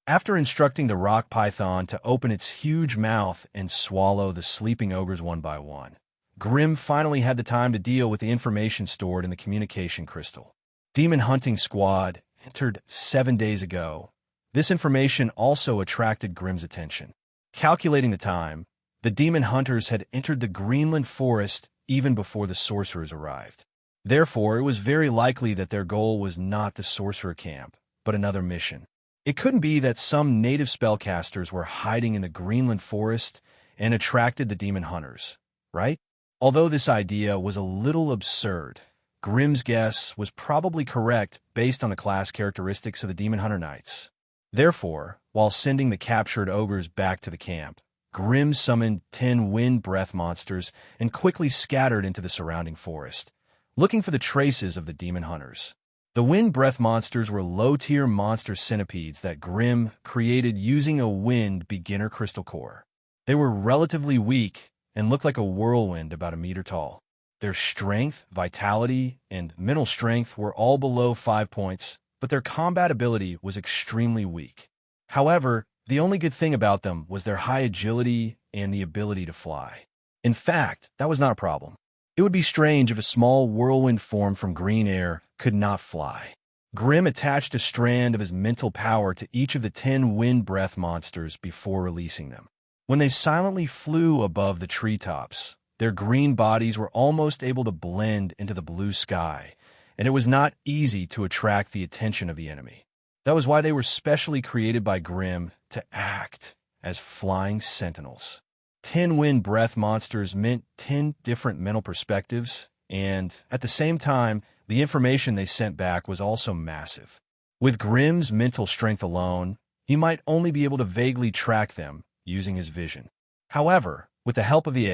After instructing the rock python to open its huge mouth and swallow the sleeping ogres one by one, Grimm finally had the time to deal with the information stored in the communication crystal. Demon Hunting Squad entered 7 days ago. This information also attracted Grimm's attention. Calculating the time, the demon hunters had entered the Greenland forest even before the sorcerers arrived. Therefore, it was very likely that their goal was not the sorcerer camp, but another mission. It couldn't be that some native spellcasters were hiding in the Greenland forest and attracted the demon hunters, right? Although this idea was a little absurd, Grimm's guess was probably correct based on the class characteristics of the demon hunter knights. Therefore, while sending the captured ogres back to the camp, Grimm summoned 10 wind breath monsters and quickly scattered into the surrounding forest, looking for the traces of the demon hunters. The wind breath monsters were low-tier monster centipedes that Grimm created using a wind beginner crystal core. They were relatively weak and looked like a whirlwind about a meter tall. Their strength, vitality, and mental strength were all below 5 points, but their combat ability was extremely weak. However, the only good thing about them was their high agility and the ability to fly. In fact, that was not a problem. It would be strange if a small whirlwind formed from green air could not fly. Grimm attached a strand of his mental power to each of the 10 wind breath monsters before releasing them. When they silently flew above the treetops, their green bodies were almost able to blend into the blue sky, and it was not easy to attract the attention of the enemy. That was why they were specially created by Grimm to act as flying sentinels. 10 wind breath monsters meant 10 different mental perspectives, and at the same time, the information they sent back was also massive. With Grimm's mental strength alone, he might only be able to vaguely track them using his vision. However, with the help of the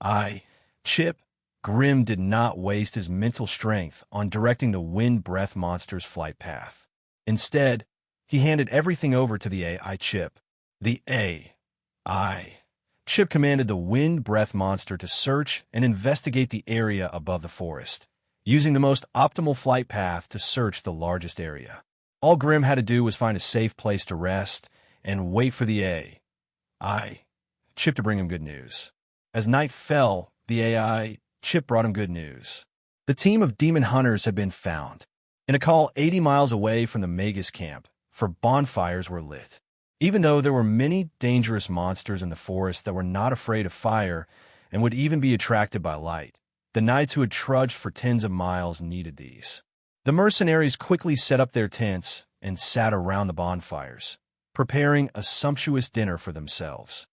AI chip, Grimm did not waste his mental strength on directing the wind breath monster's flight path. Instead, he handed everything over to the AI chip. The AI chip commanded the wind breath monster to search and investigate the area above the forest, using the most optimal flight path to search the largest area. All Grimm had to do was find a safe place to rest and wait for the AI chip to bring him good news. As night fell, the AI chip brought him good news. The team of demon hunters had been found. In a call 80 miles away from the Magus camp, for bonfires were lit. Even though there were many dangerous monsters in the forest that were not afraid of fire and would even be attracted by light, the knights who had trudged for tens of miles needed these. The mercenaries quickly set up their tents and sat around the bonfires, preparing a sumptuous dinner for themselves.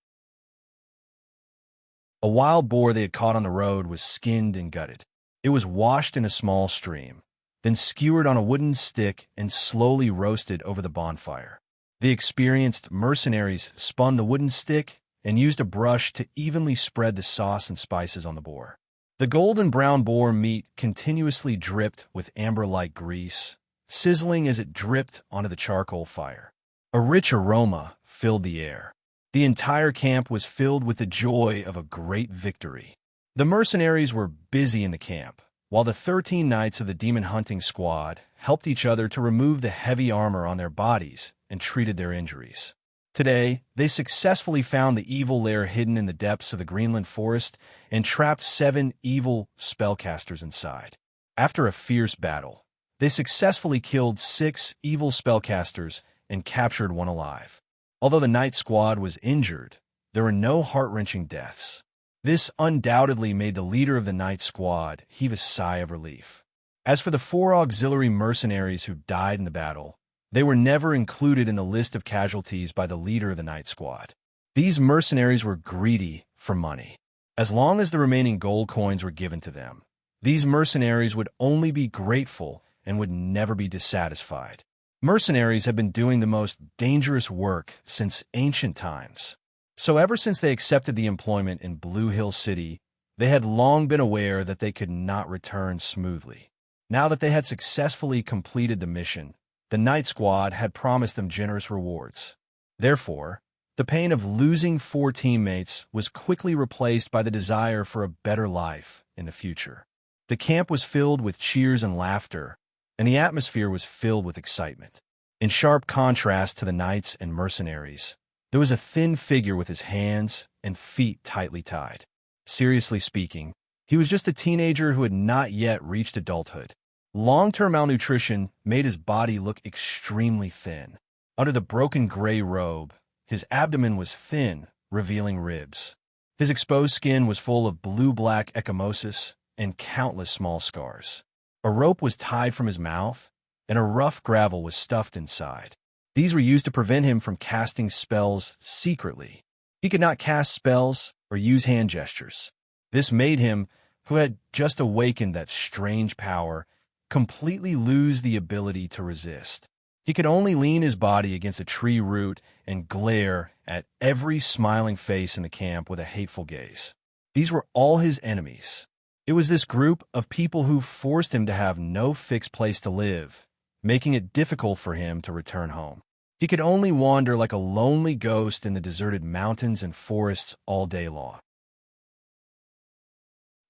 A wild boar they had caught on the road was skinned and gutted. It was washed in a small stream, then skewered on a wooden stick and slowly roasted over the bonfire. The experienced mercenaries spun the wooden stick and used a brush to evenly spread the sauce and spices on the boar. The golden brown boar meat continuously dripped with amber-like grease, sizzling as it dripped onto the charcoal fire. A rich aroma filled the air. The entire camp was filled with the joy of a great victory. The mercenaries were busy in the camp, while the 13 knights of the demon hunting squad helped each other to remove the heavy armor on their bodies and treated their injuries. Today, they successfully found the evil lair hidden in the depths of the Greenland forest and trapped 7 evil spellcasters inside. After a fierce battle, they successfully killed 6 evil spellcasters and captured 1 alive. Although the knight squad was injured, there were no heart-wrenching deaths. This undoubtedly made the leader of the knight squad heave a sigh of relief. As for the 4 auxiliary mercenaries who died in the battle, they were never included in the list of casualties by the leader of the knight squad. These mercenaries were greedy for money. As long as the remaining gold coins were given to them, these mercenaries would only be grateful and would never be dissatisfied. Mercenaries have been doing the most dangerous work since ancient times. So ever since they accepted the employment in Blue Hill City, they had long been aware that they could not return smoothly. Now that they had successfully completed the mission, the Night Squad had promised them generous rewards. Therefore, the pain of losing 4 teammates was quickly replaced by the desire for a better life in the future. The camp was filled with cheers and laughter, and the atmosphere was filled with excitement. In sharp contrast to the knights and mercenaries, there was a thin figure with his hands and feet tightly tied. Seriously speaking, he was just a teenager who had not yet reached adulthood. Long-term malnutrition made his body look extremely thin. Under the broken gray robe, his abdomen was thin, revealing ribs. His exposed skin was full of blue-black ecchymosis and countless small scars. A rope was tied from his mouth, and a rough gravel was stuffed inside. These were used to prevent him from casting spells secretly. He could not cast spells or use hand gestures. This made him, who had just awakened that strange power, completely lose the ability to resist. He could only lean his body against a tree root and glare at every smiling face in the camp with a hateful gaze. These were all his enemies. It was this group of people who forced him to have no fixed place to live, making it difficult for him to return home. He could only wander like a lonely ghost in the deserted mountains and forests all day long.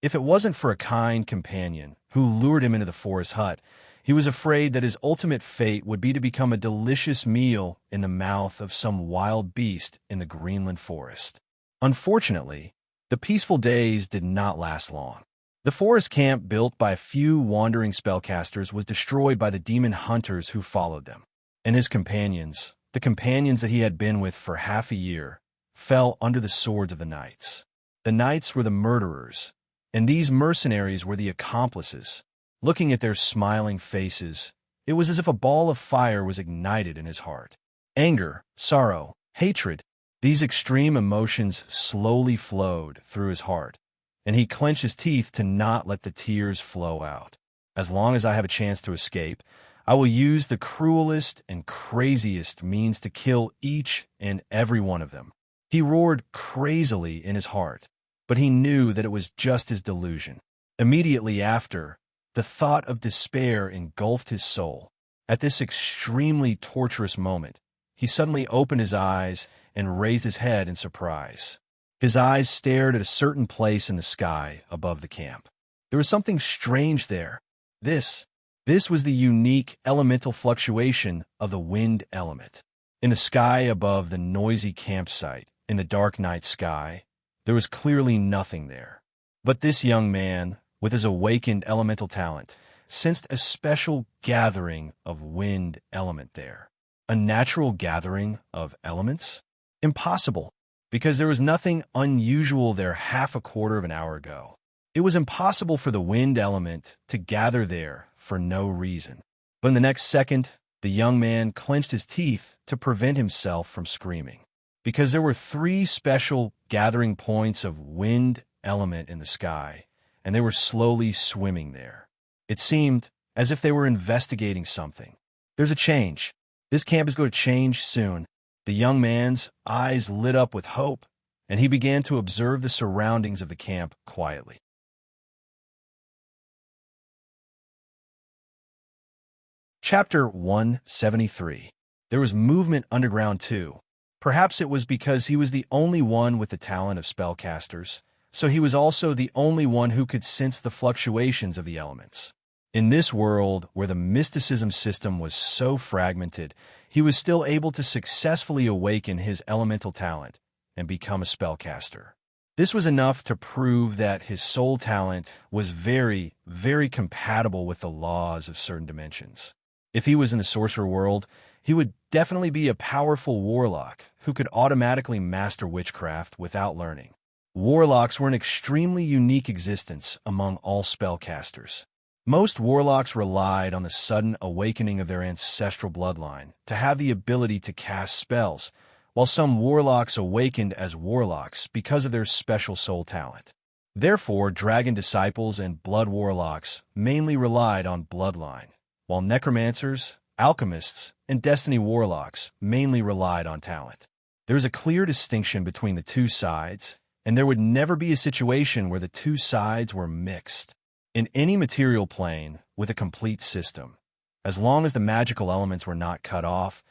If it wasn't for a kind companion who lured him into the forest hut, he was afraid that his ultimate fate would be to become a delicious meal in the mouth of some wild beast in the Greenland forest. Unfortunately, the peaceful days did not last long. The forest camp built by a few wandering spellcasters was destroyed by the demon hunters who followed them. And his companions, the companions that he had been with for half a year, fell under the swords of the knights. The knights were the murderers, and these mercenaries were the accomplices. Looking at their smiling faces, it was as if a ball of fire was ignited in his heart. Anger, sorrow, hatred, these extreme emotions slowly flowed through his heart, and he clenched his teeth to not let the tears flow out. As long as I have a chance to escape, I will use the cruelest and craziest means to kill each and every one of them. He roared crazily in his heart, but he knew that it was just his delusion. Immediately after, the thought of despair engulfed his soul. At this extremely torturous moment, he suddenly opened his eyes and raised his head in surprise. His eyes stared at a certain place in the sky above the camp. There was something strange there. This was the unique elemental fluctuation of the wind element. In the sky above the noisy campsite, in the dark night sky, there was clearly nothing there. But this young man, with his awakened elemental talent, sensed a special gathering of wind element there. A natural gathering of elements? Impossible, because there was nothing unusual there half a quarter of an hour ago. It was impossible for the wind element to gather there for no reason. But in the next second, the young man clenched his teeth to prevent himself from screaming, because there were 3 special gathering points of wind element in the sky, and they were slowly swimming there. It seemed as if they were investigating something. There's a change. This camp is going to change soon. The young man's eyes lit up with hope, and he began to observe the surroundings of the camp quietly. Chapter 173. There was movement underground too. Perhaps it was because he was the only one with the talent of spellcasters, so he was also the only one who could sense the fluctuations of the elements. In this world, where the mysticism system was so fragmented, he was still able to successfully awaken his elemental talent and become a spellcaster. This was enough to prove that his soul talent was very, very compatible with the laws of certain dimensions. If he was in the sorcerer world, he would definitely be a powerful warlock who could automatically master witchcraft without learning. Warlocks were an extremely unique existence among all spellcasters. Most warlocks relied on the sudden awakening of their ancestral bloodline to have the ability to cast spells, while some warlocks awakened as warlocks because of their special soul talent. Therefore, dragon disciples and blood warlocks mainly relied on bloodline, while necromancers, alchemists, and destiny warlocks mainly relied on talent. There is a clear distinction between the two sides, and there would never be a situation where the two sides were mixed. In any material plane with a complete system, as long as the magical elements were not cut off,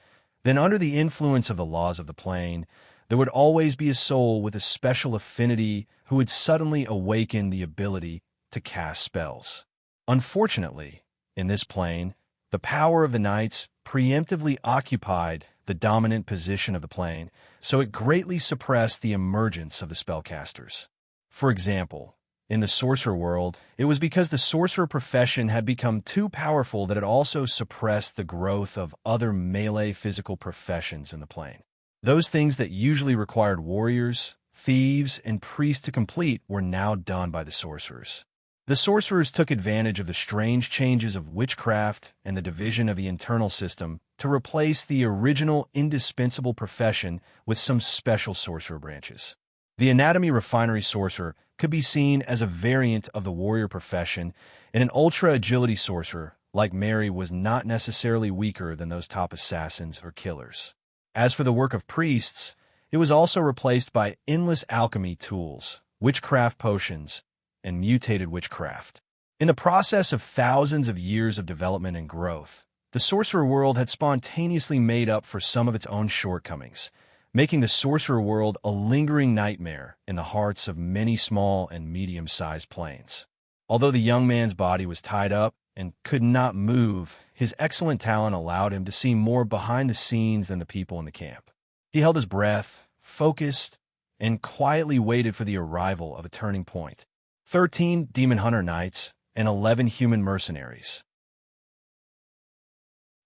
then under the influence of the laws of the plane, there would always be a soul with a special affinity who would suddenly awaken the ability to cast spells. Unfortunately, in this plane, the power of the knights preemptively occupied the dominant position of the plane, so it greatly suppressed the emergence of the spellcasters. For example, in the sorcerer world, it was because the sorcerer profession had become too powerful that it also suppressed the growth of other melee physical professions in the plane. Those things that usually required warriors, thieves, and priests to complete were now done by the sorcerers. The sorcerers took advantage of the strange changes of witchcraft and the division of the internal system to replace the original indispensable profession with some special sorcerer branches. The anatomy refinery sorcerer could be seen as a variant of the warrior profession, and an ultra-agility sorcerer, like Mary, was not necessarily weaker than those top assassins or killers. As for the work of priests, it was also replaced by endless alchemy tools, witchcraft potions, and mutated witchcraft. In the process of thousands of years of development and growth, the sorcerer world had spontaneously made up for some of its own shortcomings, making the sorcerer world a lingering nightmare in the hearts of many small and medium-sized planes. Although the young man's body was tied up and could not move, his excellent talent allowed him to see more behind the scenes than the people in the camp. He held his breath, focused, and quietly waited for the arrival of a turning point. 13 demon hunter knights and 11 human mercenaries.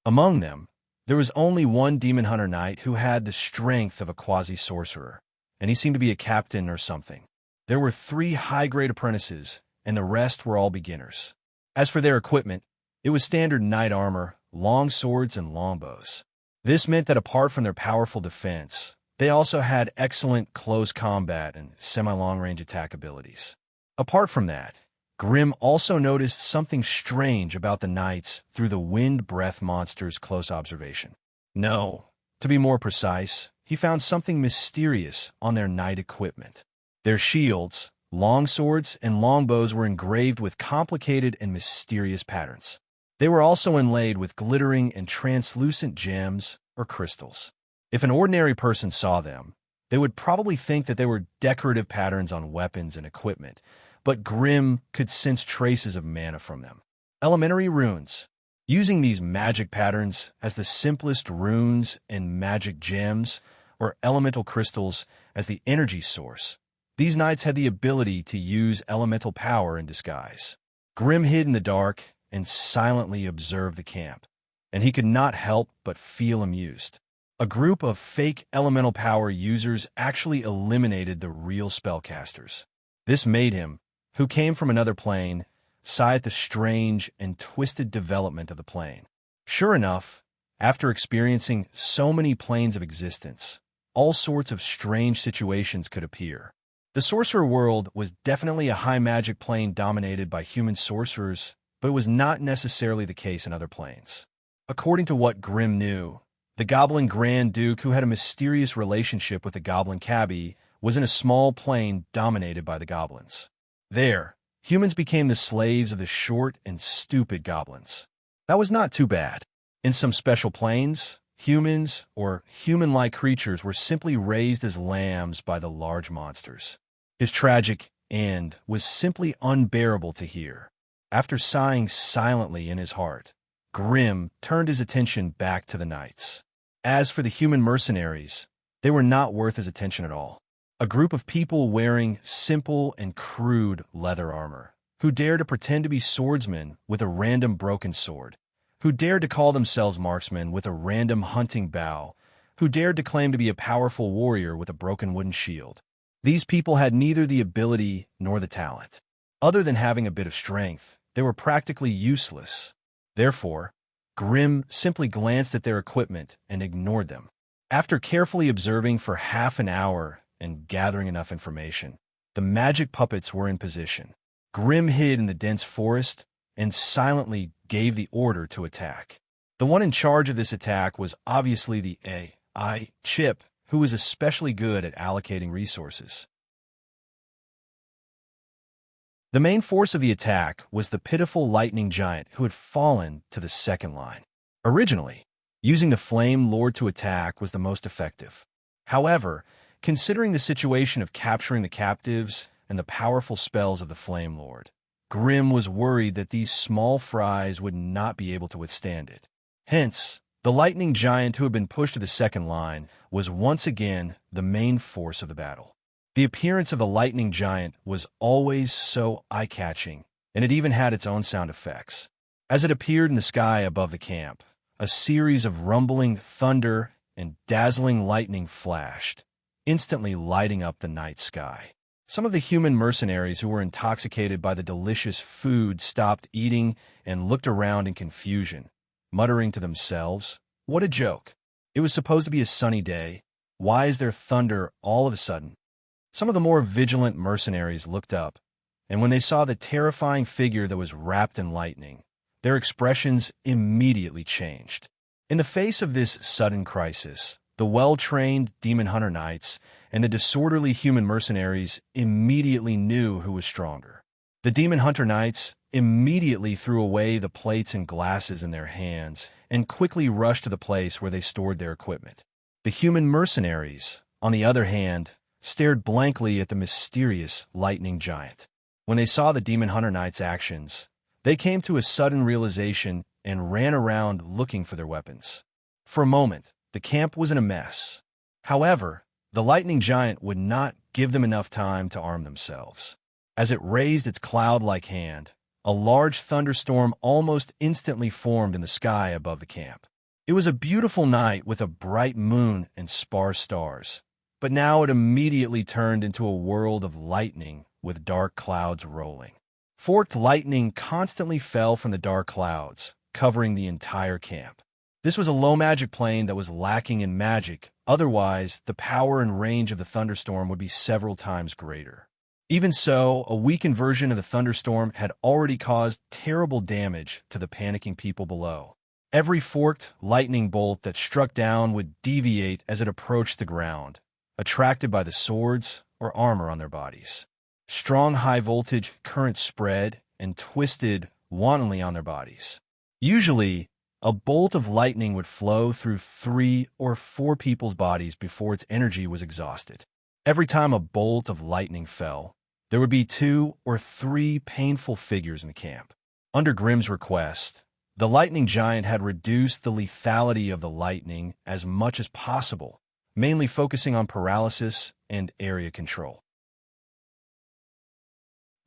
Among them, there was only one demon hunter knight who had the strength of a quasi-sorcerer, and he seemed to be a captain or something. There were 3 high-grade apprentices, and the rest were all beginners. As for their equipment, it was standard knight armor, long swords, and longbows. This meant that apart from their powerful defense, they also had excellent close combat and semi-long-range attack abilities. Apart from that, Grimm also noticed something strange about the knights through the wind breath monster's close observation. No, to be more precise, he found something mysterious on their knight equipment. Their shields, long swords, and longbows were engraved with complicated and mysterious patterns. They were also inlaid with glittering and translucent gems or crystals. If an ordinary person saw them, they would probably think that they were decorative patterns on weapons and equipment, but Grimm could sense traces of mana from them. Elementary runes. Using these magic patterns as the simplest runes and magic gems, or elemental crystals as the energy source, these knights had the ability to use elemental power in disguise. Grimm hid in the dark and silently observed the camp, and he could not help but feel amused. A group of fake elemental power users actually eliminated the real spellcasters. This made him, who came from another plane, sigh at the strange and twisted development of the plane. Sure enough, after experiencing so many planes of existence, all sorts of strange situations could appear. The sorcerer world was definitely a high magic plane dominated by human sorcerers, but it was not necessarily the case in other planes. According to what Grimm knew, the Goblin Grand Duke, who had a mysterious relationship with the Goblin Cabbie, was in a small plane dominated by the goblins. There, humans became the slaves of the short and stupid goblins. That was not too bad. In some special planes, humans, or human-like creatures, were simply raised as lambs by the large monsters. His tragic end was simply unbearable to hear. After sighing silently in his heart, Grimm turned his attention back to the knights. As for the human mercenaries, they were not worth his attention at all. A group of people wearing simple and crude leather armor, who dared to pretend to be swordsmen with a random broken sword, who dared to call themselves marksmen with a random hunting bow, who dared to claim to be a powerful warrior with a broken wooden shield. These people had neither the ability nor the talent. Other than having a bit of strength, they were practically useless. Therefore, Grimm simply glanced at their equipment and ignored them. After carefully observing for half an hour and gathering enough information, the magic puppets were in position. Grimm hid in the dense forest and silently gave the order to attack. The one in charge of this attack was obviously the AI chip, who was especially good at allocating resources. The main force of the attack was the pitiful lightning giant who had fallen to the second line. Originally, using the Flame Lord to attack was the most effective. However, considering the situation of capturing the captives and the powerful spells of the Flame Lord, Grimm was worried that these small fries would not be able to withstand it. Hence, the lightning giant who had been pushed to the second line was once again the main force of the battle. The appearance of the lightning giant was always so eye-catching, and it even had its own sound effects. As it appeared in the sky above the camp, a series of rumbling thunder and dazzling lightning flashed, instantly lighting up the night sky. Some of the human mercenaries who were intoxicated by the delicious food stopped eating and looked around in confusion, muttering to themselves, "What a joke! It was supposed to be a sunny day. Why is there thunder all of a sudden?" Some of the more vigilant mercenaries looked up, and when they saw the terrifying figure that was wrapped in lightning, their expressions immediately changed. In the face of this sudden crisis, the well-trained demon hunter knights and the disorderly human mercenaries immediately knew who was stronger. The demon hunter knights immediately threw away the plates and glasses in their hands and quickly rushed to the place where they stored their equipment. The human mercenaries, on the other hand, stared blankly at the mysterious lightning giant. When they saw the demon hunter knights' actions, they came to a sudden realization and ran around looking for their weapons. For a moment, the camp was in a mess. However, the lightning giant would not give them enough time to arm themselves. As it raised its cloud-like hand, a large thunderstorm almost instantly formed in the sky above the camp. It was a beautiful night with a bright moon and sparse stars, but now it immediately turned into a world of lightning with dark clouds rolling. Forked lightning constantly fell from the dark clouds, covering the entire camp. This was a low magic plane that was lacking in magic, otherwise the power and range of the thunderstorm would be several times greater. Even so, a weakened version of the thunderstorm had already caused terrible damage to the panicking people below. Every forked lightning bolt that struck down would deviate as it approached the ground, attracted by the swords or armor on their bodies. Strong high-voltage currents spread and twisted wantonly on their bodies. Usually, a bolt of lightning would flow through 3 or 4 people's bodies before its energy was exhausted. Every time a bolt of lightning fell, there would be 2 or 3 painful figures in the camp. Under Grimm's request, the lightning giant had reduced the lethality of the lightning as much as possible, mainly focusing on paralysis and area control.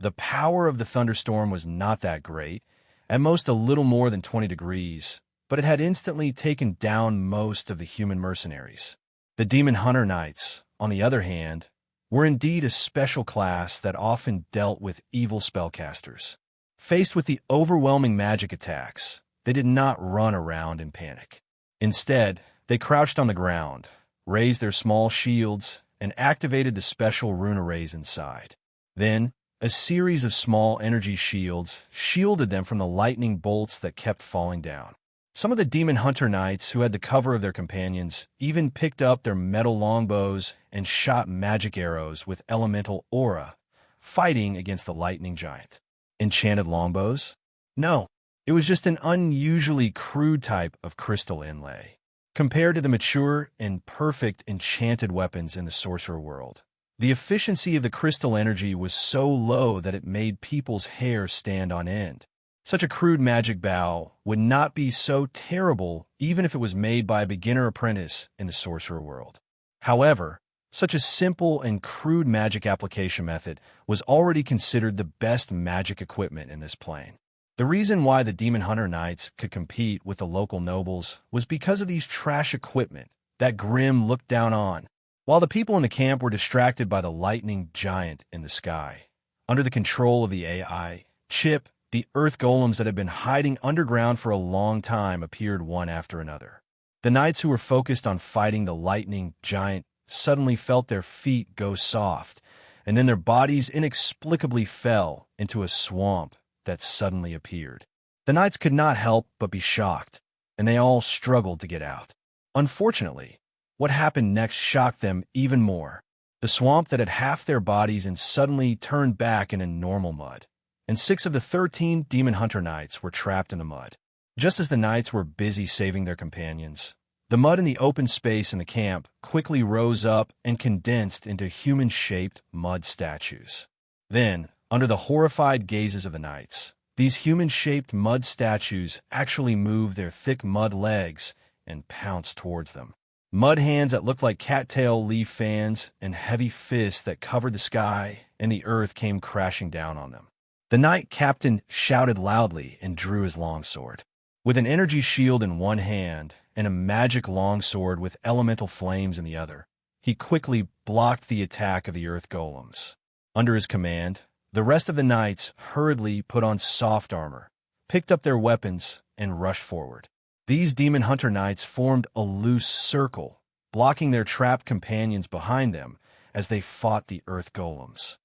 The power of the thunderstorm was not that great, at most a little more than 20 degrees, but it had instantly taken down most of the human mercenaries. The Demon Hunter Knights, on the other hand, were indeed a special class that often dealt with evil spellcasters. Faced with the overwhelming magic attacks, they did not run around in panic. Instead, they crouched on the ground, raised their small shields, and activated the special rune arrays inside. Then, a series of small energy shields shielded them from the lightning bolts that kept falling down. Some of the Demon Hunter Knights, who had the cover of their companions, even picked up their metal longbows and shot magic arrows with elemental aura, fighting against the lightning giant. Enchanted longbows? No, it was just an unusually crude type of crystal inlay, compared to the mature and perfect enchanted weapons in the sorcerer world. The efficiency of the crystal energy was so low that it made people's hair stand on end. Such a crude magic bow would not be so terrible even if it was made by a beginner apprentice in the sorcerer world. However, such a simple and crude magic application method was already considered the best magic equipment in this plane. The reason why the Demon Hunter Knights could compete with the local nobles was because of these trash equipment that Grimm looked down on, while the people in the camp were distracted by the lightning giant in the sky. Under the control of the AI chip, the earth golems that had been hiding underground for a long time appeared one after another. The knights who were focused on fighting the lightning giant suddenly felt their feet go soft, and then their bodies inexplicably fell into a swamp that suddenly appeared. The knights could not help but be shocked, and they all struggled to get out. Unfortunately, what happened next shocked them even more. The swamp that had half their bodies and suddenly turned back into normal mud, and 6 of the 13 Demon Hunter Knights were trapped in the mud. Just as the knights were busy saving their companions, the mud in the open space in the camp quickly rose up and condensed into human-shaped mud statues. Then, under the horrified gazes of the knights, these human-shaped mud statues actually moved their thick mud legs and pounced towards them. Mud hands that looked like cattail leaf fans and heavy fists that covered the sky and the earth came crashing down on them. The knight captain shouted loudly and drew his longsword. With an energy shield in one hand and a magic longsword with elemental flames in the other, he quickly blocked the attack of the earth golems. Under his command, the rest of the knights hurriedly put on soft armor, picked up their weapons, and rushed forward. These Demon Hunter Knights formed a loose circle, blocking their trapped companions behind them as they fought the earth golems.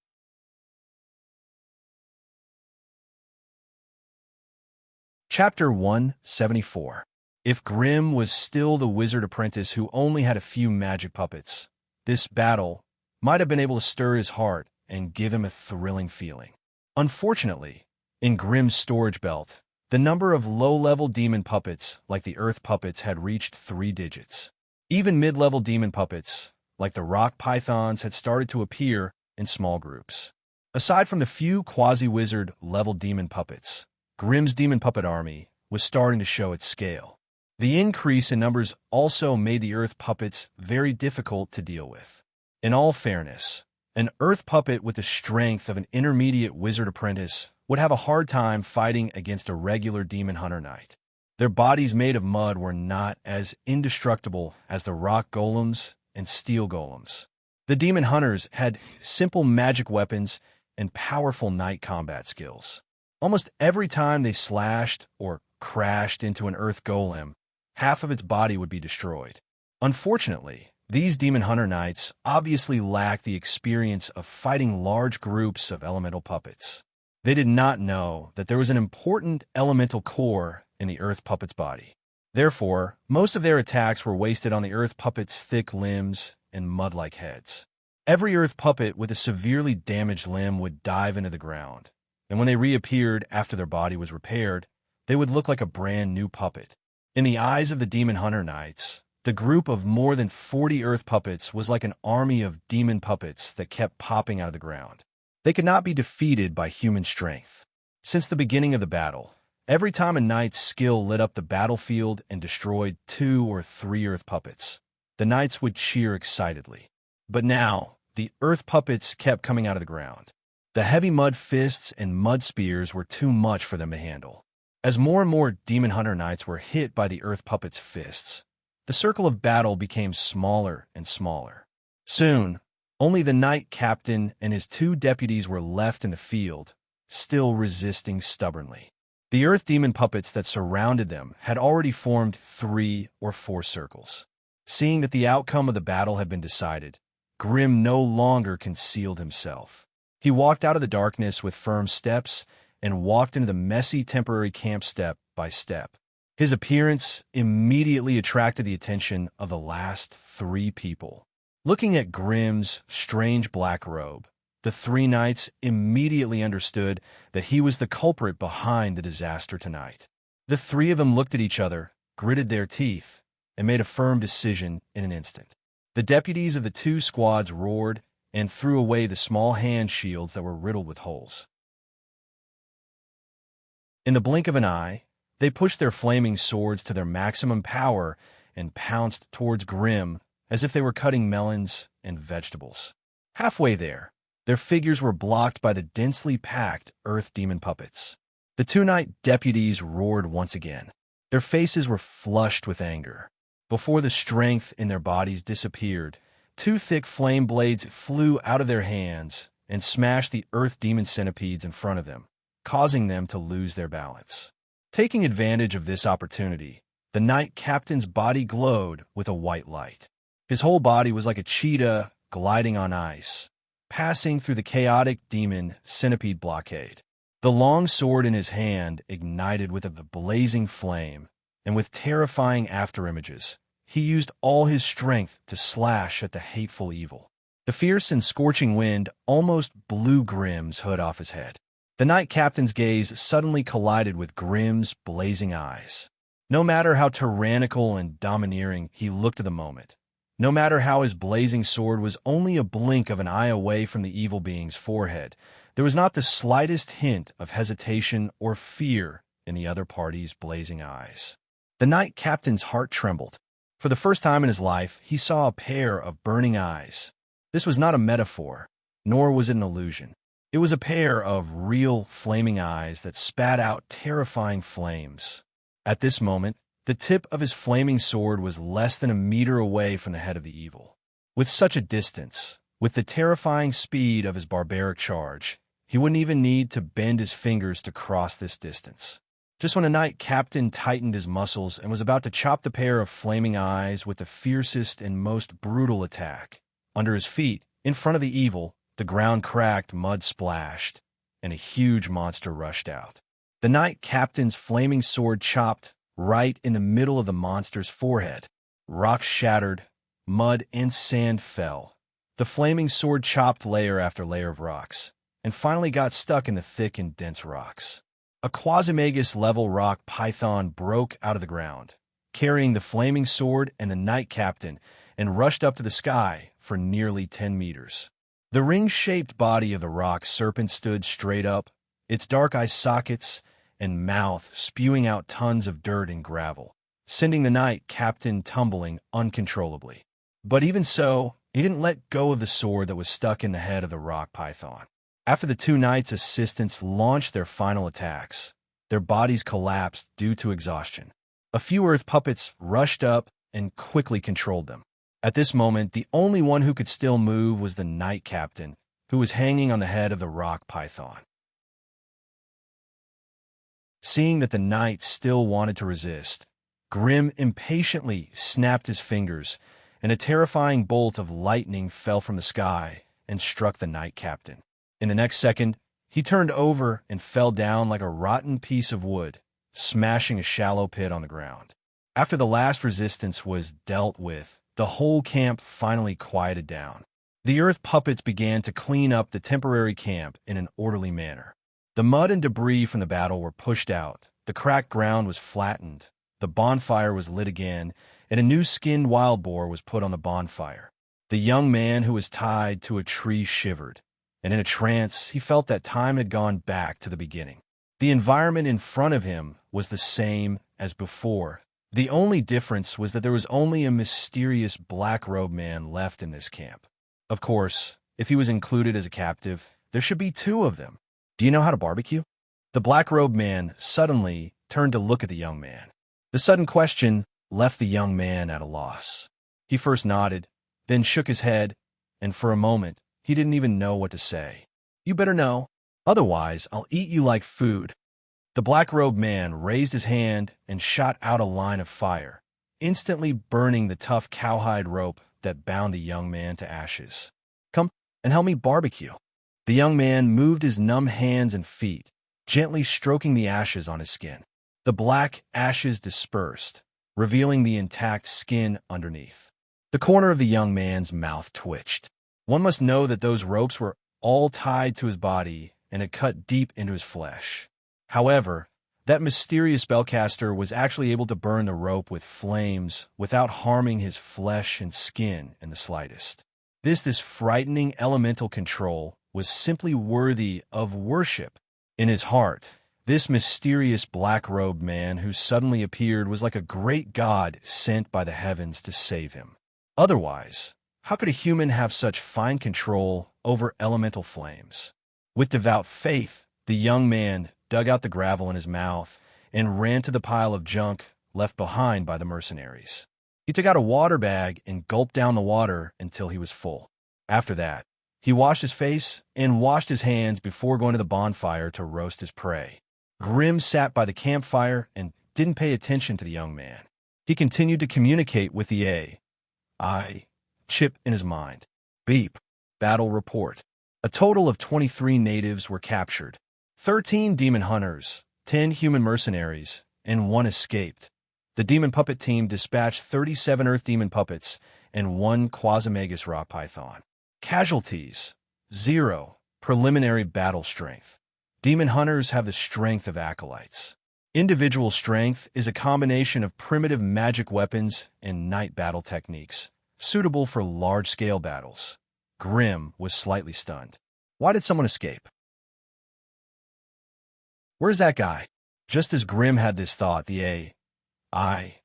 Chapter 174. If Grimm was still the wizard apprentice who only had a few magic puppets, this battle might have been able to stir his heart and give him a thrilling feeling. Unfortunately, in Grimm's storage belt, the number of low-level demon puppets like the earth puppets had reached 3 digits. Even mid-level demon puppets, like the rock pythons, had started to appear in small groups. Aside from the few quasi-wizard level demon puppets, Grimm's demon puppet army was starting to show its scale. The increase in numbers also made the earth puppets very difficult to deal with. In all fairness, an earth puppet with the strength of an intermediate wizard apprentice would have a hard time fighting against a regular demon hunter knight. Their bodies made of mud were not as indestructible as the rock golems and steel golems. The demon hunters had simple magic weapons and powerful knight combat skills. Almost every time they slashed or crashed into an earth golem, half of its body would be destroyed. Unfortunately, these Demon Hunter Knights obviously lacked the experience of fighting large groups of elemental puppets. They did not know that there was an important elemental core in the earth puppet's body. Therefore, most of their attacks were wasted on the earth puppet's thick limbs and mud-like heads. Every earth puppet with a severely damaged limb would dive into the ground, and when they reappeared after their body was repaired, they would look like a brand new puppet. In the eyes of the Demon Hunter Knights, the group of more than 40 earth puppets was like an army of demon puppets that kept popping out of the ground. They could not be defeated by human strength. Since the beginning of the battle, every time a knight's skill lit up the battlefield and destroyed 2 or 3 earth puppets, the knights would cheer excitedly. But now, the earth puppets kept coming out of the ground. The heavy mud fists and mud spears were too much for them to handle. As more and more demon hunter knights were hit by the earth puppets' fists, the circle of battle became smaller and smaller. Soon, only the knight captain and his 2 deputies were left in the field, still resisting stubbornly. The earth demon puppets that surrounded them had already formed 3 or 4 circles. Seeing that the outcome of the battle had been decided, Grim no longer concealed himself. He walked out of the darkness with firm steps and walked into the messy temporary camp step by step. His appearance immediately attracted the attention of the last 3 people. Looking at Grim's strange black robe, the 3 knights immediately understood that he was the culprit behind the disaster tonight. The 3 of them looked at each other, gritted their teeth, and made a firm decision in an instant. The deputies of the 2 squads roared and threw away the small hand shields that were riddled with holes. In the blink of an eye, they pushed their flaming swords to their maximum power and pounced towards Grim as if they were cutting melons and vegetables. Halfway there, their figures were blocked by the densely packed earth demon puppets. The 2 knight deputies roared once again. Their faces were flushed with anger. Before the strength in their bodies disappeared, 2 thick flame blades flew out of their hands and smashed the earth demon centipedes in front of them, causing them to lose their balance. Taking advantage of this opportunity, the knight captain's body glowed with a white light. His whole body was like a cheetah gliding on ice, passing through the chaotic demon centipede blockade. The long sword in his hand ignited with a blazing flame, and with terrifying afterimages, he used all his strength to slash at the hateful evil. The fierce and scorching wind almost blew Grim's hood off his head. The knight captain's gaze suddenly collided with Grim's blazing eyes. No matter how tyrannical and domineering he looked at the moment, no matter how his blazing sword was only a blink of an eye away from the evil being's forehead, there was not the slightest hint of hesitation or fear in the other party's blazing eyes. The knight captain's heart trembled. For the first time in his life, he saw a pair of burning eyes. This was not a metaphor, nor was it an illusion. It was a pair of real flaming eyes that spat out terrifying flames. At this moment, the tip of his flaming sword was less than a meter away from the head of the evil. With such a distance, with the terrifying speed of his barbaric charge, he wouldn't even need to bend his fingers to cross this distance. Just when a knight captain tightened his muscles and was about to chop the pair of flaming eyes with the fiercest and most brutal attack, under his feet, in front of the evil, the ground cracked, mud splashed, and a huge monster rushed out. The knight captain's flaming sword chopped right in the middle of the monster's forehead. Rocks shattered, mud and sand fell. The flaming sword chopped layer after layer of rocks, and finally got stuck in the thick and dense rocks. A Quasimagus-level rock python broke out of the ground, carrying the flaming sword and the knight captain, and rushed up to the sky for nearly 10 meters. The ring-shaped body of the rock serpent stood straight up, its dark eye sockets and mouth spewing out tons of dirt and gravel, sending the knight captain tumbling uncontrollably. But even so, he didn't let go of the sword that was stuck in the head of the rock python. After the 2 knights' assistants launched their final attacks, their bodies collapsed due to exhaustion. A few earth puppets rushed up and quickly controlled them. At this moment, the only one who could still move was the knight captain, who was hanging on the head of the rock python. Seeing that the knight still wanted to resist, Grim impatiently snapped his fingers, and a terrifying bolt of lightning fell from the sky and struck the knight captain. In the next second, he turned over and fell down like a rotten piece of wood, smashing a shallow pit on the ground. After the last resistance was dealt with, the whole camp finally quieted down. The earth puppets began to clean up the temporary camp in an orderly manner. The mud and debris from the battle were pushed out, the cracked ground was flattened, the bonfire was lit again, and a new skinned wild boar was put on the bonfire. The young man who was tied to a tree shivered, and in a trance he felt that time had gone back to the beginning. The environment in front of him was the same as before. The only difference was that there was only a mysterious black-robed man left in this camp. Of course, if he was included as a captive, there should be 2 of them. Do you know how to barbecue? The black-robed man suddenly turned to look at the young man. The sudden question left the young man at a loss. He first nodded, then shook his head, and for a moment, he didn't even know what to say. "You better know. Otherwise, I'll eat you like food." The black-robed man raised his hand and shot out a line of fire, instantly burning the tough cowhide rope that bound the young man to ashes. "Come and help me barbecue." The young man moved his numb hands and feet, gently stroking the ashes on his skin. The black ashes dispersed, revealing the intact skin underneath. The corner of the young man's mouth twitched. One must know that those ropes were all tied to his body and had cut deep into his flesh. However, that mysterious spellcaster was actually able to burn the rope with flames without harming his flesh and skin in the slightest. This frightening elemental control was simply worthy of worship. In his heart, this mysterious black-robed man who suddenly appeared was like a great god sent by the heavens to save him. Otherwise, how could a human have such fine control over elemental flames? With devout faith, the young man dug out the gravel in his mouth and ran to the pile of junk left behind by the mercenaries. He took out a water bag and gulped down the water until he was full. After that, he washed his face and washed his hands before going to the bonfire to roast his prey. Grim sat by the campfire and didn't pay attention to the young man. He continued to communicate with the AI chip in his mind. Beep. Battle report. A total of 23 natives were captured. 13 demon hunters, 10 human mercenaries, and 1 escaped. The demon puppet team dispatched 37 earth demon puppets and 1 quasimagus rock python. Casualties: 0. Preliminary battle strength. Demon hunters have the strength of acolytes. Individual strength is a combination of primitive magic weapons and night battle techniques, suitable for large-scale battles. Grim was slightly stunned. Why did someone escape? Where's that guy? Just as Grim had this thought, the AI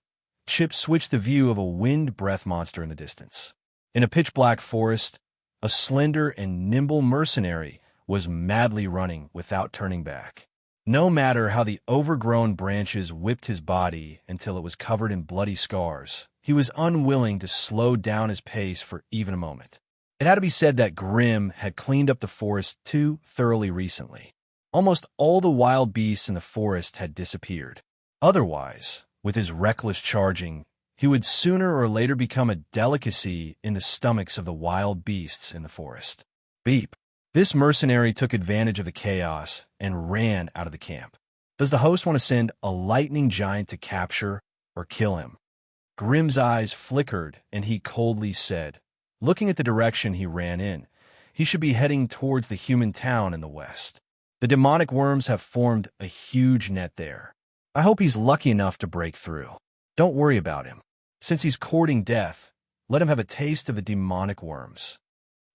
chip switched the view of a wind breath monster in the distance. In a pitch-black forest, a slender and nimble mercenary was madly running without turning back. No matter how the overgrown branches whipped his body until it was covered in bloody scars, he was unwilling to slow down his pace for even a moment. It had to be said that Grim had cleaned up the forest too thoroughly recently. Almost all the wild beasts in the forest had disappeared. Otherwise, with his reckless charging, he would sooner or later become a delicacy in the stomachs of the wild beasts in the forest. Beep. This mercenary took advantage of the chaos and ran out of the camp. Does the host want to send a lightning giant to capture or kill him? Grim's eyes flickered, and he coldly said, looking at the direction he ran in, he should be heading towards the human town in the west. The demonic worms have formed a huge net there. I hope he's lucky enough to break through. Don't worry about him. Since he's courting death, let him have a taste of the demonic worms.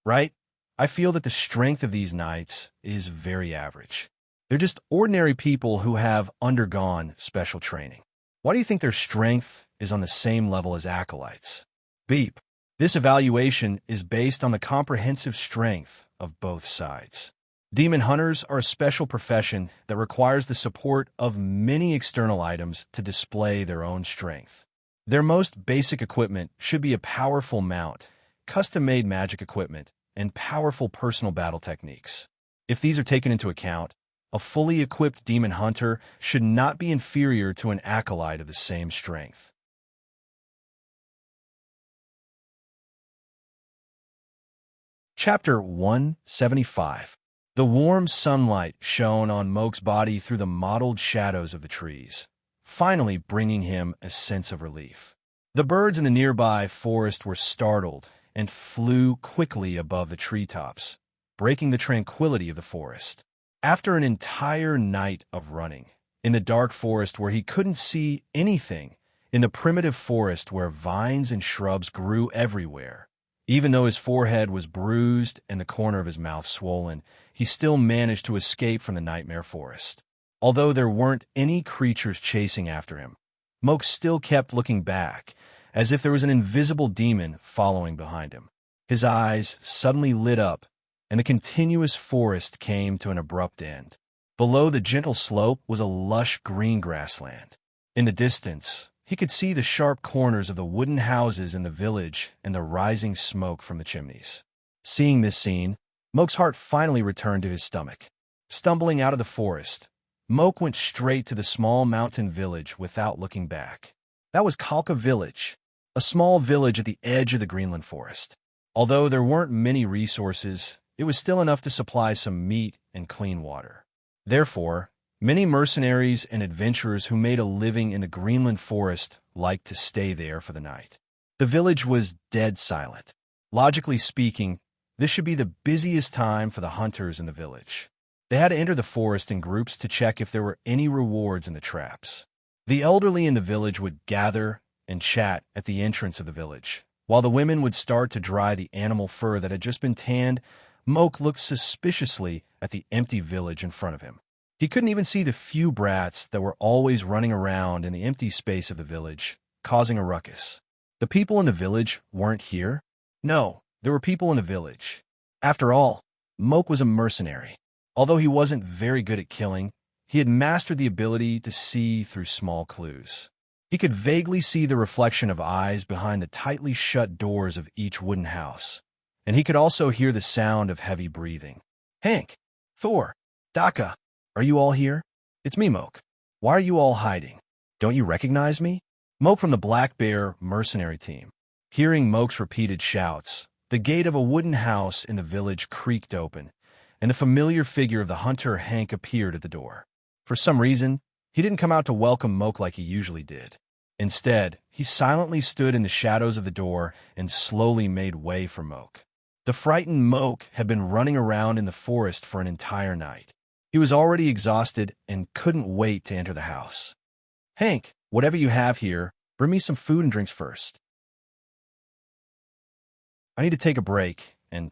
Right? I feel that the strength of these knights is very average. They're just ordinary people who have undergone special training. Why do you think their strength is on the same level as acolytes? Beep. This evaluation is based on the comprehensive strength of both sides. Demon hunters are a special profession that requires the support of many external items to display their own strength. Their most basic equipment should be a powerful mount, custom-made magic equipment, and powerful personal battle techniques. If these are taken into account, a fully equipped demon hunter should not be inferior to an acolyte of the same strength. Chapter 175. The warm sunlight shone on Moke's body through the mottled shadows of the trees, finally bringing him a sense of relief. The birds in the nearby forest were startled and flew quickly above the treetops, breaking the tranquility of the forest. After an entire night of running, in the dark forest where he couldn't see anything, in the primitive forest where vines and shrubs grew everywhere, even though his forehead was bruised and the corner of his mouth swollen, he still managed to escape from the nightmare forest. Although there weren't any creatures chasing after him, Moke still kept looking back, as if there was an invisible demon following behind him. His eyes suddenly lit up, and the continuous forest came to an abrupt end. Below the gentle slope was a lush green grassland. In the distance, he could see the sharp corners of the wooden houses in the village and the rising smoke from the chimneys. Seeing this scene, Moke's heart finally returned to his stomach. Stumbling out of the forest, Moke went straight to the small mountain village without looking back. That was Kalka Village, a small village at the edge of the Greenland forest. Although there weren't many resources, it was still enough to supply some meat and clean water. Therefore, many mercenaries and adventurers who made a living in the Greenland forest liked to stay there for the night. The village was dead silent. Logically speaking, this should be the busiest time for the hunters in the village. They had to enter the forest in groups to check if there were any rewards in the traps. The elderly in the village would gather and chat at the entrance of the village, while the women would start to dry the animal fur that had just been tanned. Moke looked suspiciously at the empty village in front of him. He couldn't even see the few brats that were always running around in the empty space of the village, causing a ruckus. The people in the village weren't here? No, there were people in the village. After all, Moke was a mercenary. Although he wasn't very good at killing, he had mastered the ability to see through small clues. He could vaguely see the reflection of eyes behind the tightly shut doors of each wooden house, and he could also hear the sound of heavy breathing. Hank, Thor, Daka, are you all here? It's me, Moke. Why are you all hiding? Don't you recognize me? Moke from the Black Bear mercenary team. Hearing Moke's repeated shouts, the gate of a wooden house in the village creaked open, and the familiar figure of the hunter Hank appeared at the door. For some reason, he didn't come out to welcome Moke like he usually did. Instead, he silently stood in the shadows of the door and slowly made way for Moke. The frightened Moke had been running around in the forest for an entire night. He was already exhausted and couldn't wait to enter the house. Hank, whatever you have here, bring me some food and drinks first. I need to take a break, and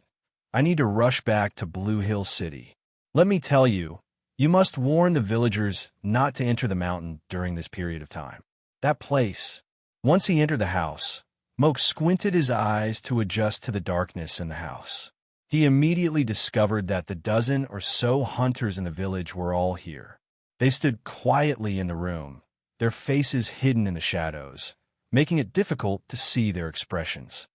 I need to rush back to Blue Hill City. Let me tell you, you must warn the villagers not to enter the mountain during this period of time. That place. Once he entered the house, Moke squinted his eyes to adjust to the darkness in the house. He immediately discovered that the dozen or so hunters in the village were all here. They stood quietly in the room, their faces hidden in the shadows, making it difficult to see their expressions.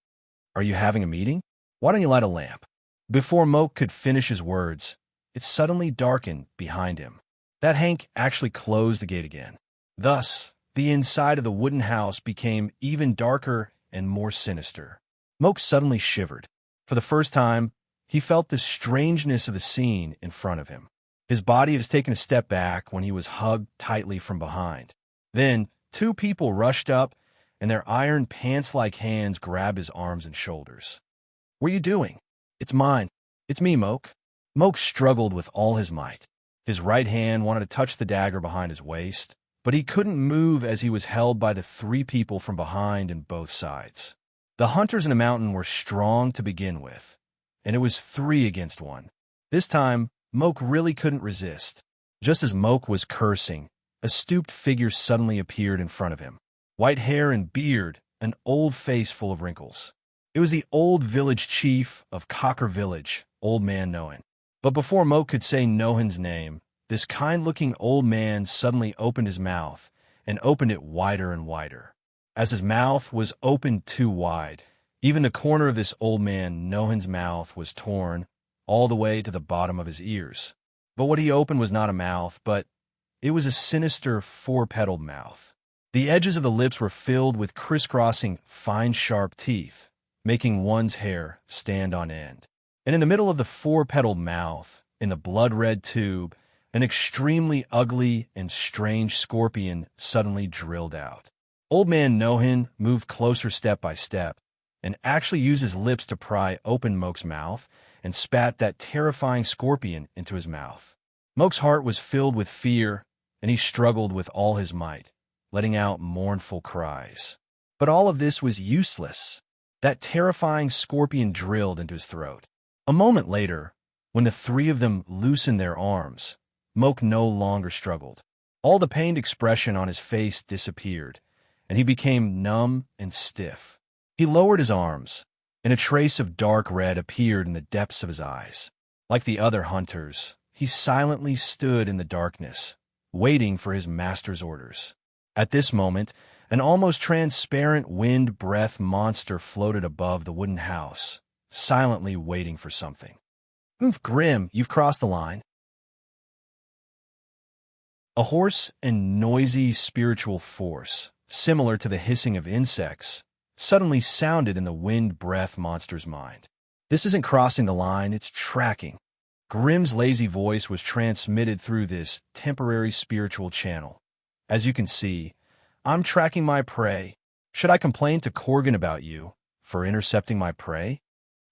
Are you having a meeting? Why don't you light a lamp? Before Moke could finish his words, it suddenly darkened behind him. That Hank actually closed the gate again. Thus, the inside of the wooden house became even darker and more sinister. Moke suddenly shivered. For the first time, he felt the strangeness of the scene in front of him. His body had taken a step back when he was hugged tightly from behind. Then, two people rushed up, and their iron pants-like hands grabbed his arms and shoulders. What are you doing? It's mine. It's me, Moke. Moke struggled with all his might. His right hand wanted to touch the dagger behind his waist, but he couldn't move as he was held by the three people from behind and both sides. The hunters in the mountain were strong to begin with, and it was 3 against 1. This time, Moke really couldn't resist. Just as Moke was cursing, a stooped figure suddenly appeared in front of him. White hair and beard, an old face full of wrinkles. It was the old village chief of Cocker Village, Old Man Nohan. But before Moke could say Nohan's name, this kind-looking old man suddenly opened his mouth and opened it wider and wider. As his mouth was opened too wide, even the corner of this old man Nohan's mouth was torn all the way to the bottom of his ears. But what he opened was not a mouth, but it was a sinister 4-petaled mouth. The edges of the lips were filled with crisscrossing, fine, sharp teeth, making one's hair stand on end. And in the middle of the 4-petaled mouth, in the blood-red tube, an extremely ugly and strange scorpion suddenly drilled out. Old Man Nohan moved closer step by step, and actually used his lips to pry open Moke's mouth and spat that terrifying scorpion into his mouth. Moke's heart was filled with fear, and he struggled with all his might, letting out mournful cries. But all of this was useless. That terrifying scorpion drilled into his throat. A moment later, when the 3 of them loosened their arms, Moke no longer struggled. All the pained expression on his face disappeared, and he became numb and stiff. He lowered his arms, and a trace of dark red appeared in the depths of his eyes. Like the other hunters, he silently stood in the darkness, waiting for his master's orders. At this moment, an almost transparent wind breath monster floated above the wooden house, silently waiting for something. Grim, you've crossed the line. A hoarse and noisy spiritual force, similar to the hissing of insects, suddenly sounded in the wind breath monster's mind. This isn't crossing the line, it's tracking. Grim's lazy voice was transmitted through this temporary spiritual channel. As you can see, I'm tracking my prey. Should I complain to Corgan about you for intercepting my prey?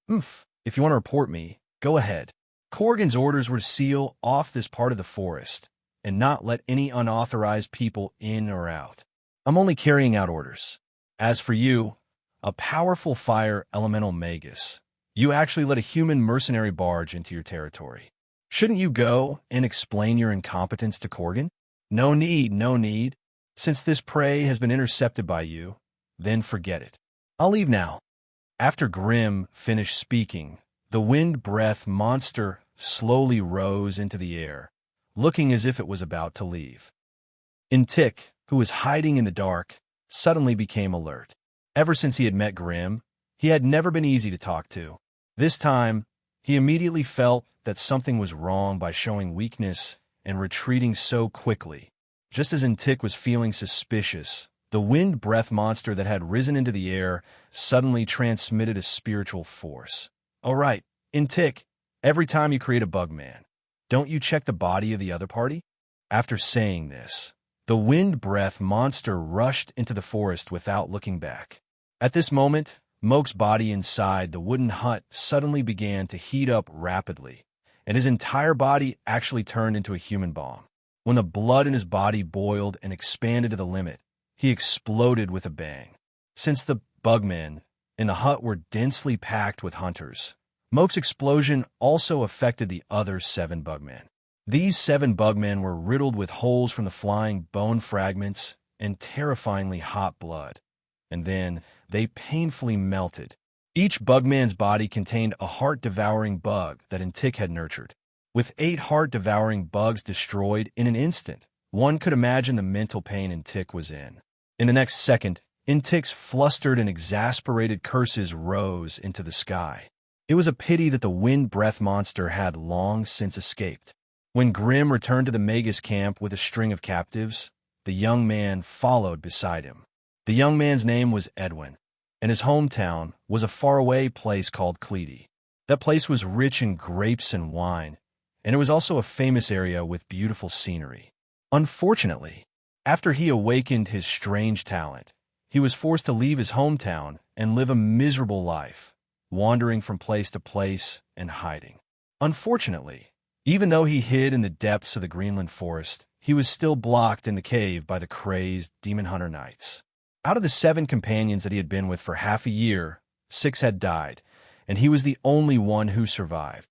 If you want to report me, go ahead. Corgan's orders were to seal off this part of the forest and not let any unauthorized people in or out. I'm only carrying out orders. As for you, a powerful fire elemental magus, you actually let a human mercenary barge into your territory. Shouldn't you go and explain your incompetence to Corgan? No need, no need. Since this prey has been intercepted by you, then forget it. I'll leave now. After Grim finished speaking, the wind breath monster slowly rose into the air, looking as if it was about to leave. Intik, who was hiding in the dark, suddenly became alert. Ever since he had met Grim, he had never been easy to talk to. This time, he immediately felt that something was wrong by showing weakness and retreating so quickly. Just as Intik was feeling suspicious, the wind breath monster that had risen into the air suddenly transmitted a spiritual force. All right, Intik, every time you create a bugman, don't you check the body of the other party? After saying this, the wind breath monster rushed into the forest without looking back. At this moment, Moke's body inside the wooden hut suddenly began to heat up rapidly, and his entire body actually turned into a human bomb. When the blood in his body boiled and expanded to the limit, he exploded with a bang. Since the bugmen in the hut were densely packed with hunters, Moke's explosion also affected the other 7 bugmen. These 7 bugmen were riddled with holes from the flying bone fragments and terrifyingly hot blood, and then they painfully melted. Each bugman's body contained a heart-devouring bug that Intik had nurtured. With 8 heart-devouring bugs destroyed in an instant, one could imagine the mental pain Intik was in. In the next second, Intik's flustered and exasperated curses rose into the sky. It was a pity that the wind breath monster had long since escaped. When Grim returned to the Magus camp with a string of captives, the young man followed beside him. The young man's name was Edwin, and his hometown was a faraway place called Cleety. That place was rich in grapes and wine, and it was also a famous area with beautiful scenery. Unfortunately, after he awakened his strange talent, he was forced to leave his hometown and live a miserable life, wandering from place to place and hiding. Unfortunately, even though he hid in the depths of the Greenland forest, he was still blocked in the cave by the crazed demon hunter knights. Out of the 7 companions that he had been with for half a year, 6 had died, and he was the only one who survived.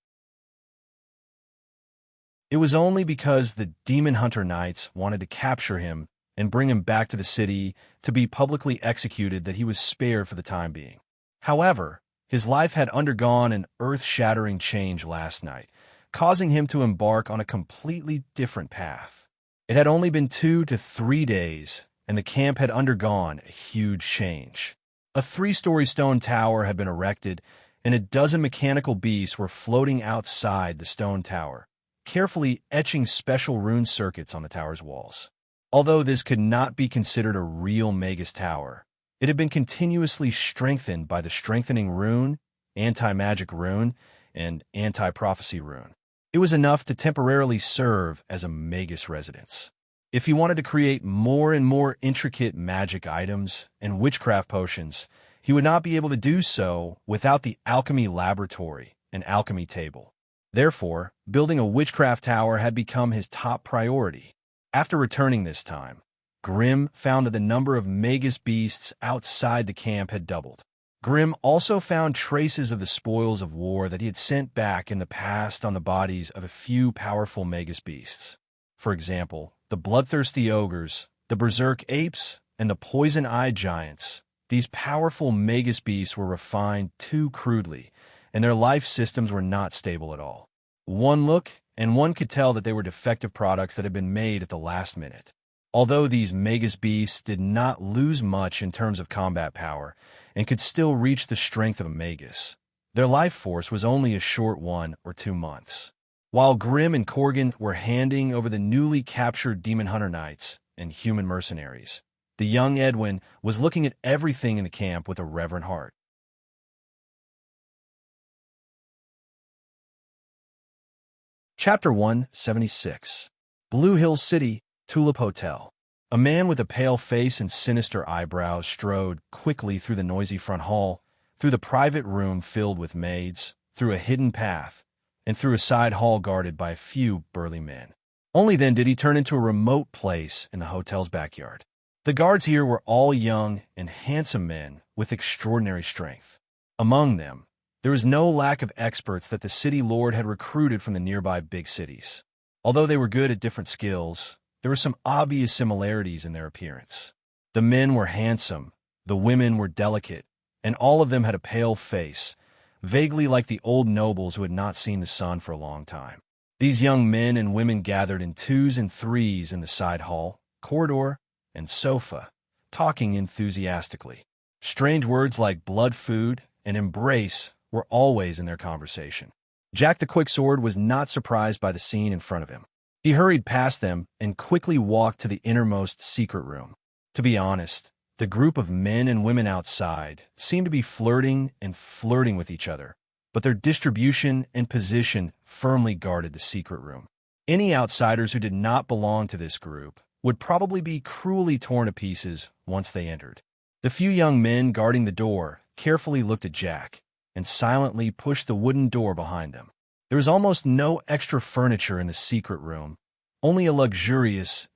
It was only because the demon hunter knights wanted to capture him and bring him back to the city to be publicly executed that he was spared for the time being. However, his life had undergone an earth-shattering change last night, causing him to embark on a completely different path. It had only been 2 to 3 days, and the camp had undergone a huge change. A 3-story stone tower had been erected, and a dozen mechanical beasts were floating outside the stone tower, carefully etching special rune circuits on the tower's walls. Although this could not be considered a real Magus tower, it had been continuously strengthened by the strengthening rune, anti-magic rune, and anti-prophecy rune. It was enough to temporarily serve as a Magus residence. If he wanted to create more and more intricate magic items and witchcraft potions, he would not be able to do so without the alchemy laboratory and alchemy table. Therefore, building a witchcraft tower had become his top priority. After returning this time, Grim found that the number of Magus beasts outside the camp had doubled. Grim also found traces of the spoils of war that he had sent back in the past on the bodies of a few powerful Magus beasts. For example, the bloodthirsty ogres, the berserk apes, and the poison-eyed giants. These powerful Magus beasts were refined too crudely, and their life systems were not stable at all. One look, and one could tell that they were defective products that had been made at the last minute. Although these Magus beasts did not lose much in terms of combat power and could still reach the strength of a Magus, their life force was only a short 1 or 2 months. While Grimm and Corgan were handing over the newly captured Demon Hunter Knights and human mercenaries, the young Edwin was looking at everything in the camp with a reverent heart. Chapter 176. Blue Hill City, Tulip Hotel. A man with a pale face and sinister eyebrows strode quickly through the noisy front hall, through the private room filled with maids, through a hidden path, and through a side hall guarded by a few burly men. Only then did he turn into a remote place in the hotel's backyard. The guards here were all young and handsome men with extraordinary strength. Among them, there was no lack of experts that the city lord had recruited from the nearby big cities. Although they were good at different skills, there were some obvious similarities in their appearance. The men were handsome, the women were delicate, and all of them had a pale face, vaguely like the old nobles who had not seen the sun for a long time. These young men and women gathered in 2s and 3s in the side hall, corridor, and sofa, talking enthusiastically. Strange words like blood food and embrace were always in their conversation. Jack the Quicksword was not surprised by the scene in front of him. He hurried past them and quickly walked to the innermost secret room. To be honest, the group of men and women outside seemed to be flirting with each other, but their distribution and position firmly guarded the secret room. Any outsiders who did not belong to this group would probably be cruelly torn to pieces once they entered. The few young men guarding the door carefully looked at Jack and silently pushed the wooden door behind them. There was almost no extra furniture in the secret room, only a luxurious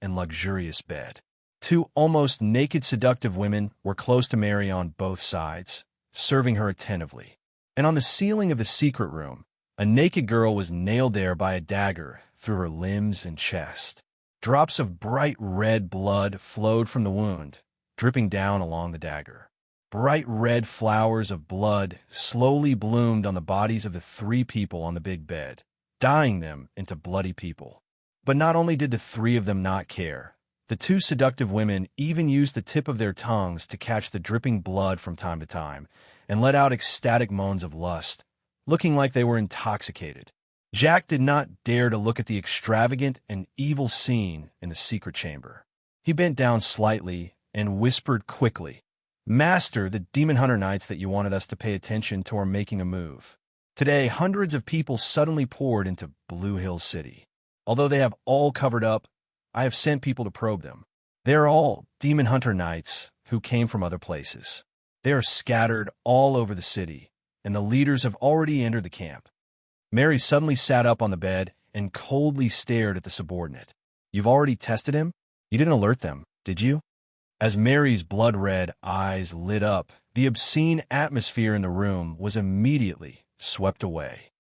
bed. 2 almost naked seductive women were close to Mary on both sides, serving her attentively. And on the ceiling of the secret room, a naked girl was nailed there by a dagger through her limbs and chest. Drops of bright red blood flowed from the wound, dripping down along the dagger. Bright red flowers of blood slowly bloomed on the bodies of the 3 people on the big bed, dyeing them into bloody people. But not only did the 3 of them not care, the 2 seductive women even used the tip of their tongues to catch the dripping blood from time to time and let out ecstatic moans of lust, looking like they were intoxicated. Jack did not dare to look at the extravagant and evil scene in the secret chamber. He bent down slightly and whispered quickly, "Master, the Demon Hunter Knights that you wanted us to pay attention to are making a move. Today, hundreds of people suddenly poured into Blue Hill City. Although they have all covered up, I have sent people to probe them. They are all Demon Hunter Knights who came from other places. They are scattered all over the city, and the leaders have already entered the camp." Mary suddenly sat up on the bed and coldly stared at the subordinate. "You've already tested him? You didn't alert them, did you?" As Mary's blood-red eyes lit up, the obscene atmosphere in the room was immediately swept away.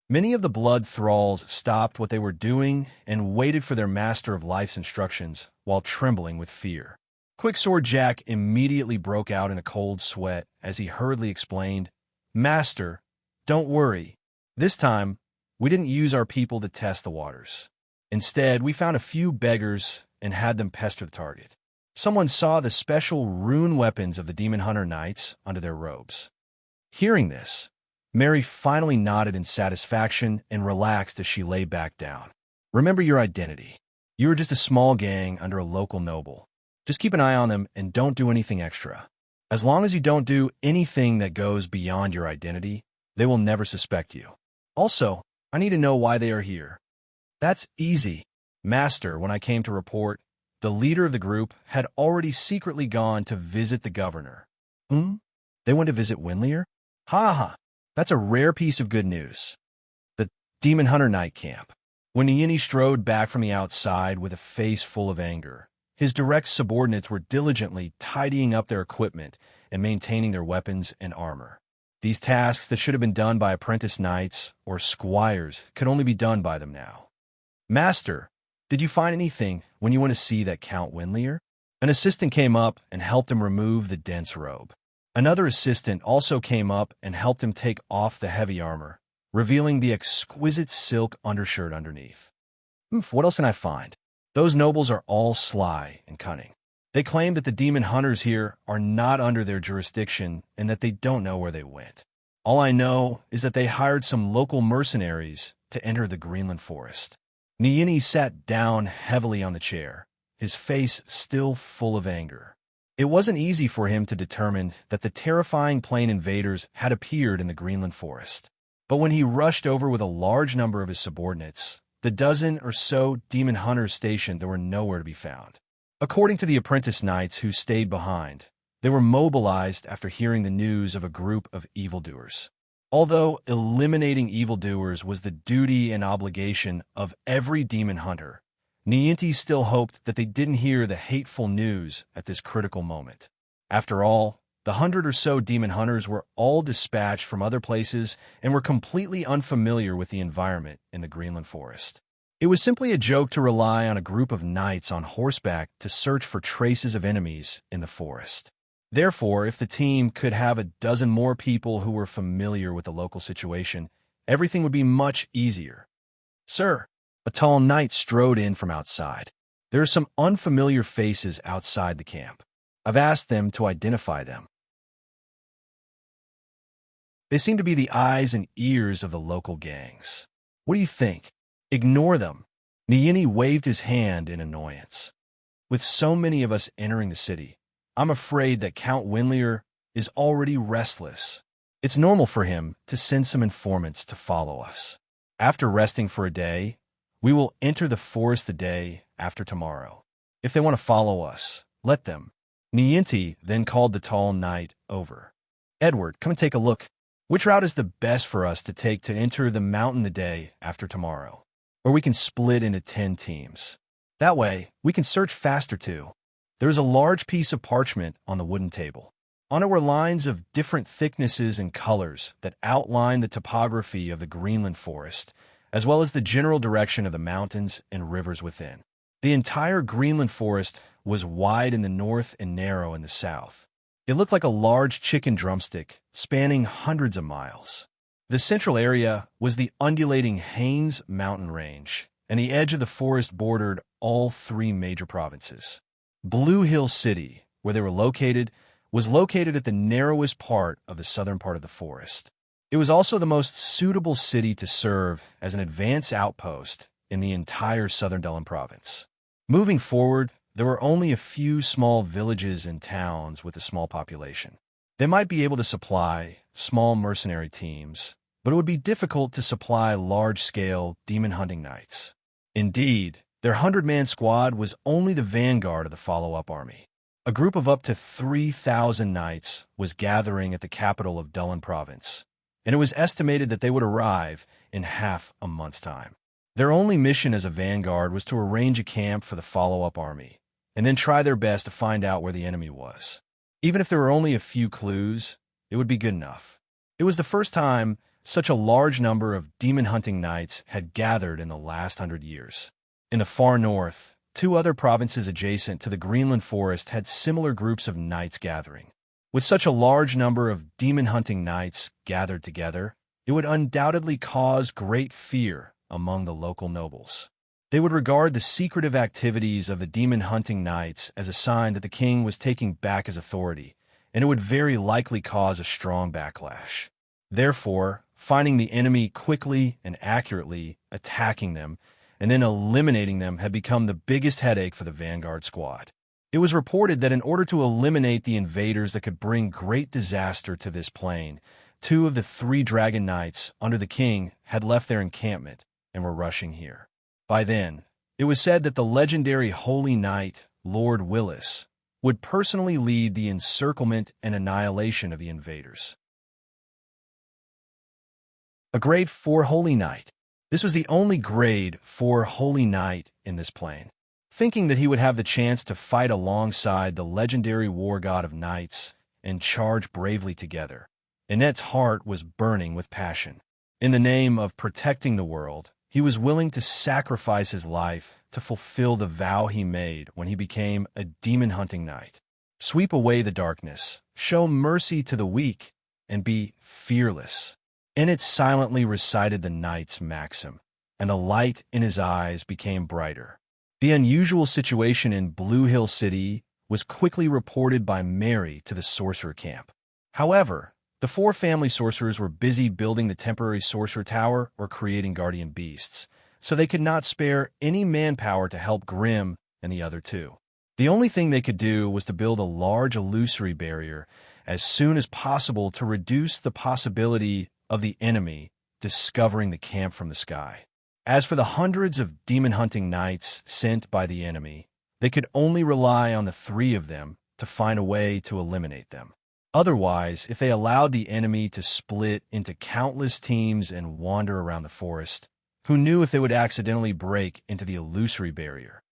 Many of the blood thralls stopped what they were doing and waited for their master of life's instructions while trembling with fear. Quicksword Jack immediately broke out in a cold sweat as he hurriedly explained, "Master, don't worry. This time, we didn't use our people to test the waters. Instead, we found a few beggars and had them pester the target. Someone saw the special rune weapons of the Demon Hunter Knights under their robes." Hearing this, Mary finally nodded in satisfaction and relaxed as she lay back down. "Remember your identity. You are just a small gang under a local noble. Just keep an eye on them and don't do anything extra. As long as you don't do anything that goes beyond your identity, they will never suspect you. Also, I need to know why they are here." "That's easy, Master. When I came to report, the leader of the group had already secretly gone to visit the governor." They went to visit Winlier? Ha ha, that's a rare piece of good news. The Demon Hunter Knight camp. When Niini strode back from the outside with a face full of anger, his direct subordinates were diligently tidying up their equipment and maintaining their weapons and armor. These tasks that should have been done by apprentice knights or squires could only be done by them now. "Master, did you find anything when you went to see that Count Winlier?" An assistant came up and helped him remove the dense robe. Another assistant also came up and helped him take off the heavy armor, revealing the exquisite silk undershirt underneath. What else can I find? Those nobles are all sly and cunning. They claim that the demon hunters here are not under their jurisdiction and that they don't know where they went. All I know is that they hired some local mercenaries to enter the Greenland forest. Niini sat down heavily on the chair, his face still full of anger. It wasn't easy for him to determine that the terrifying plane invaders had appeared in the Greenland forest. But when he rushed over with a large number of his subordinates, the dozen or so demon hunters stationed there were nowhere to be found. According to the apprentice knights who stayed behind, they were mobilized after hearing the news of a group of evildoers. Although eliminating evildoers was the duty and obligation of every demon hunter, Nianti still hoped that they didn't hear the hateful news at this critical moment. After all, the 100 or so demon hunters were all dispatched from other places and were completely unfamiliar with the environment in the Greenland forest. It was simply a joke to rely on a group of knights on horseback to search for traces of enemies in the forest. Therefore, if the team could have a dozen more people who were familiar with the local situation, everything would be much easier. "Sir," a tall knight strode in from outside. "There are some unfamiliar faces outside the camp. I've asked them to identify them. They seem to be the eyes and ears of the local gangs. What do you think? Ignore them." Niini waved his hand in annoyance. "With so many of us entering the city, I'm afraid that Count Winlier is already restless. It's normal for him to send some informants to follow us. After resting for a day, we will enter the forest the day after tomorrow. If they want to follow us, let them." Nianti then called the tall knight over. "Edward, come and take a look. Which route is the best for us to take to enter the mountain the day after tomorrow? Or we can split into 10 teams. That way, we can search faster too." There is a large piece of parchment on the wooden table. On it were lines of different thicknesses and colors that outline the topography of the Greenland forest, as well as the general direction of the mountains and rivers within. The entire Greenland forest was wide in the north and narrow in the south. It looked like a large chicken drumstick, spanning hundreds of miles. The central area was the undulating Haines mountain range, and the edge of the forest bordered all 3 major provinces. Blue Hill City, where they were located, was located at the narrowest part of the southern part of the forest. It was also the most suitable city to serve as an advance outpost in the entire southern Dillon province. Moving forward, there were only a few small villages and towns with a small population. They might be able to supply small mercenary teams, but it would be difficult to supply large-scale demon-hunting knights. Indeed, their 100-man squad was only the vanguard of the follow-up army. A group of up to 3,000 knights was gathering at the capital of Dillon province, and it was estimated that they would arrive in half a month's time. Their only mission as a vanguard was to arrange a camp for the follow-up army, and then try their best to find out where the enemy was. Even if there were only a few clues, it would be good enough. It was the first time such a large number of demon-hunting knights had gathered in the last 100 years. In the far north, 2 other provinces adjacent to the Greenland forest had similar groups of knights gathering. With such a large number of demon-hunting knights gathered together, it would undoubtedly cause great fear among the local nobles. They would regard the secretive activities of the demon-hunting knights as a sign that the king was taking back his authority, and it would very likely cause a strong backlash. Therefore, finding the enemy quickly and accurately, attacking them, and then eliminating them had become the biggest headache for the vanguard squad. It was reported that in order to eliminate the invaders that could bring great disaster to this plain, 2 of the 3 dragon knights under the king had left their encampment and were rushing here. By then, it was said that the legendary Holy Knight, Lord Willis, would personally lead the encirclement and annihilation of the invaders. A Grade 4 Holy Knight. This was the only Grade 4 Holy Knight in this plane. Thinking that he would have the chance to fight alongside the legendary war god of knights and charge bravely together, Annette's heart was burning with passion. In the name of protecting the world, he was willing to sacrifice his life to fulfill the vow he made when he became a demon-hunting knight. Sweep away the darkness, show mercy to the weak, and be fearless. Enid silently recited the knight's maxim, and the light in his eyes became brighter. The unusual situation in Blue Hill City was quickly reported by Mary to the sorcerer camp. However, the four family sorcerers were busy building the temporary sorcerer tower or creating guardian beasts, so they could not spare any manpower to help Grimm and the other two. The only thing they could do was to build a large illusory barrier as soon as possible to reduce the possibility of the enemy discovering the camp from the sky. As for the hundreds of demon-hunting knights sent by the enemy, they could only rely on the three of them to find a way to eliminate them. Otherwise, if they allowed the enemy to split into countless teams and wander around the forest, who knew if they would accidentally break into the illusory barrier?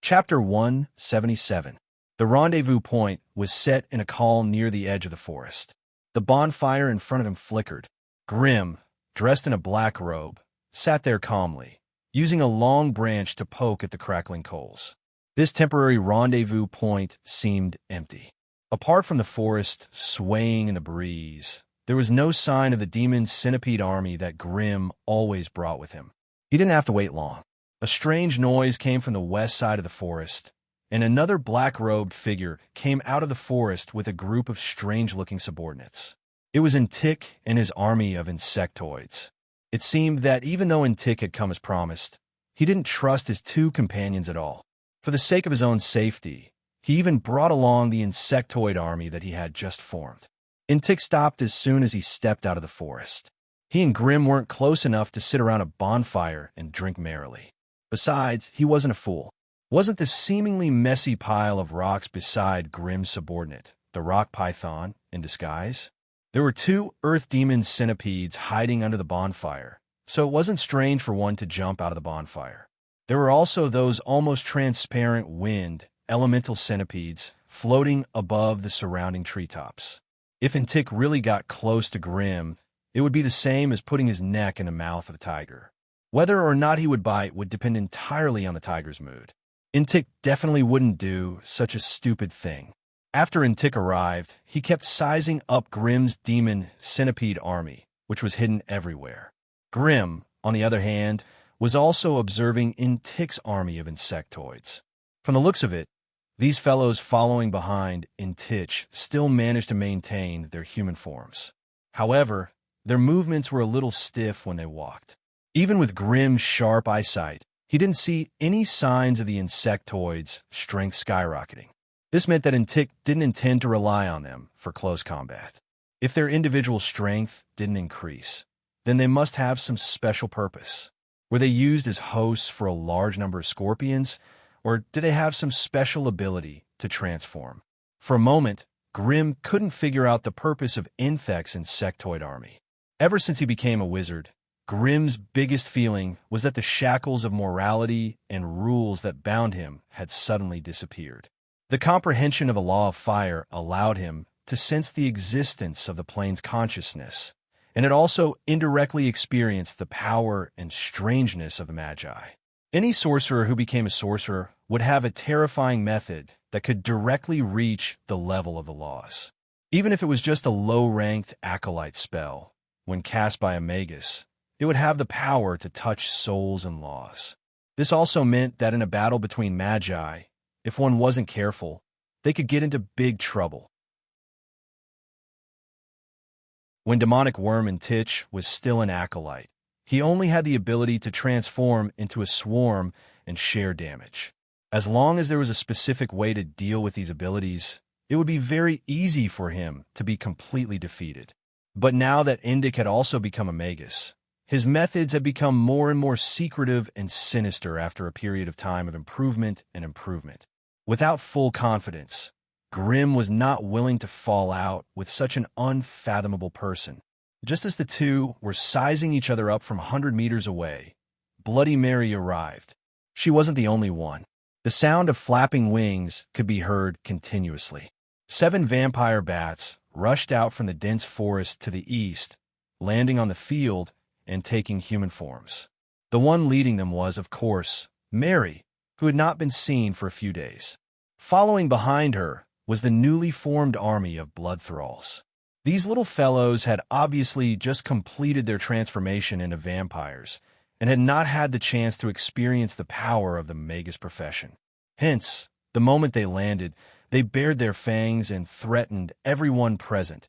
Chapter 177. The rendezvous point was set in a calm near the edge of the forest. The bonfire in front of him flickered. Grimm, dressed in a black robe, sat there calmly, using a long branch to poke at the crackling coals. This temporary rendezvous point seemed empty. Apart from the forest swaying in the breeze, there was no sign of the demon centipede army that Grimm always brought with him. He didn't have to wait long. A strange noise came from the west side of the forest, and another black-robed figure came out of the forest with a group of strange-looking subordinates. It was Entik and his army of insectoids. It seemed that even though Entik had come as promised, he didn't trust his two companions at all. For the sake of his own safety, he even brought along the insectoid army that he had just formed. Entik stopped as soon as he stepped out of the forest. He and Grimm weren't close enough to sit around a bonfire and drink merrily. Besides, he wasn't a fool. Wasn't the seemingly messy pile of rocks beside Grimm's subordinate, the rock python, in disguise? There were two earth demon centipedes hiding under the bonfire, so it wasn't strange for one to jump out of the bonfire. There were also those almost transparent wind, elemental centipedes floating above the surrounding treetops. If Entik really got close to Grimm, it would be the same as putting his neck in the mouth of a tiger. Whether or not he would bite would depend entirely on the tiger's mood. Entik definitely wouldn't do such a stupid thing. After Entik arrived, he kept sizing up Grimm's demon centipede army, which was hidden everywhere. Grimm, on the other hand, was also observing Entik's army of insectoids. From the looks of it, these fellows following behind Entik still managed to maintain their human forms. However, their movements were a little stiff when they walked. Even with Grimm's sharp eyesight, he didn't see any signs of the insectoids' strength skyrocketing. This meant that Entik didn't intend to rely on them for close combat. If their individual strength didn't increase, then they must have some special purpose. Were they used as hosts for a large number of scorpions, or did they have some special ability to transform? For a moment, Grimm couldn't figure out the purpose of Infect's insectoid army. Ever since he became a wizard, Grimm's biggest feeling was that the shackles of morality and rules that bound him had suddenly disappeared. The comprehension of a law of fire allowed him to sense the existence of the plane's consciousness, and it also indirectly experienced the power and strangeness of the Magi. Any sorcerer who became a sorcerer would have a terrifying method that could directly reach the level of the laws. Even if it was just a low-ranked acolyte spell, when cast by a magus, it would have the power to touch souls and laws. This also meant that in a battle between magi, if one wasn't careful, they could get into big trouble. When demonic worm Entik was still an acolyte, he only had the ability to transform into a swarm and share damage. As long as there was a specific way to deal with these abilities, it would be very easy for him to be completely defeated. But now that Endik had also become a magus, his methods had become more and more secretive and sinister after a period of time of improvement and improvement. Without full confidence, Grimm was not willing to fall out with such an unfathomable person. Just as the two were sizing each other up from 100 meters away, Bloody Mary arrived. She wasn't the only one. The sound of flapping wings could be heard continuously. 7 vampire bats rushed out from the dense forest to the east, landing on the field and taking human forms. The one leading them was, of course, Mary, who had not been seen for a few days. Following behind her was the newly formed army of blood thralls. These little fellows had obviously just completed their transformation into vampires and had not had the chance to experience the power of the magus profession. Hence, the moment they landed, they bared their fangs and threatened everyone present,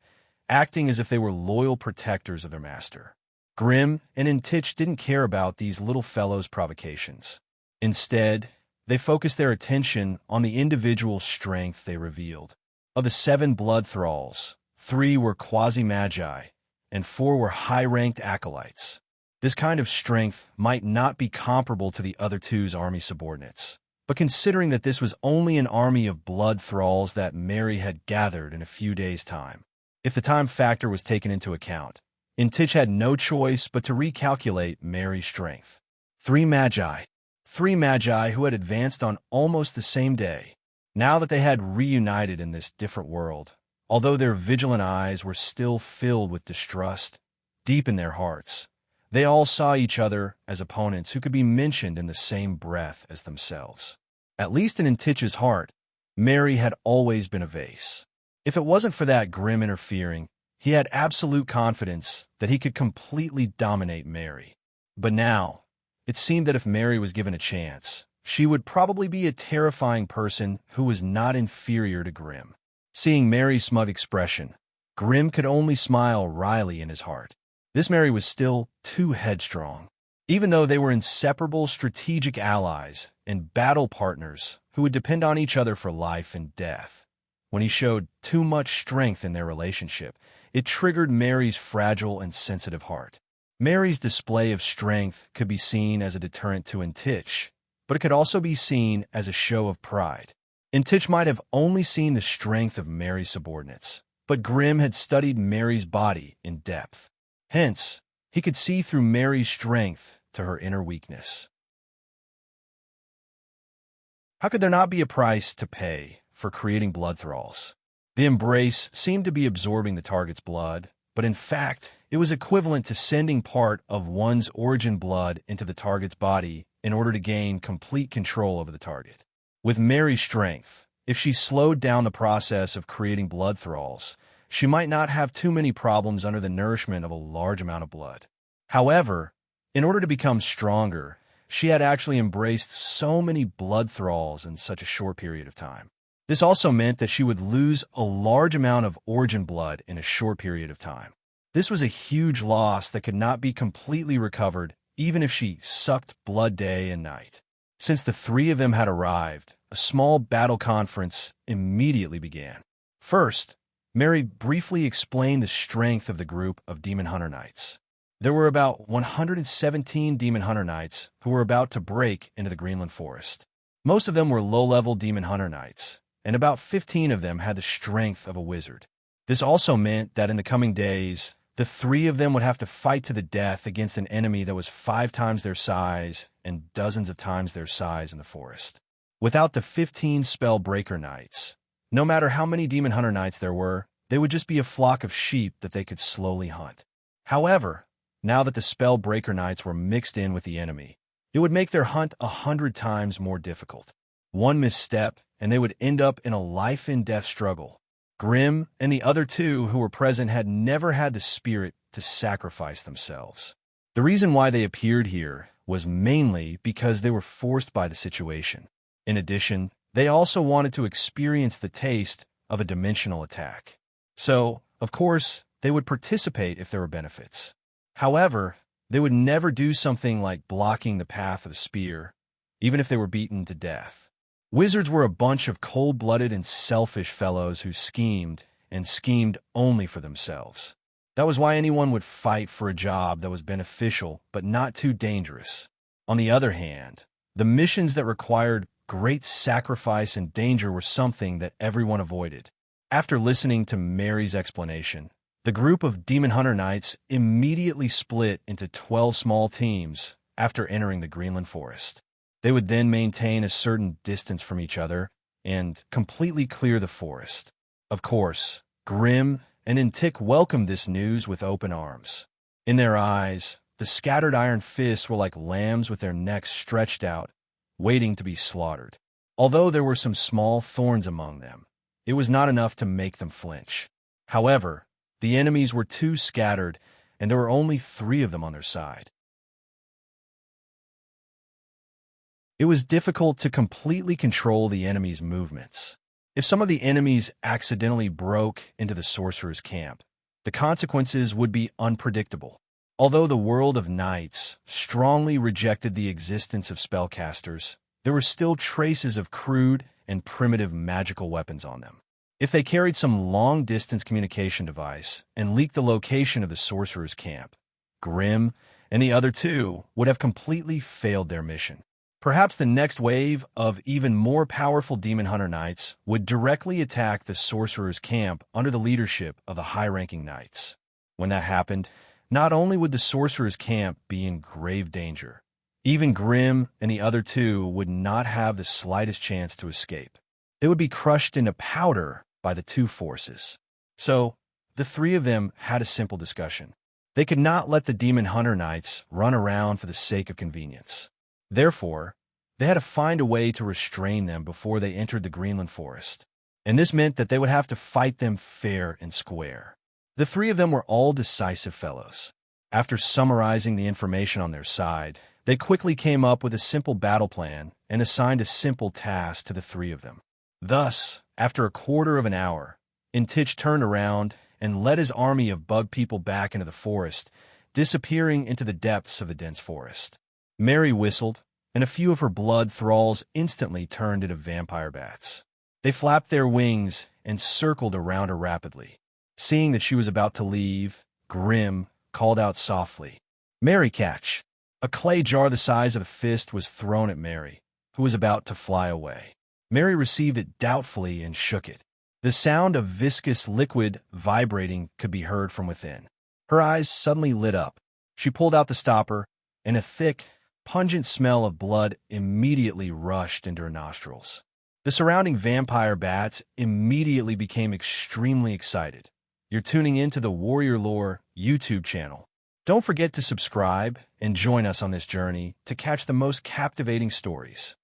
acting as if they were loyal protectors of their master. Grimm and Intich didn't care about these little fellows' provocations. Instead, they focused their attention on the individual strength they revealed. Of the 7 blood thralls, 3 were quasi-magi, and 4 were high-ranked acolytes. This kind of strength might not be comparable to the other 2's army subordinates, but considering that this was only an army of blood thralls that Mary had gathered in a few days' time, if the time factor was taken into account, Intich had no choice but to recalculate Mary's strength. 3 magi. 3 magi who had advanced on almost the same day. Now that they had reunited in this different world, although their vigilant eyes were still filled with distrust, deep in their hearts, they all saw each other as opponents who could be mentioned in the same breath as themselves. At least in Intich's heart, Mary had always been a vase. If it wasn't for that Grimm interfering, he had absolute confidence that he could completely dominate Mary. But now, it seemed that if Mary was given a chance, she would probably be a terrifying person who was not inferior to Grimm. Seeing Mary's smug expression, Grimm could only smile wryly in his heart. This Mary was still too headstrong. Even though they were inseparable strategic allies and battle partners who would depend on each other for life and death, when he showed too much strength in their relationship, it triggered Mary's fragile and sensitive heart. Mary's display of strength could be seen as a deterrent to Intich, but it could also be seen as a show of pride. Intich might have only seen the strength of Mary's subordinates, but Grimm had studied Mary's body in depth. Hence, he could see through Mary's strength to her inner weakness. How could there not be a price to pay for creating blood thralls? The embrace seemed to be absorbing the target's blood, but in fact, it was equivalent to sending part of one's origin blood into the target's body in order to gain complete control over the target. With Mary's strength, if she slowed down the process of creating blood thralls, she might not have too many problems under the nourishment of a large amount of blood. However, in order to become stronger, she had actually embraced so many blood thralls in such a short period of time. This also meant that she would lose a large amount of origin blood in a short period of time. This was a huge loss that could not be completely recovered even if she sucked blood day and night. Since the 3 of them had arrived, a small battle conference immediately began. First, Mary briefly explained the strength of the group of Demon Hunter Knights. There were about 117 Demon Hunter Knights who were about to break into the Greenland Forest. Most of them were low-level Demon Hunter Knights, and about 15 of them had the strength of a wizard. This also meant that in the coming days, the 3 of them would have to fight to the death against an enemy that was 5 times their size and dozens of times their size in the forest. Without the 15 Spellbreaker Knights, no matter how many Demon Hunter Knights there were, they would just be a flock of sheep that they could slowly hunt. However, now that the Spellbreaker Knights were mixed in with the enemy, it would make their hunt 100 times more difficult. One misstep, and they would end up in a life-and-death struggle. Grimm and the other 2 who were present had never had the spirit to sacrifice themselves. The reason why they appeared here was mainly because they were forced by the situation. In addition, they also wanted to experience the taste of a dimensional attack. So, of course, they would participate if there were benefits. However, they would never do something like blocking the path of a spear, even if they were beaten to death. Wizards were a bunch of cold-blooded and selfish fellows who schemed, and schemed only for themselves. That was why anyone would fight for a job that was beneficial but not too dangerous. On the other hand, the missions that required great sacrifice and danger were something that everyone avoided. After listening to Mary's explanation, the group of Demon Hunter Knights immediately split into 12 small teams after entering the Greenland Forest. They would then maintain a certain distance from each other and completely clear the forest. Of course, Grimm and Intich welcomed this news with open arms. In their eyes, the scattered iron fists were like lambs with their necks stretched out, waiting to be slaughtered. Although there were some small thorns among them, it was not enough to make them flinch. However, the enemies were too scattered, and there were only 3 of them on their side. It was difficult to completely control the enemy's movements. If some of the enemies accidentally broke into the sorcerer's camp, the consequences would be unpredictable. Although the world of knights strongly rejected the existence of spellcasters, there were still traces of crude and primitive magical weapons on them. If they carried some long-distance communication device and leaked the location of the sorcerer's camp, Grimm and the other 2 would have completely failed their mission. Perhaps the next wave of even more powerful demon hunter knights would directly attack the sorcerer's camp under the leadership of the high-ranking knights. When that happened, not only would the sorcerer's camp be in grave danger, even Grimm and the other 2 would not have the slightest chance to escape. They would be crushed into powder by the 2 forces. So, the 3 of them had a simple discussion. They could not let the demon hunter knights run around for the sake of convenience. Therefore, they had to find a way to restrain them before they entered the Greenland forest, and this meant that they would have to fight them fair and square. The 3 of them were all decisive fellows. After summarizing the information on their side, they quickly came up with a simple battle plan and assigned a simple task to the 3 of them. Thus, after a quarter of an hour, Intich turned around and led his army of bug people back into the forest, disappearing into the depths of the dense forest. Mary whistled, and a few of her blood thralls instantly turned into vampire bats. They flapped their wings and circled around her rapidly. Seeing that she was about to leave, Grimm called out softly, "Mary, catch!" A clay jar the size of a fist was thrown at Mary, who was about to fly away. Mary received it doubtfully and shook it. The sound of viscous liquid vibrating could be heard from within. Her eyes suddenly lit up. She pulled out the stopper, and a thick, pungent smell of blood immediately rushed into her nostrils. The surrounding vampire bats immediately became extremely excited. You're tuning into the Warrior Lore YouTube channel. Don't forget to subscribe and join us on this journey to catch the most captivating stories.